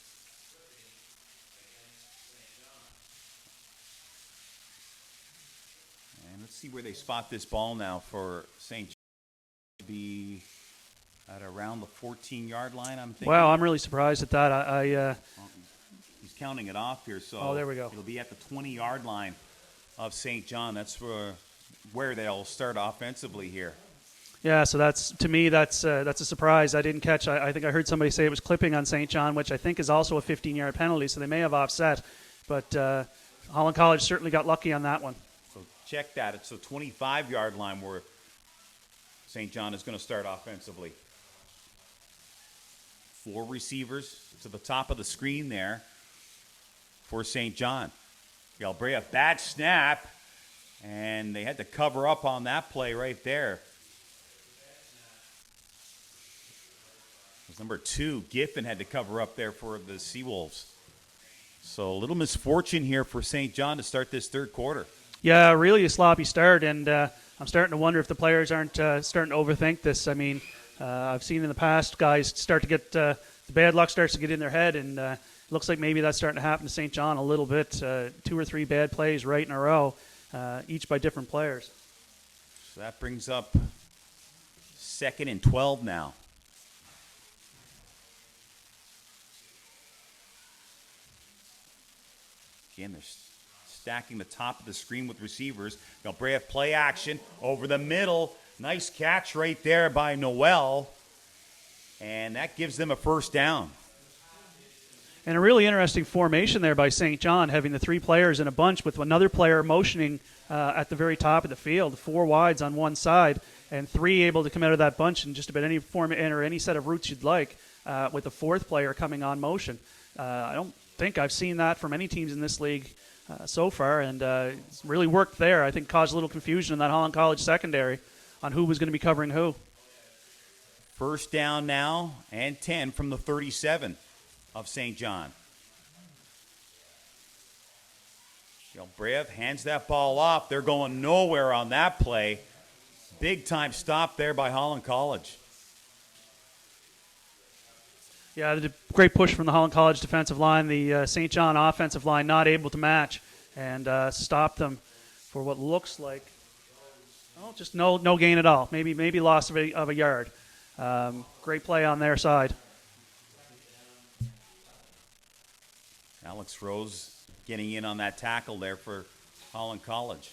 And let's see where they spot this ball now for St. John. To be at around the 14-yard line, I'm thinking. Wow, I'm really surprised at that. He's counting it off here, so oh, there we go. It'll be at the 20-yard line of St. John. That's where they'll start offensively here. Yeah, so that's a surprise. I didn't catch. I think I heard somebody say it was clipping on St. John, which I think is also a 15-yard penalty, so they may have offset. But Holland College certainly got lucky on that one. So check that. It's the 25-yard line where St. John is going to start offensively. 4 receivers to the top of the screen there for St. John. Galbraith, bad snap, and they had to cover up on that play right there. It was number 2, Giffen, had to cover up there for the Seawolves. So a little misfortune here for St. John to start this third quarter. Yeah, really a sloppy start, and I'm starting to wonder if the players aren't starting to overthink this. I mean, I've seen in the past guys start to get the bad luck starts to get in their head, and it looks like maybe that's starting to happen to St. John a little bit. 2 or 3 bad plays right in a row, each by different players. So that brings up 2nd and 12 now. Again, they're stacking the top of the screen with receivers. Galbraith play action over the middle. Nice catch right there by Noel. And that gives them a first down. And a really interesting formation there by St. John, having the 3 players in a bunch with another player motioning at the very top of the field, 4 wides on one side, and 3 able to come out of that bunch in just about any form or any set of routes you'd like, with the 4th player coming on motion. I don't think I've seen that from any teams in this league so far, and it's really worked there. I think caused a little confusion in that Holland College secondary on who was going to be covering who. First down now and 10 from the 37 of St. John. Galbraith hands that ball off. They're going nowhere on that play. Big time stop there by Holland College. Yeah, the great push from the Holland College defensive line. The St. John offensive line not able to match and stop them for what looks like, just no gain at all. Maybe loss of a yard. Great play on their side. Alex Rose getting in on that tackle there for Holland College.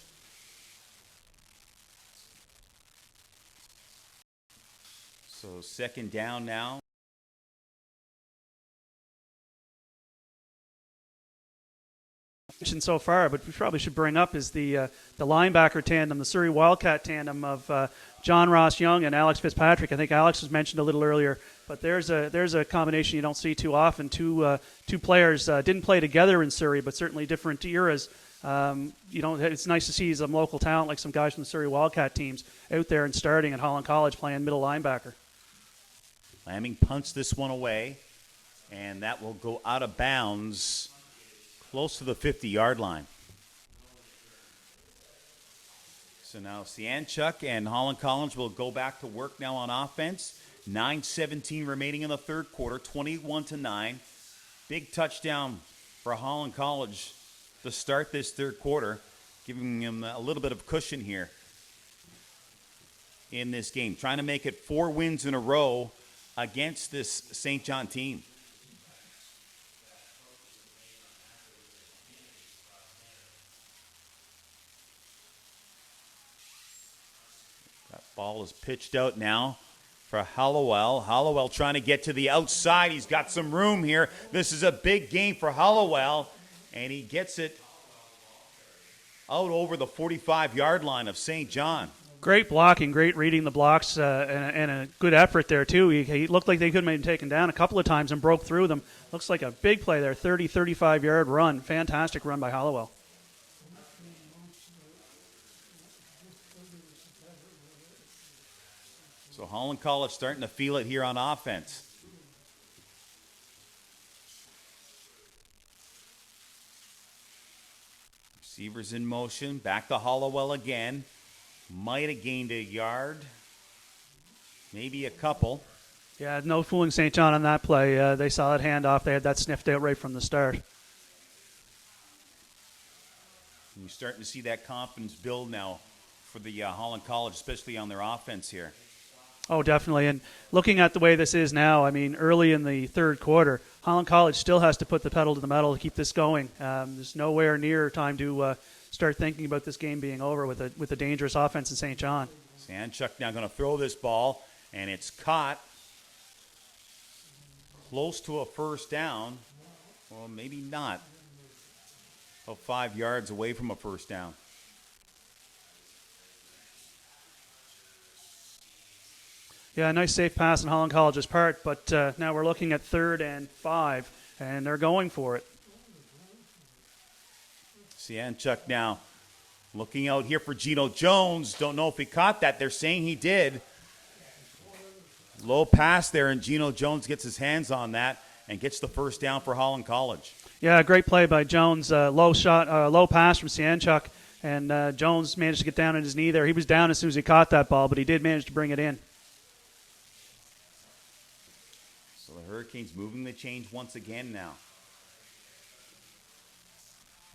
So 2nd down now. So far, but we probably should bring up is the linebacker tandem, the Surrey Wildcat tandem of John Ross Young and Alex Fitzpatrick. I think Alex was mentioned a little earlier, but there's a combination you don't see too often. Two players didn't play together in Surrey, but certainly different eras. It's nice to see some local talent like some guys from the Surrey Wildcat teams out there and starting at Holland College playing middle linebacker. Lamming punts this one away, and that will go out of bounds close to the 50-yard line. So now Sianchuk and Holland College will go back to work now on offense. 9:17 remaining in the third quarter, 21-9. Big touchdown for Holland College to start this third quarter, giving them a little bit of cushion here in this game. Trying to make it 4 wins in a row against this St. John team. Ball is pitched out now for Hollowell. Hollowell trying to get to the outside. He's got some room here. This is a big game for Hollowell, and he gets it out over the 45-yard line of St. John. Great blocking, great reading the blocks, and a good effort there, too. He looked like they could have been taken down a couple of times and broke through them. Looks like a big play there, 30, 35-yard run. Fantastic run by Hollowell. So Holland College starting to feel it here on offense. Receivers in motion. Back to Hollowell again. Might have gained a yard. Maybe a couple. Yeah, no fooling St. John on that play. They saw that handoff. They had that sniffed out right from the start. And you're starting to see that confidence build now for the Holland College, especially on their offense here. Oh, definitely. And looking at the way this is now, I mean, early in the third quarter, Holland College still has to put the pedal to the metal to keep this going. There's nowhere near time to start thinking about this game being over with a dangerous offense in St. John. Sandchuk now going to throw this ball, and it's caught close to a first down. Well, maybe not. About 5 yards away from a first down. Yeah, nice safe pass on Holland College's part, but now we're looking at 3rd and 5, and they're going for it. Sianchuk now looking out here for Gino Jones. Don't know if he caught that. They're saying he did. Low pass there, and Gino Jones gets his hands on that and gets the first down for Holland College. Yeah, great play by Jones. Low pass from Sianchuk, and Jones managed to get down on his knee there. He was down as soon as he caught that ball, but he did manage to bring it in. So the Hurricanes moving the change once again now.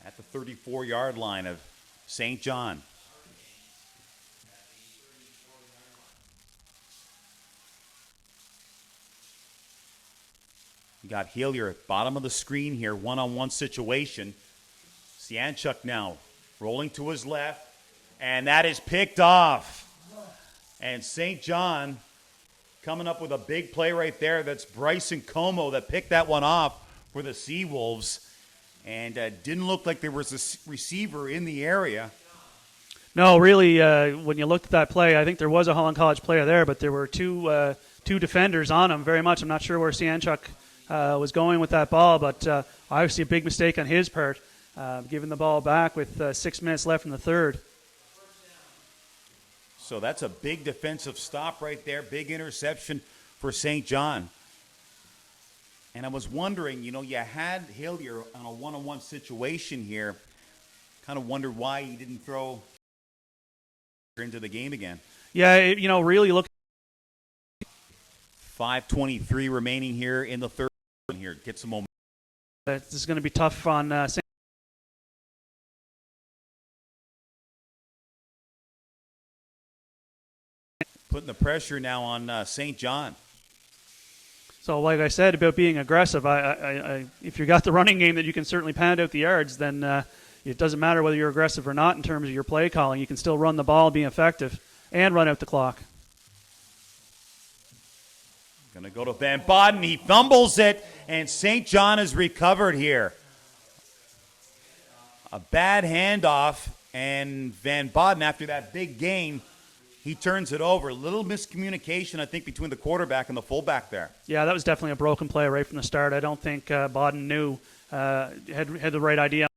At the 34-yard line of St. John. You got Hillier at bottom of the screen here, one-on-one situation. Sianchuk now rolling to his left, and that is picked off. And St. John coming up with a big play right there. That's Bryson Como that picked that one off for the Seawolves. And didn't look like there was a receiver in the area. No, really, when you looked at that play, I think there was a Holland College player there, but there were two defenders on him very much. I'm not sure where Sianchuk was going with that ball, but obviously a big mistake on his part, giving the ball back with 6 minutes left in the third. So that's a big defensive stop right there, big interception for St. John. And I was wondering, you had Hillier on a one-on-one situation here. Kind of wondered why he didn't throw into the game again. Yeah, really look. 5:23 remaining here in the third. Here, get some momentum. This is going to be tough on St. Putting the pressure now on St. John. So, like I said about being aggressive, if you got the running game that you can certainly pound out the yards, then it doesn't matter whether you're aggressive or not in terms of your play calling. You can still run the ball, be effective, and run out the clock. Going to go to Van Baden. He fumbles it, and St. John is recovered here. A bad handoff, and Van Baden, after that big gain, he turns it over. A little miscommunication, I think, between the quarterback and the fullback there. Yeah, that was definitely a broken play right from the start. I don't think Baden knew, had the right idea.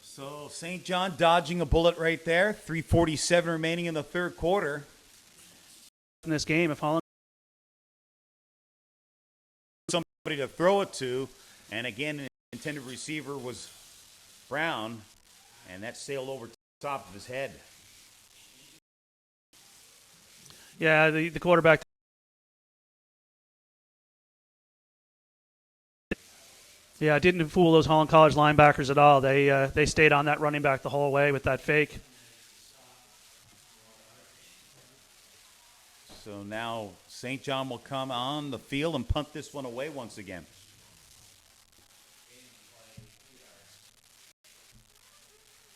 So St. John dodging a bullet right there. 3:47 remaining in the third quarter. In this game, if Holland Somebody to throw it to, and again, the intended receiver was Brown, and that sailed over the top of his head. Yeah, the quarterback. Yeah, didn't fool those Holland College linebackers at all. They stayed on that running back the whole way with that fake. So now St. John will come on the field and punt this one away once again.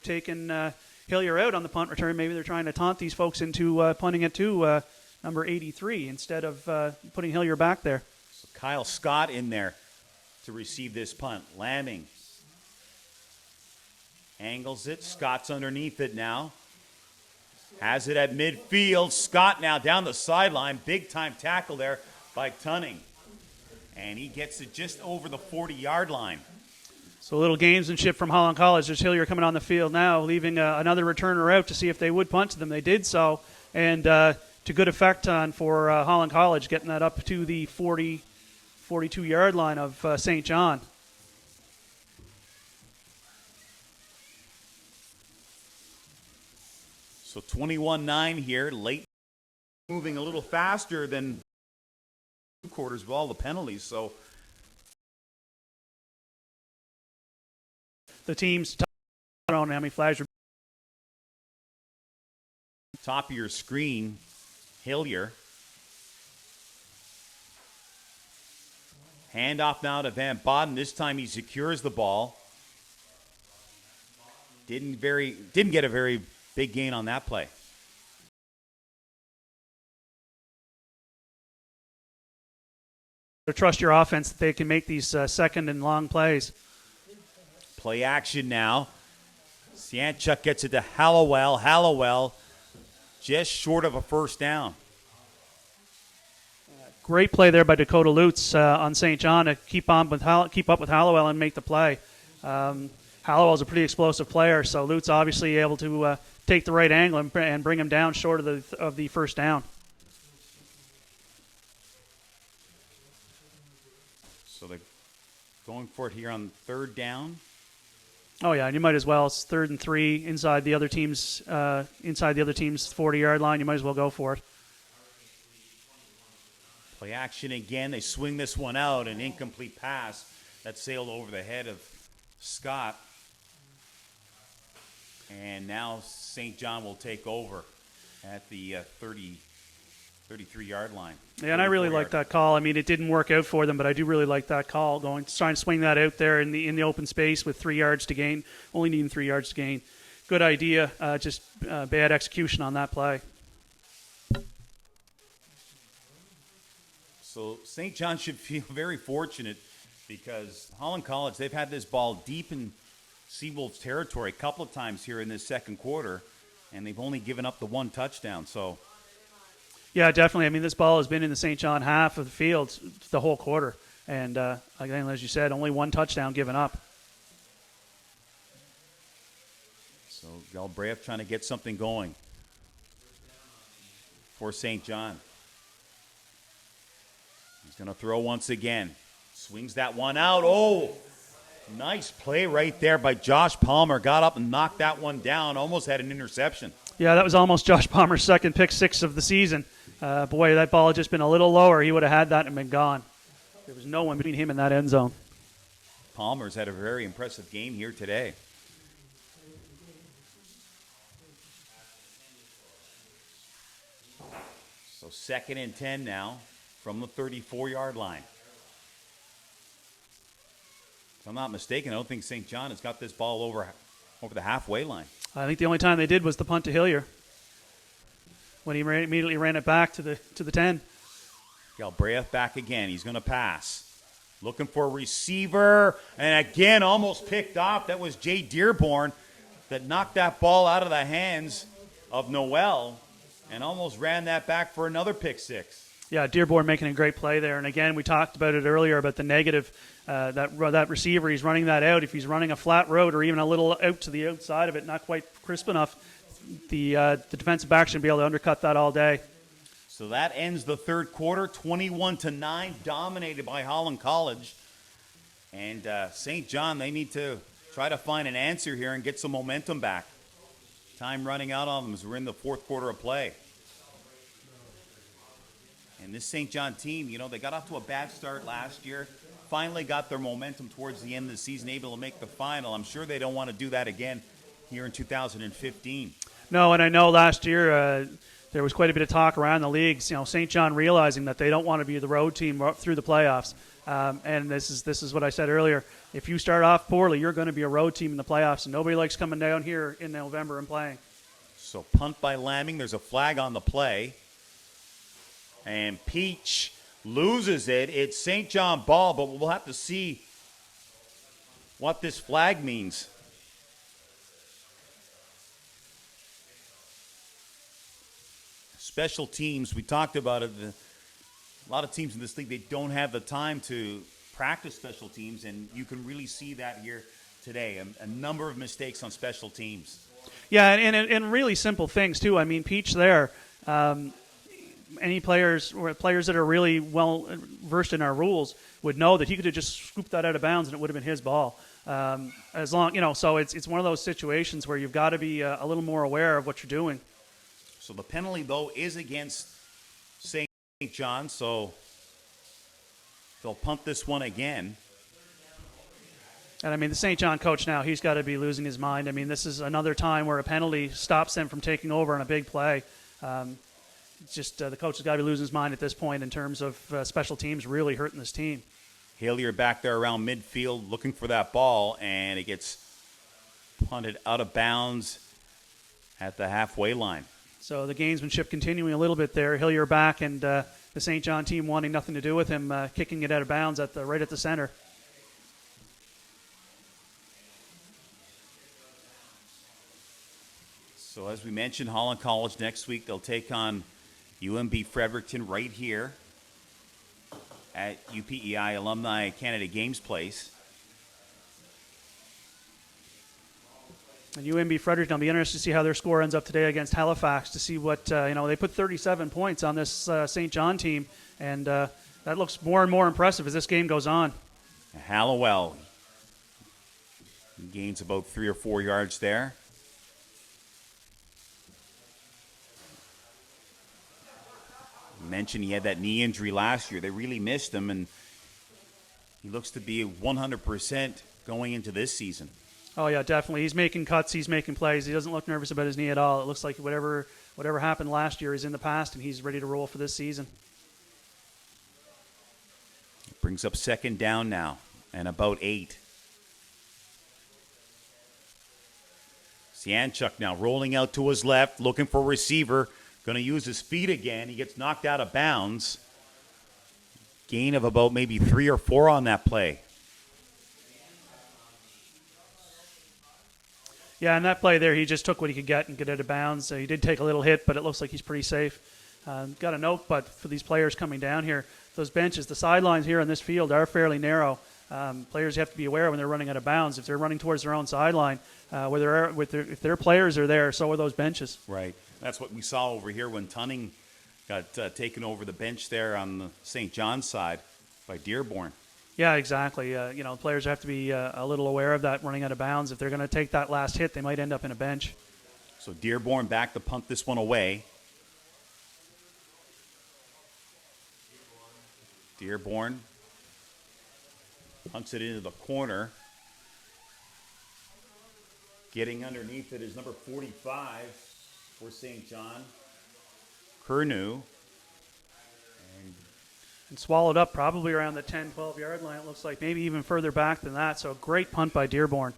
Taking Hillier out on the punt return. Maybe they're trying to taunt these folks into punting it to number 83 instead of putting Hillier back there. So Kyle Scott in there to receive this punt. Lamming angles it. Scott's underneath it now. Has it at midfield. Scott now down the sideline. Big time tackle there by Tunning. And he gets it just over the 40-yard line. So a little gamesmanship from Holland College. There's Hillier coming on the field now, leaving another returner out to see if they would punt to them. They did so, and to good effect for Holland College, getting that up to the 42-yard line of St. John. So 21-9 here, late, moving a little faster than 2 quarters with all the penalties. So The team's I don't know how many flags. top of your screen, Hillier. Handoff now to Van Baden. This time he secures the ball. Didn't get a very big gain on that play. Trust your offense that they can make these second and long plays. Play action now. Sianchuk gets it to Hallowell. Hallowell just short of a first down. Great play there by Dakota Lutz on St. John to keep up with Hallowell and make the play. Hallowell's a pretty explosive player, so Lutz obviously able to take the right angle and bring him down short of the first down. So they're going for it here on third down. Oh yeah, and you might as well. It's 3rd and 3 inside the other team's 40-yard line. You might as well go for it. Play action again. They swing this one out, an incomplete pass that sailed over the head of Scott. And now St. John will take over at the 33-yard line. Yeah, and I really like that call. I mean, it didn't work out for them, but I do really like that call, trying to swing that out there in the open space with 3 yards to gain, only needing 3 yards to gain. Good idea, just bad execution on that play. So St. John should feel very fortunate because Holland College, they've had this ball deep in Seawolves territory a couple of times here in this second quarter, and they've only given up the 1 touchdown. So, yeah, definitely. I mean, this ball has been in the St. John half of the field the whole quarter, and again, as you said, only 1 touchdown given up. So Galbraith trying to get something going for St. John. He's going to throw once again. Swings that one out. Oh, nice play right there by Josh Palmer. Got up and knocked that one down. Almost had an interception. Yeah, that was almost Josh Palmer's second pick 6 of the season. Boy, that ball had just been a little lower. He would have had that and been gone. There was no one between him and that end zone. Palmer's had a very impressive game here today. So 2nd and 10 now from the 34-yard line. If I'm not mistaken, I don't think St. John has got this ball over the halfway line. I think the only time they did was the punt to Hillier when he immediately ran it back to the 10. Galbraith back again. He's going to pass. Looking for a receiver. And again, almost picked off. That was Jay Dearborn that knocked that ball out of the hands of Noel and almost ran that back for another pick 6. Yeah, Dearborn making a great play there. And again, we talked about it earlier about the negative. That receiver, he's running that out. If he's running a flat road or even a little out to the outside of it, not quite crisp enough, the defensive back should be able to undercut that all day. So that ends the third quarter, 21-9, dominated by Holland College. And St. John, they need to try to find an answer here and get some momentum back. Time running out on them as we're in the fourth quarter of play. And this St. John team, they got off to a bad start last year. Finally got their momentum towards the end of the season, able to make the final. I'm sure they don't want to do that again here in 2015. No, and I know last year there was quite a bit of talk around the leagues. St. John realizing that they don't want to be the road team through the playoffs. And this is what I said earlier. If you start off poorly, you're going to be a road team in the playoffs, and nobody likes coming down here in November and playing. So punt by Lamming. There's a flag on the play. And Peach loses it. It's St. John ball, but we'll have to see what this flag means. Special teams, we talked about it. A lot of teams in this league, they don't have the time to practice special teams, and you can really see that here today. A number of mistakes on special teams. Yeah, and really simple things, too. I mean, Peach there, any players that are really well versed in our rules would know that he could have just scooped that out of bounds and it would have been his ball. As long, so it's one of those situations where you've got to be a little more aware of what you're doing. So the penalty, though, is against St. John, so they'll punt this one again. And, I mean, the St. John coach now, he's got to be losing his mind. I mean, this is another time where a penalty stops them from taking over on a big play. The coach has got to be losing his mind at this point in terms of special teams really hurting this team. Hillier back there around midfield looking for that ball, and it gets punted out of bounds at the halfway line. So the gamesmanship continuing a little bit there. Hillier back and the St. John team wanting nothing to do with him, kicking it out of bounds right at the center. So as we mentioned, Holland College next week, they'll take on UNB Fredericton right here at UPEI Alumni Canada Games Place. And UNB Fredericton, I'll be interested to see how their score ends up today against Halifax, to see what, they put 37 points on this St. John team, and that looks more and more impressive as this game goes on. Hallowell gains about 3 or 4 yards there. Mentioned he had that knee injury last year. They really missed him, and he looks to be 100% going into this season. Oh, yeah, definitely. He's making cuts. He's making plays. He doesn't look nervous about his knee at all. It looks like whatever happened last year is in the past, and he's ready to roll for this season. Brings up second down now and about 8. Sianchuk now rolling out to his left, looking for a receiver. Going to use his feet again. He gets knocked out of bounds. Gain of about maybe 3 or 4 on that play. Yeah, and that play there, he just took what he could get and get out of bounds. So he did take a little hit, but it looks like he's pretty safe. Got a note, but for these players coming down here, those benches, the sidelines here on this field are fairly narrow. Players have to be aware when they're running out of bounds. If they're running towards their own sideline, if their players are there, so are those benches. Right. That's what we saw over here when Tunning got taken over the bench there on the St. John's side by Dearborn. Yeah, exactly. Players have to be a little aware of that running out of bounds. If they're going to take that last hit, they might end up in a bench. So Dearborn back to punt this one away. Dearborn punts it into the corner. Getting underneath it is number 45 for St. John, Kernu. And swallowed up probably around the 10, 12-yard line, it looks like, maybe even further back than that. So great punt by Dearborn.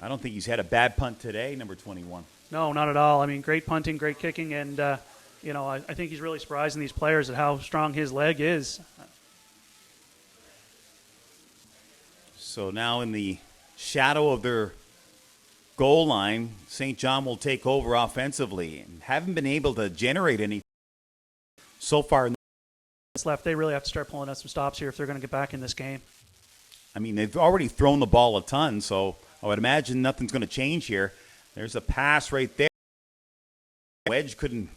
I don't think he's had a bad punt today, number 21. No, not at all. I mean, great punting, great kicking, and, I think he's really surprising these players at how strong his leg is. So now in the shadow of their goal line, St. John will take over offensively and haven't been able to generate any so far. Left, they really have to start pulling out some stops here if they're going to get back in this game. I mean, they've already thrown the ball a ton, so I would imagine nothing's going to change here. There's a pass right there. Wedge couldn't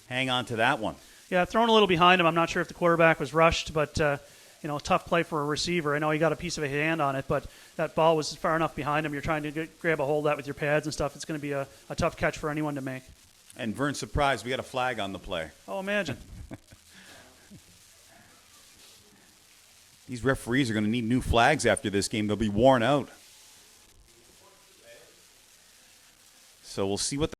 hang on to that one. Yeah, thrown a little behind him. I'm not sure if the quarterback was rushed, but a tough play for a receiver. I know he got a piece of a hand on it, but that ball was far enough behind him. You're trying to grab a hold of that with your pads and stuff. It's going to be a tough catch for anyone to make. And Vern's surprised we got a flag on the play. Oh, imagine. These referees are going to need new flags after this game. They'll be worn out. So we'll see what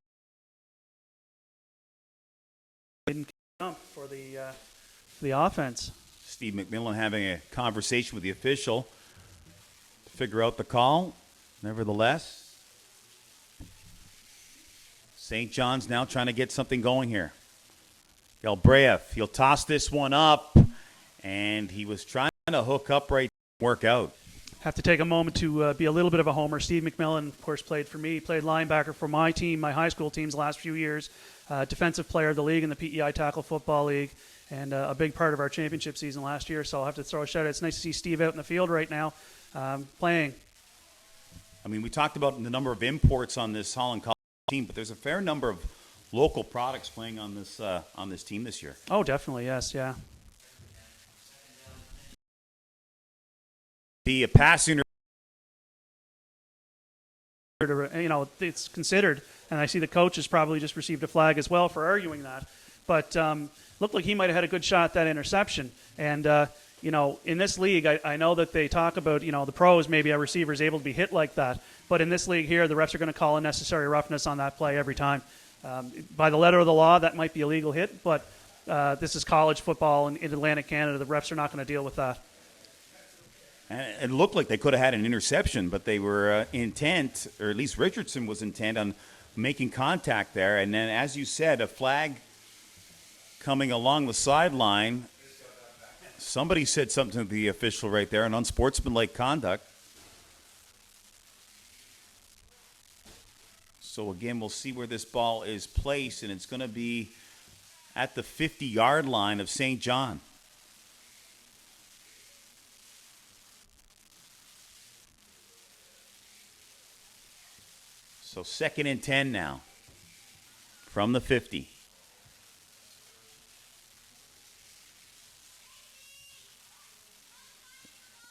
Didn't jump for the offense. Steve McMillan having a conversation with the official to figure out the call. Nevertheless, St. John's now trying to get something going here. Galbraith, he'll toss this one up, and he was trying to hook up right, work out. Have to take a moment to be a little bit of a homer. Steve McMillan, of course, played for me, played linebacker for my team, my high school teams the last few years, defensive player of the league in the PEI Tackle Football League, and a big part of our championship season last year. So I'll have to throw a shout out. It's nice to see Steve out in the field right now playing. I mean, we talked about the number of imports on this Holland College team, but there's a fair number of local products playing on this team this year. Oh, definitely, yes, yeah. The passing, it's considered, and I see the coach has probably just received a flag as well for arguing that. But looked like he might have had a good shot at that interception. And, in this league, I know that they talk about, the pros, maybe a receiver is able to be hit like that. But in this league here, the refs are going to call unnecessary roughness on that play every time. By the letter of the law, that might be a legal hit, but this is college football in Atlantic Canada. The refs are not going to deal with that. and it looked like they could have had an interception, but they were intent, or at least Richardson was intent on making contact there. And then, as you said, a flag coming along the sideline. Somebody said something to the official right there, an unsportsmanlike conduct. So again, we'll see where this ball is placed, and it's going to be at the 50-yard line of St. John. So 2nd and 10 now from the 50.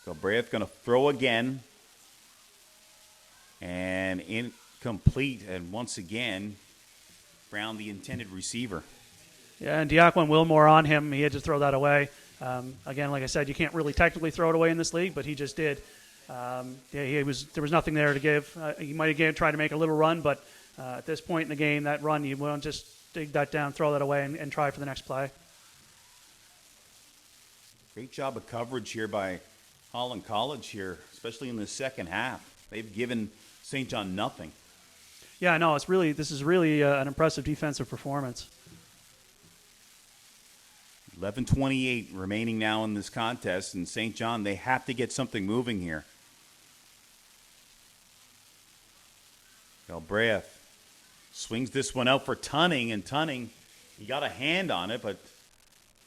Galbraith going to throw again. And incomplete. And once again, Brown, the intended receiver. Yeah, and Diakon Wilmore on him. He had to throw that away. Again, like I said, you can't really technically throw it away in this league, but he just did. There was nothing there to give. He might have tried to make a little run, but at this point in the game, that run, you won't just dig that down, throw that away, and try for the next play. Great job of coverage here by Holland College here, especially in the second half. They've given St. John nothing. Yeah, no, this is really an impressive defensive performance. 11:28 remaining now in this contest, and St. John, they have to get something moving here. Galbraith swings this one out for Tunning, and Tunning, he got a hand on it, but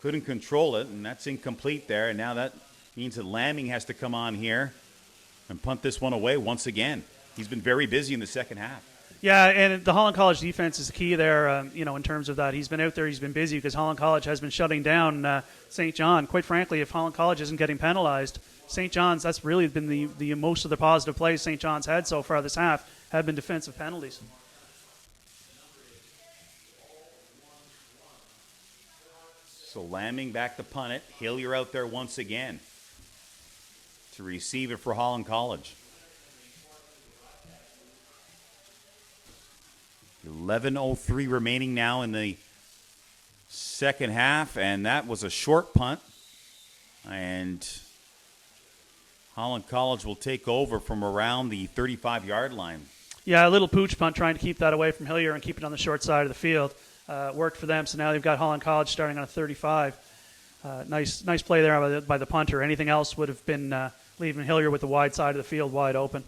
couldn't control it, and that's incomplete there. And now that means that Lamming has to come on here and punt this one away once again. He's been very busy in the second half. Yeah, and the Holland College defense is the key there, in terms of that. He's been out there, he's been busy because Holland College has been shutting down St. John. Quite frankly, if Holland College isn't getting penalized, St. John's, that's really been the most of the positive plays St. John's had so far this half have been defensive penalties. So Lamming back to punt it. Hillier out there once again to receive it for Holland College. 11:03 remaining now in the second half, and that was a short punt. And Holland College will take over from around the 35-yard line. Yeah, a little pooch punt trying to keep that away from Hillier and keep it on the short side of the field. Worked for them, so now they've got Holland College starting on a 35. Nice play there by the punter. Anything else would have been leaving Hillier with the wide side of the field wide open.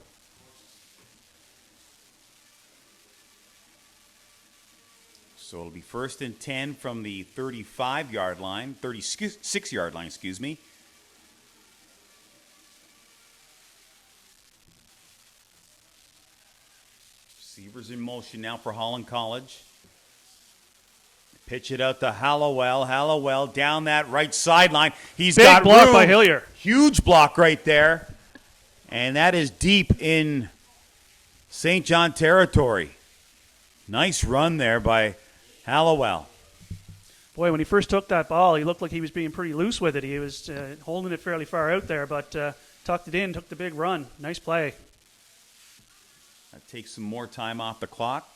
So it'll be 1st and 10 from the 36-yard line, excuse me. Receivers in motion now for Holland College. Pitch it out to Hallowell. Hallowell down that right sideline. He's Big got block room. by Hillier. Huge block right there. And that is deep in St. John territory. Nice run there by Hallowell. Boy, when he first took that ball, he looked like he was being pretty loose with it. He was holding it fairly far out there, but tucked it in, took the big run. Nice play. That takes some more time off the clock.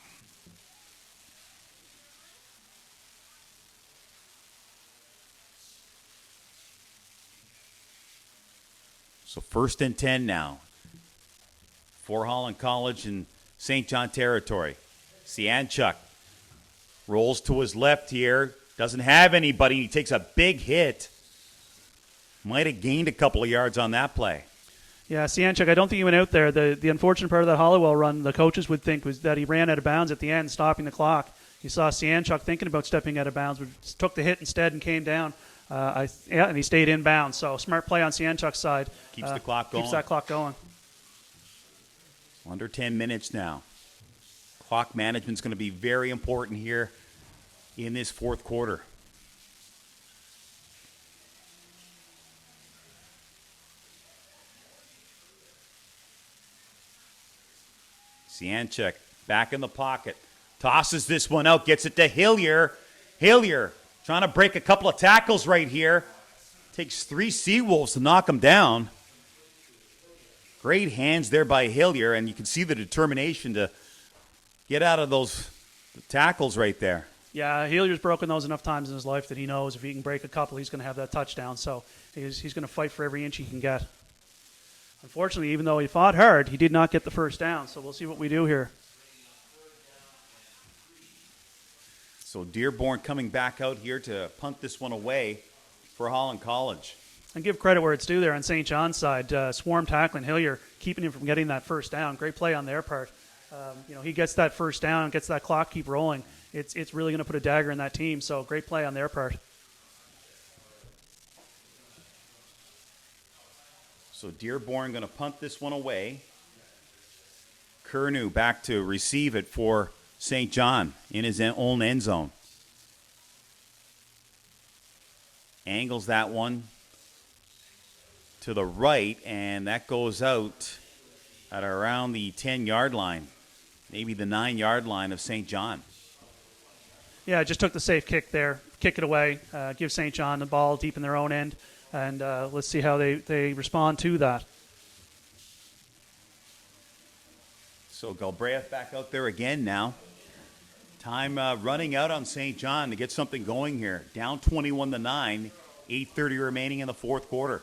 So 1st and 10 now for Holland College in St. John territory. Sianchuk rolls to his left here. Doesn't have anybody. He takes a big hit. Might have gained a couple of yards on that play. Yeah, Sianchuk, I don't think he went out there. The unfortunate part of that Hollowell run, the coaches would think, was that he ran out of bounds at the end, stopping the clock. You saw Sianchuk thinking about stepping out of bounds, but took the hit instead and came down. And he stayed in bounds. So smart play on Sianchuk's side. Keeps the clock going. Keeps that clock going. Under 10 minutes now. Clock management's going to be very important here in this fourth quarter. Sianchuk back in the pocket. Tosses this one out. Gets it to Hillier. Hillier trying to break a couple of tackles right here. Takes 3 Seawolves to knock him down. Great hands there by Hillier, and you can see the determination to get out of those tackles right there. Yeah, Hillier's broken those enough times in his life that he knows if he can break a couple, he's going to have that touchdown. So he's going to fight for every inch he can get. Unfortunately, even though he fought hard, he did not get the first down. So we'll see what we do here. So Dearborn coming back out here to punt this one away for Holland College. And give credit where it's due there on St. John's side. Swarm tackling Hillier, keeping him from getting that first down. Great play on their part. he gets that first down, gets that clock keep rolling. It's really going to put a dagger in that team. So great play on their part. So Dearborn going to punt this one away. Curnew back to receive it for St. John in his own end zone. Angles that one to the right, and that goes out at around the 10-yard line, maybe the 9-yard line of St. John. Yeah, just took the safe kick there, kick it away, give St. John the ball deep in their own end, and let's see how they respond to that. So Galbraith back out there again now. Time running out on St. John to get something going here. Down 21-9, 8:30 remaining in the fourth quarter.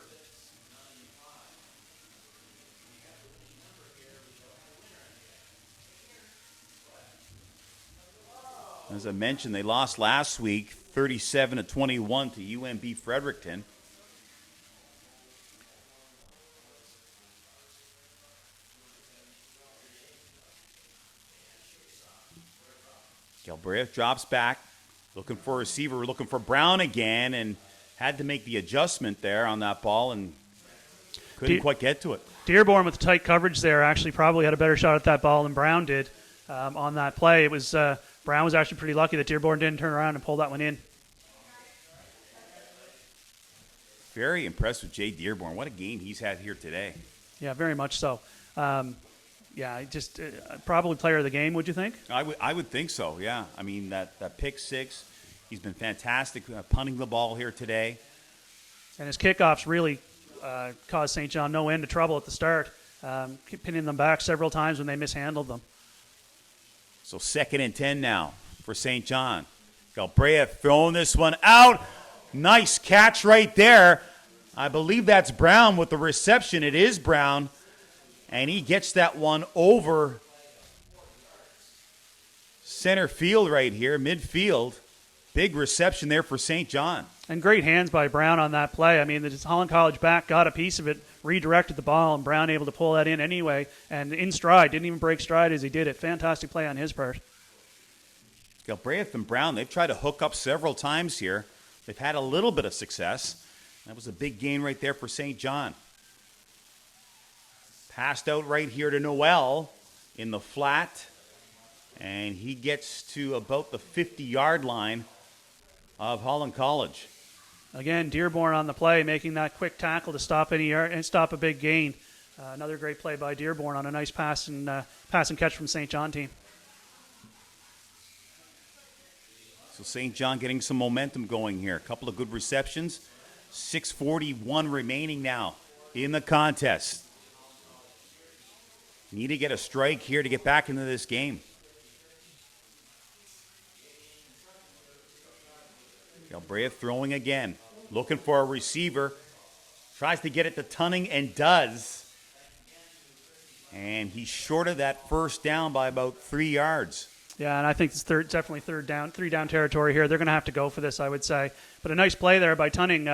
As I mentioned, they lost last week 37-21 to UNB Fredericton. Galbraith drops back, looking for a receiver, looking for Brown again, and had to make the adjustment there on that ball and couldn't quite get to it. Dearborn with tight coverage there actually probably had a better shot at that ball than Brown did on that play. It was Brown was actually pretty lucky that Dearborn didn't turn around and pull that one in. Very impressed with Jay Dearborn. What a game he's had here today. Yeah, very much so. Yeah, just probably player of the game, would you think? I would think so, yeah. I mean, that pick six, he's been fantastic punting the ball here today. And his kickoffs really caused St. John no end of trouble at the start, pinning them back several times when they mishandled them. So 2nd and 10 now for St. John. Galbraith throwing this one out. Nice catch right there. I believe that's Brown with the reception. It is Brown. And he gets that one over center field right here, midfield. Big reception there for St. John. And great hands by Brown on that play. I mean, the Holland College back got a piece of it, redirected the ball, and Brown able to pull that in anyway. And in stride, didn't even break stride as he did it. Fantastic play on his part. Galbraith and Brown, they've tried to hook up several times here. They've had a little bit of success. That was a big gain right there for St. John. Passed out right here to Noel in the flat. And he gets to about the 50-yard line of Holland College. Again, Dearborn on the play, making that quick tackle to stop a big gain. Another great play by Dearborn on a nice pass and catch from St. John team. So St. John getting some momentum going here. A couple of good receptions. 6:41 remaining now in the contest. Need to get a strike here to get back into this game. Galbraith throwing again. Looking for a receiver. Tries to get it to Tunning and does. And he's short of that first down by about 3 yards. Yeah, and I think it's definitely three down territory here. They're going to have to go for this, I would say. But a nice play there by Tunning.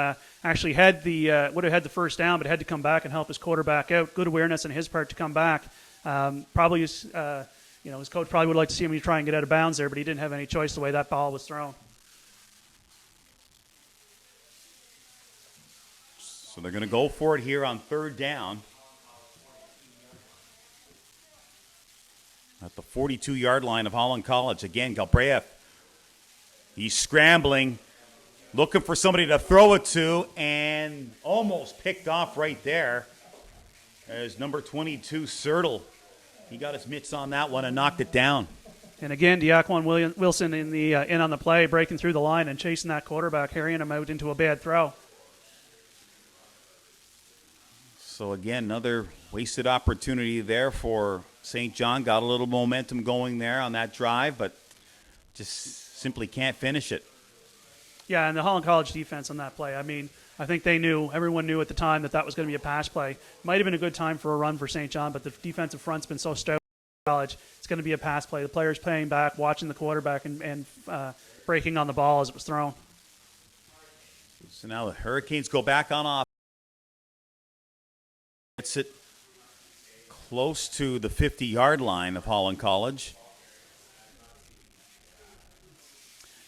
Actually would have had the first down, but had to come back and help his quarterback out. Good awareness on his part to come back. Probably, his coach probably would like to see him try and get out of bounds there, but he didn't have any choice the way that ball was thrown. So they're going to go for it here on 3rd down. At the 42-yard line of Holland College. Again, Galbraith. He's scrambling, looking for somebody to throw it to, and almost picked off right there. As number 22, Sertle. He got his mitts on that one and knocked it down. And again, Diaquan Wilson in on the play, breaking through the line and chasing that quarterback, carrying him out into a bad throw. So again, another wasted opportunity there for St. John. Got a little momentum going there on that drive, but just simply can't finish it. Yeah, and the Holland College defense on that play. I mean, I think everyone knew at the time that was going to be a pass play. Might have been a good time for a run for St. John, but the defensive front's been so stout in college. It's going to be a pass play. The players playing back, watching the quarterback, and breaking on the ball as it was thrown. So now the Hurricanes go back on off. Gets it close to the 50-yard line of Holland College.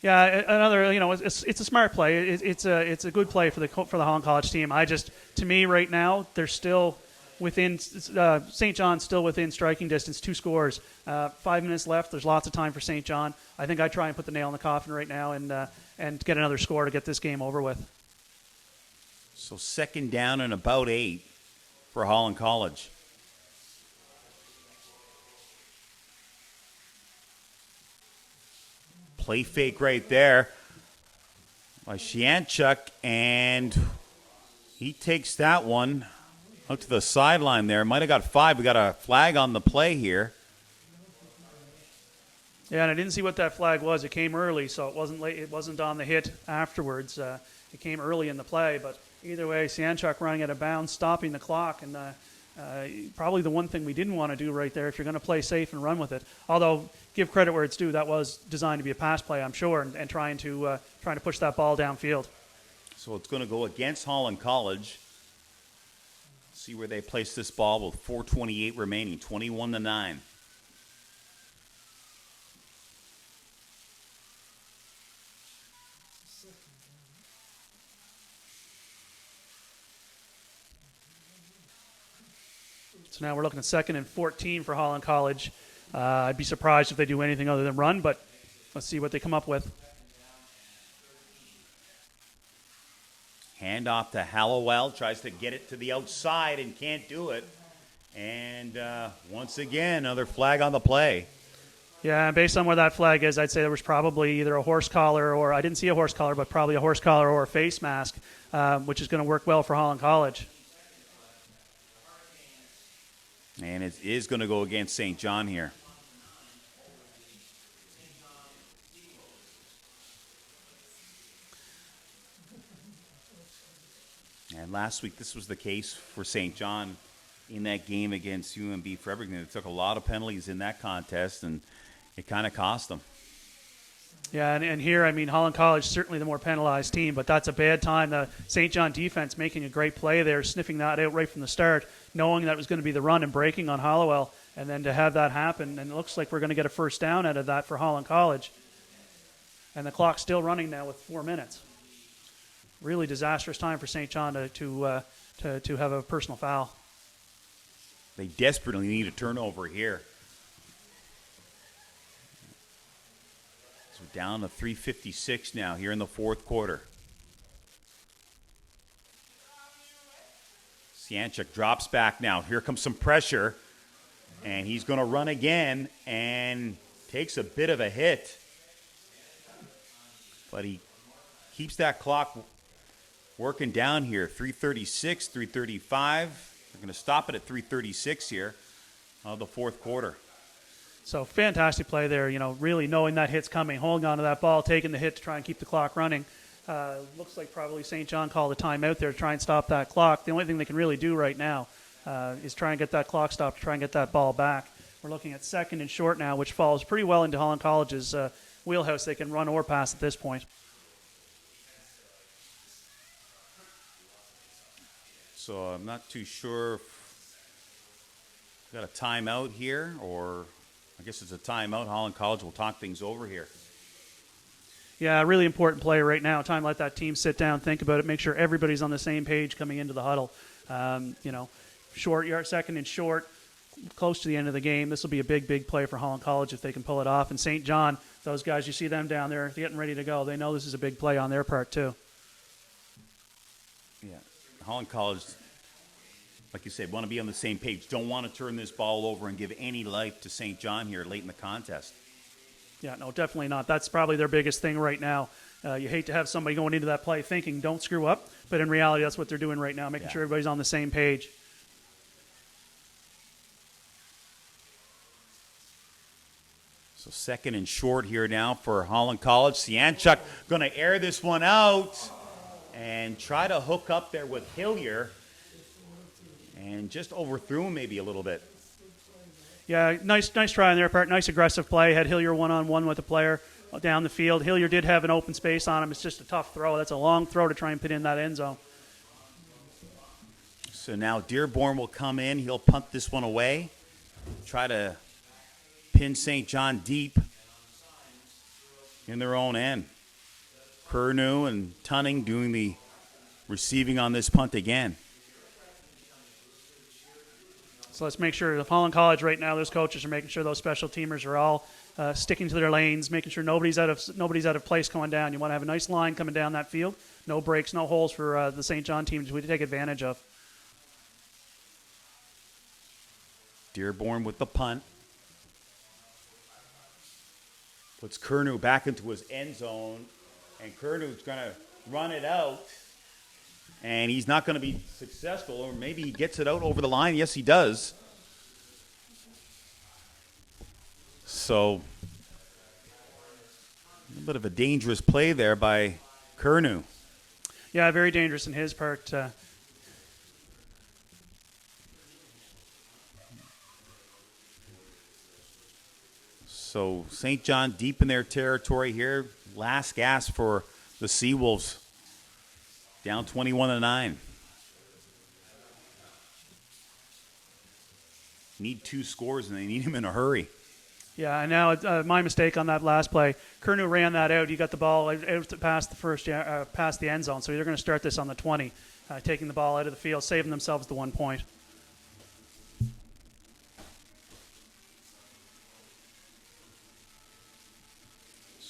Yeah, another, it's a smart play. It's a good play for the Holland College team. To me right now, they're still within St. John's still within striking distance, 2 scores. 5 minutes left. There's lots of time for St. John. I think I try and put the nail in the coffin right now and get another score to get this game over with. So 2nd down and about 8 for Holland College. Play fake right there by Shianchuk, and he takes that one out to the sideline there. Might have got 5. We got a flag on the play here. Yeah, and I didn't see what that flag was. It came early, so it wasn't late. It wasn't on the hit afterwards. It came early in the play, but either way, Shianchuk running out of bounds, stopping the clock, and probably the one thing we didn't want to do right there if you're going to play safe and run with it. Although, give credit where it's due, that was designed to be a pass play, I'm sure, and trying to push that ball downfield. So it's going to go against Holland College. See where they place this ball with 4:28 remaining, 21-9. So now we're looking at 2nd and 14 for Holland College. I'd be surprised if they do anything other than run, but let's see what they come up with. Hand off to Hallowell, tries to get it to the outside and can't do it. And once again, another flag on the play. Yeah, based on where that flag is, I'd say there was probably either a horse collar or, I didn't see a horse collar, but probably a horse collar or a face mask, which is going to work well for Holland College. And it is going to go against St. John here. And last week, this was the case for St. John in that game against UNB Fredericton. They took a lot of penalties in that contest, and it kind of cost them. Yeah, and here, I mean, Holland College certainly the more penalized team, but that's a bad time. The St. John defense making a great play there, sniffing that out right from the start, knowing that it was going to be the run and breaking on Hollowell, and then to have that happen, and it looks like we're going to get a first down out of that for Holland College. And the clock's still running now with 4 minutes. Really disastrous time for St. John to have a personal foul. They desperately need a turnover here. So down to 3:56 now here in the 4th quarter. Shianchuk drops back now. Here comes some pressure. And he's going to run again and takes a bit of a hit. But he keeps that clock working down here. 3:36, 3:35. They're going to stop it at 3:36 here of the 4th quarter. So fantastic play there, really knowing that hit's coming, holding on to that ball, taking the hit to try and keep the clock running. Looks like probably St. John called a timeout there to try and stop that clock. The only thing they can really do right now is try and get that clock stopped, try and get that ball back. We're looking at 2nd and short now, which falls pretty well into Holland College's wheelhouse. They can run or pass at this point. So I'm not too sure if we got a timeout here, or I guess it's a timeout. Holland College will talk things over here. Yeah, really important play right now. Time to let that team sit down, think about it, make sure everybody's on the same page coming into the huddle. Short yard, 2nd and short, close to the end of the game. This will be a big, big play for Holland College if they can pull it off. And St. John, those guys, you see them down there getting ready to go. They know this is a big play on their part too. Yeah, Holland College, like you said, want to be on the same page. Don't want to turn this ball over and give any life to St. John here late in the contest. Yeah, no, definitely not. That's probably their biggest thing right now. You hate to have somebody going into that play thinking, don't screw up. But in reality, that's what they're doing right now, making sure everybody's on the same page. So 2nd and short here now for Holland College. Shianchuk going to air this one out and try to hook up there with Hillier. And just overthrew him maybe a little bit. Yeah, nice try on their part. Nice aggressive play. Had Hillier one-on-one with the player down the field. Hillier did have an open space on him. It's just a tough throw. That's a long throw to try and put in that end zone. So now Dearborn will come in. He'll punt this one away. Try to pin St. John deep in their own end. Curnow and Tunning doing the receiving on this punt again. So let's make sure, the Holland College right now, those coaches are making sure those special teamers are all sticking to their lanes, making sure nobody's out of place going down. You want to have a nice line coming down that field. No breaks, no holes for the St. John team to take advantage of. Dearborn with the punt. Puts Curnow back into his end zone. And Curnew's going to run it out. And he's not going to be successful. Or maybe he gets it out over the line. Yes, he does. So, a little bit of a dangerous play there by Curnow. Yeah, very dangerous in his part. So St. John deep in their territory here. Last gasp for the Seawolves. Down 21-9. Need 2 scores, and they need them in a hurry. Yeah, and now my mistake on that last play. Curnow ran that out. He got the ball out past the end zone. So they're going to start this on the 20, taking the ball out of the field, saving themselves the 1 point.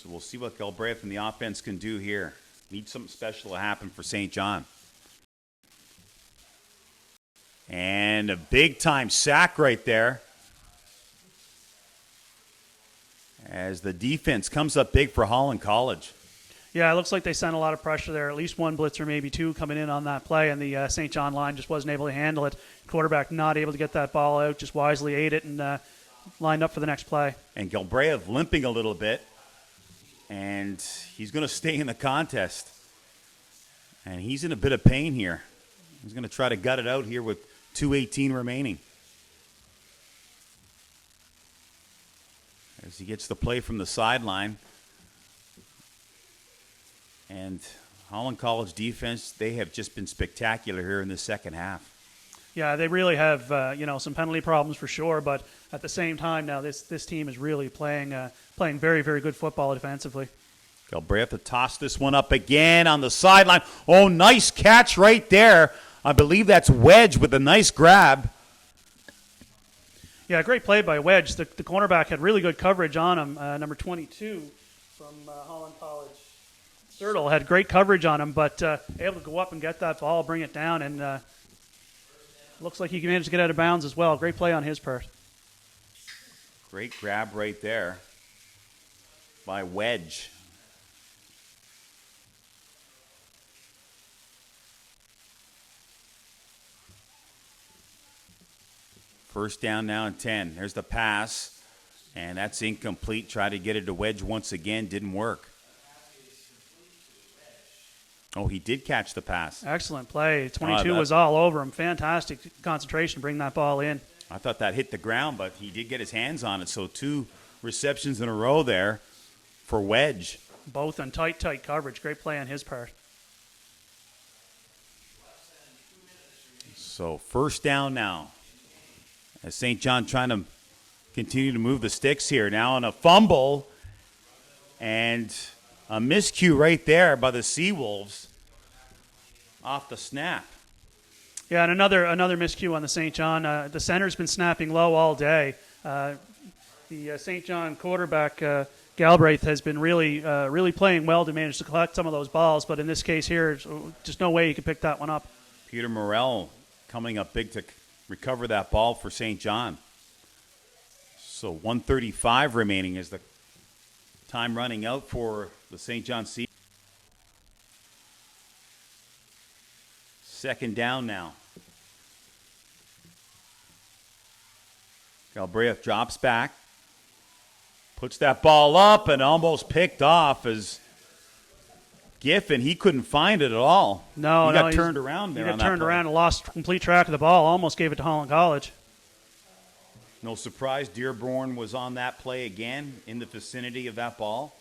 So we'll see what Galbraith and the offense can do here. Need something special to happen for St. John. And a big-time sack right there. As the defense comes up big for Holland College. Yeah, it looks like they sent a lot of pressure there. At least one blitzer, maybe 2 coming in on that play, and the St. John line just wasn't able to handle it. Quarterback not able to get that ball out, just wisely ate it and lined up for the next play. And Galbraith limping a little bit. And he's going to stay in the contest. And he's in a bit of pain here. He's going to try to gut it out here with 2:18 remaining. As he gets the play from the sideline. And Holland College defense, they have just been spectacular here in the second half. Yeah, they really have some penalty problems for sure, but at the same time now this team is really playing very, very good football defensively. Galbraith to toss this one up again on the sideline. Oh, nice catch right there. I believe that's Wedge with a nice grab. Yeah, great play by Wedge. The cornerback had really good coverage on him. Number 22 from Holland College. Sertle had great coverage on him, but able to go up and get that ball, bring it down, and looks like he managed to get out of bounds as well. Great play on his part. Great grab right there by Wedge. First down now and 10. There's the pass, and that's incomplete. Tried to get it to Wedge once again. Didn't work. Oh, he did catch the pass. Excellent play. 22 was all over him. Fantastic concentration to bring that ball in. I thought that hit the ground, but he did get his hands on it. So 2 receptions in a row there for Wedge. Both on tight coverage. Great play on his part. So first down now. As St. John trying to continue to move the sticks here. Now on a fumble and a miscue right there by the Seawolves off the snap. Yeah, and another miscue on the St. John. The center's been snapping low all day. The St. John quarterback, Galbraith, has been really playing well to manage to collect some of those balls, but in this case here, just no way he could pick that one up. Peter Morrell coming up big to recover that ball for St. John. So 1:35 remaining is the time running out for the St. John Sea. Second down now. Galbraith drops back, puts that ball up, and almost picked off as Giffen. He couldn't find it at all. He got turned around there. He got turned around and lost complete track of the ball. Almost gave it to Holland College. No surprise, Dearborn was on that play again in the vicinity of that ball.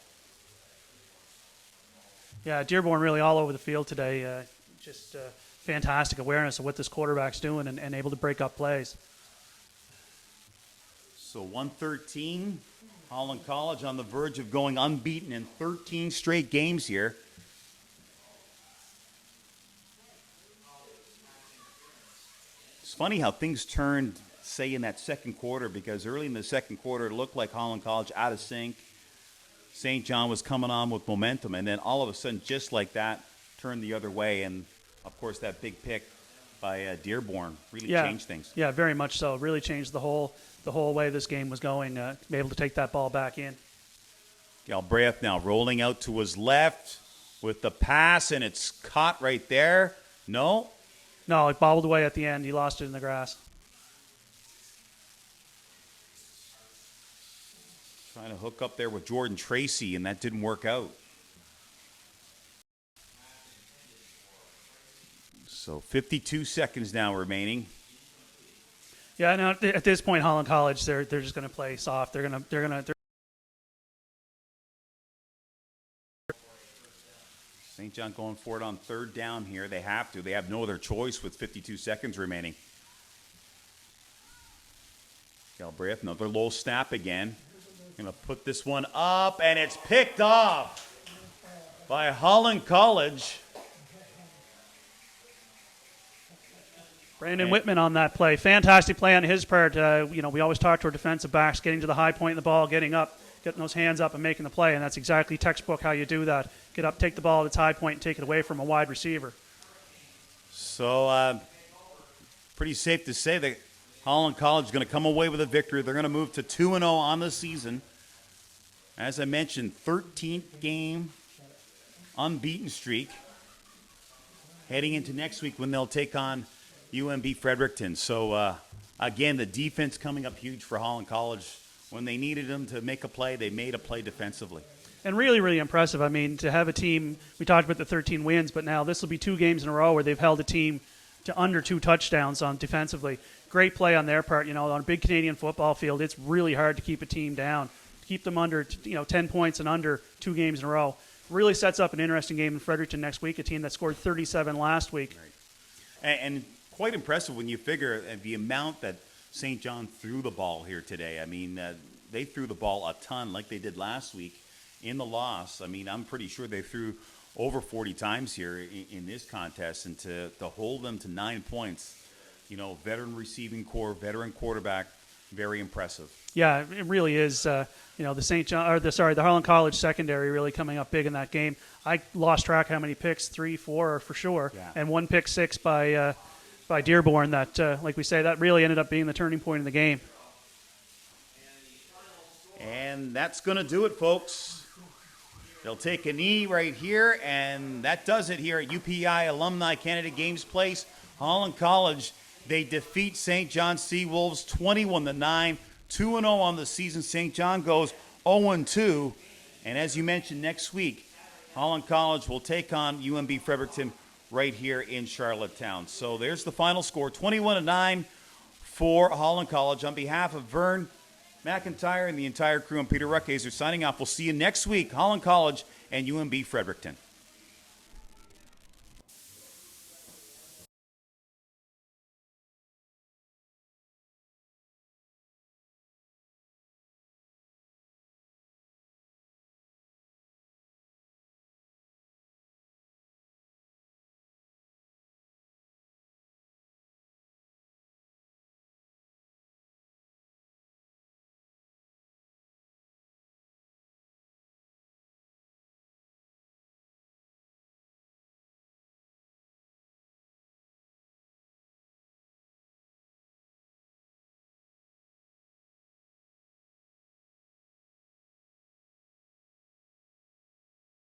Yeah, Dearborn really all over the field today. Just fantastic awareness of what this quarterback's doing and able to break up plays. So 113, Holland College on the verge of going unbeaten in 13 straight games here. It's funny how things turned, say, in that second quarter, because early in the second quarter it looked like Holland College out of sync. St. John was coming on with momentum, and then all of a sudden, just like that, turned the other way. And, of course, that big pick by Dearborn really changed things. Yeah, very much so. It really changed the whole way this game was going, to be able to take that ball back in. Galbraith now rolling out to his left with the pass, and it's caught right there. No, it bobbled away at the end. He lost it in the grass. Trying to hook up there with Jordan Tracy, and that didn't work out. So 52 seconds now remaining. Yeah, no, at this point, Holland College, they're just going to play soft. They're St. John going for it on third down here. They have to. They have no other choice with 52 seconds remaining. Galbraith, another low snap again. Going to put this one up, and it's picked off by Holland College. Brandon Whitman on that play. Fantastic play on his part. We always talk to our defensive backs, getting to the high point of the ball, getting up, getting those hands up and making the play, and that's exactly textbook how you do that. Get up, take the ball at its high point, and take it away from a wide receiver. So pretty safe to say that Holland College is going to come away with a victory. They're going to move to 2-0 on the season. As I mentioned, 13th game, unbeaten streak. Heading into next week when they'll take on UNB Fredericton. So, again, the defense coming up huge for Holland College. When they needed them to make a play, they made a play defensively. And really, really impressive. I mean, to have a team, we talked about the 13 wins, but now this will be 2 games in a row where they've held a team to under 2 touchdowns on defensively. Great play on their part. On a big Canadian football field, it's really hard to keep a team down. Keep them under 10 points and under 2 games in a row. Really sets up an interesting game in Fredericton next week, a team that scored 37 last week. Right. And quite impressive when you figure the amount that St. John threw the ball here today. I mean, they threw the ball a ton like they did last week in the loss. I mean, I'm pretty sure they threw over 40 times here in this contest, and to hold them to 9 points, veteran receiving core, veteran quarterback, very impressive. Yeah, it really is. The Harlan College secondary really coming up big in that game. I lost track how many picks, 3, 4 for sure, and 1 pick 6 by Dearborn. That, like we say, that really ended up being the turning point in the game. And that's going to do it, folks. They'll take a knee right here, and that does it here at UPI Alumni Canada Games Place. Holland College, they defeat St. John Seawolves 21-9, 2-0 on the season. St. John goes 0-2, and as you mentioned, next week, Holland College will take on UNB Fredericton right here in Charlottetown. So there's the final score, 21-9 for Holland College. On behalf of Vern McIntyre and the entire crew, I'm Peter Ruckhazer signing off. We'll see you next week, Holland College and UNB Fredericton.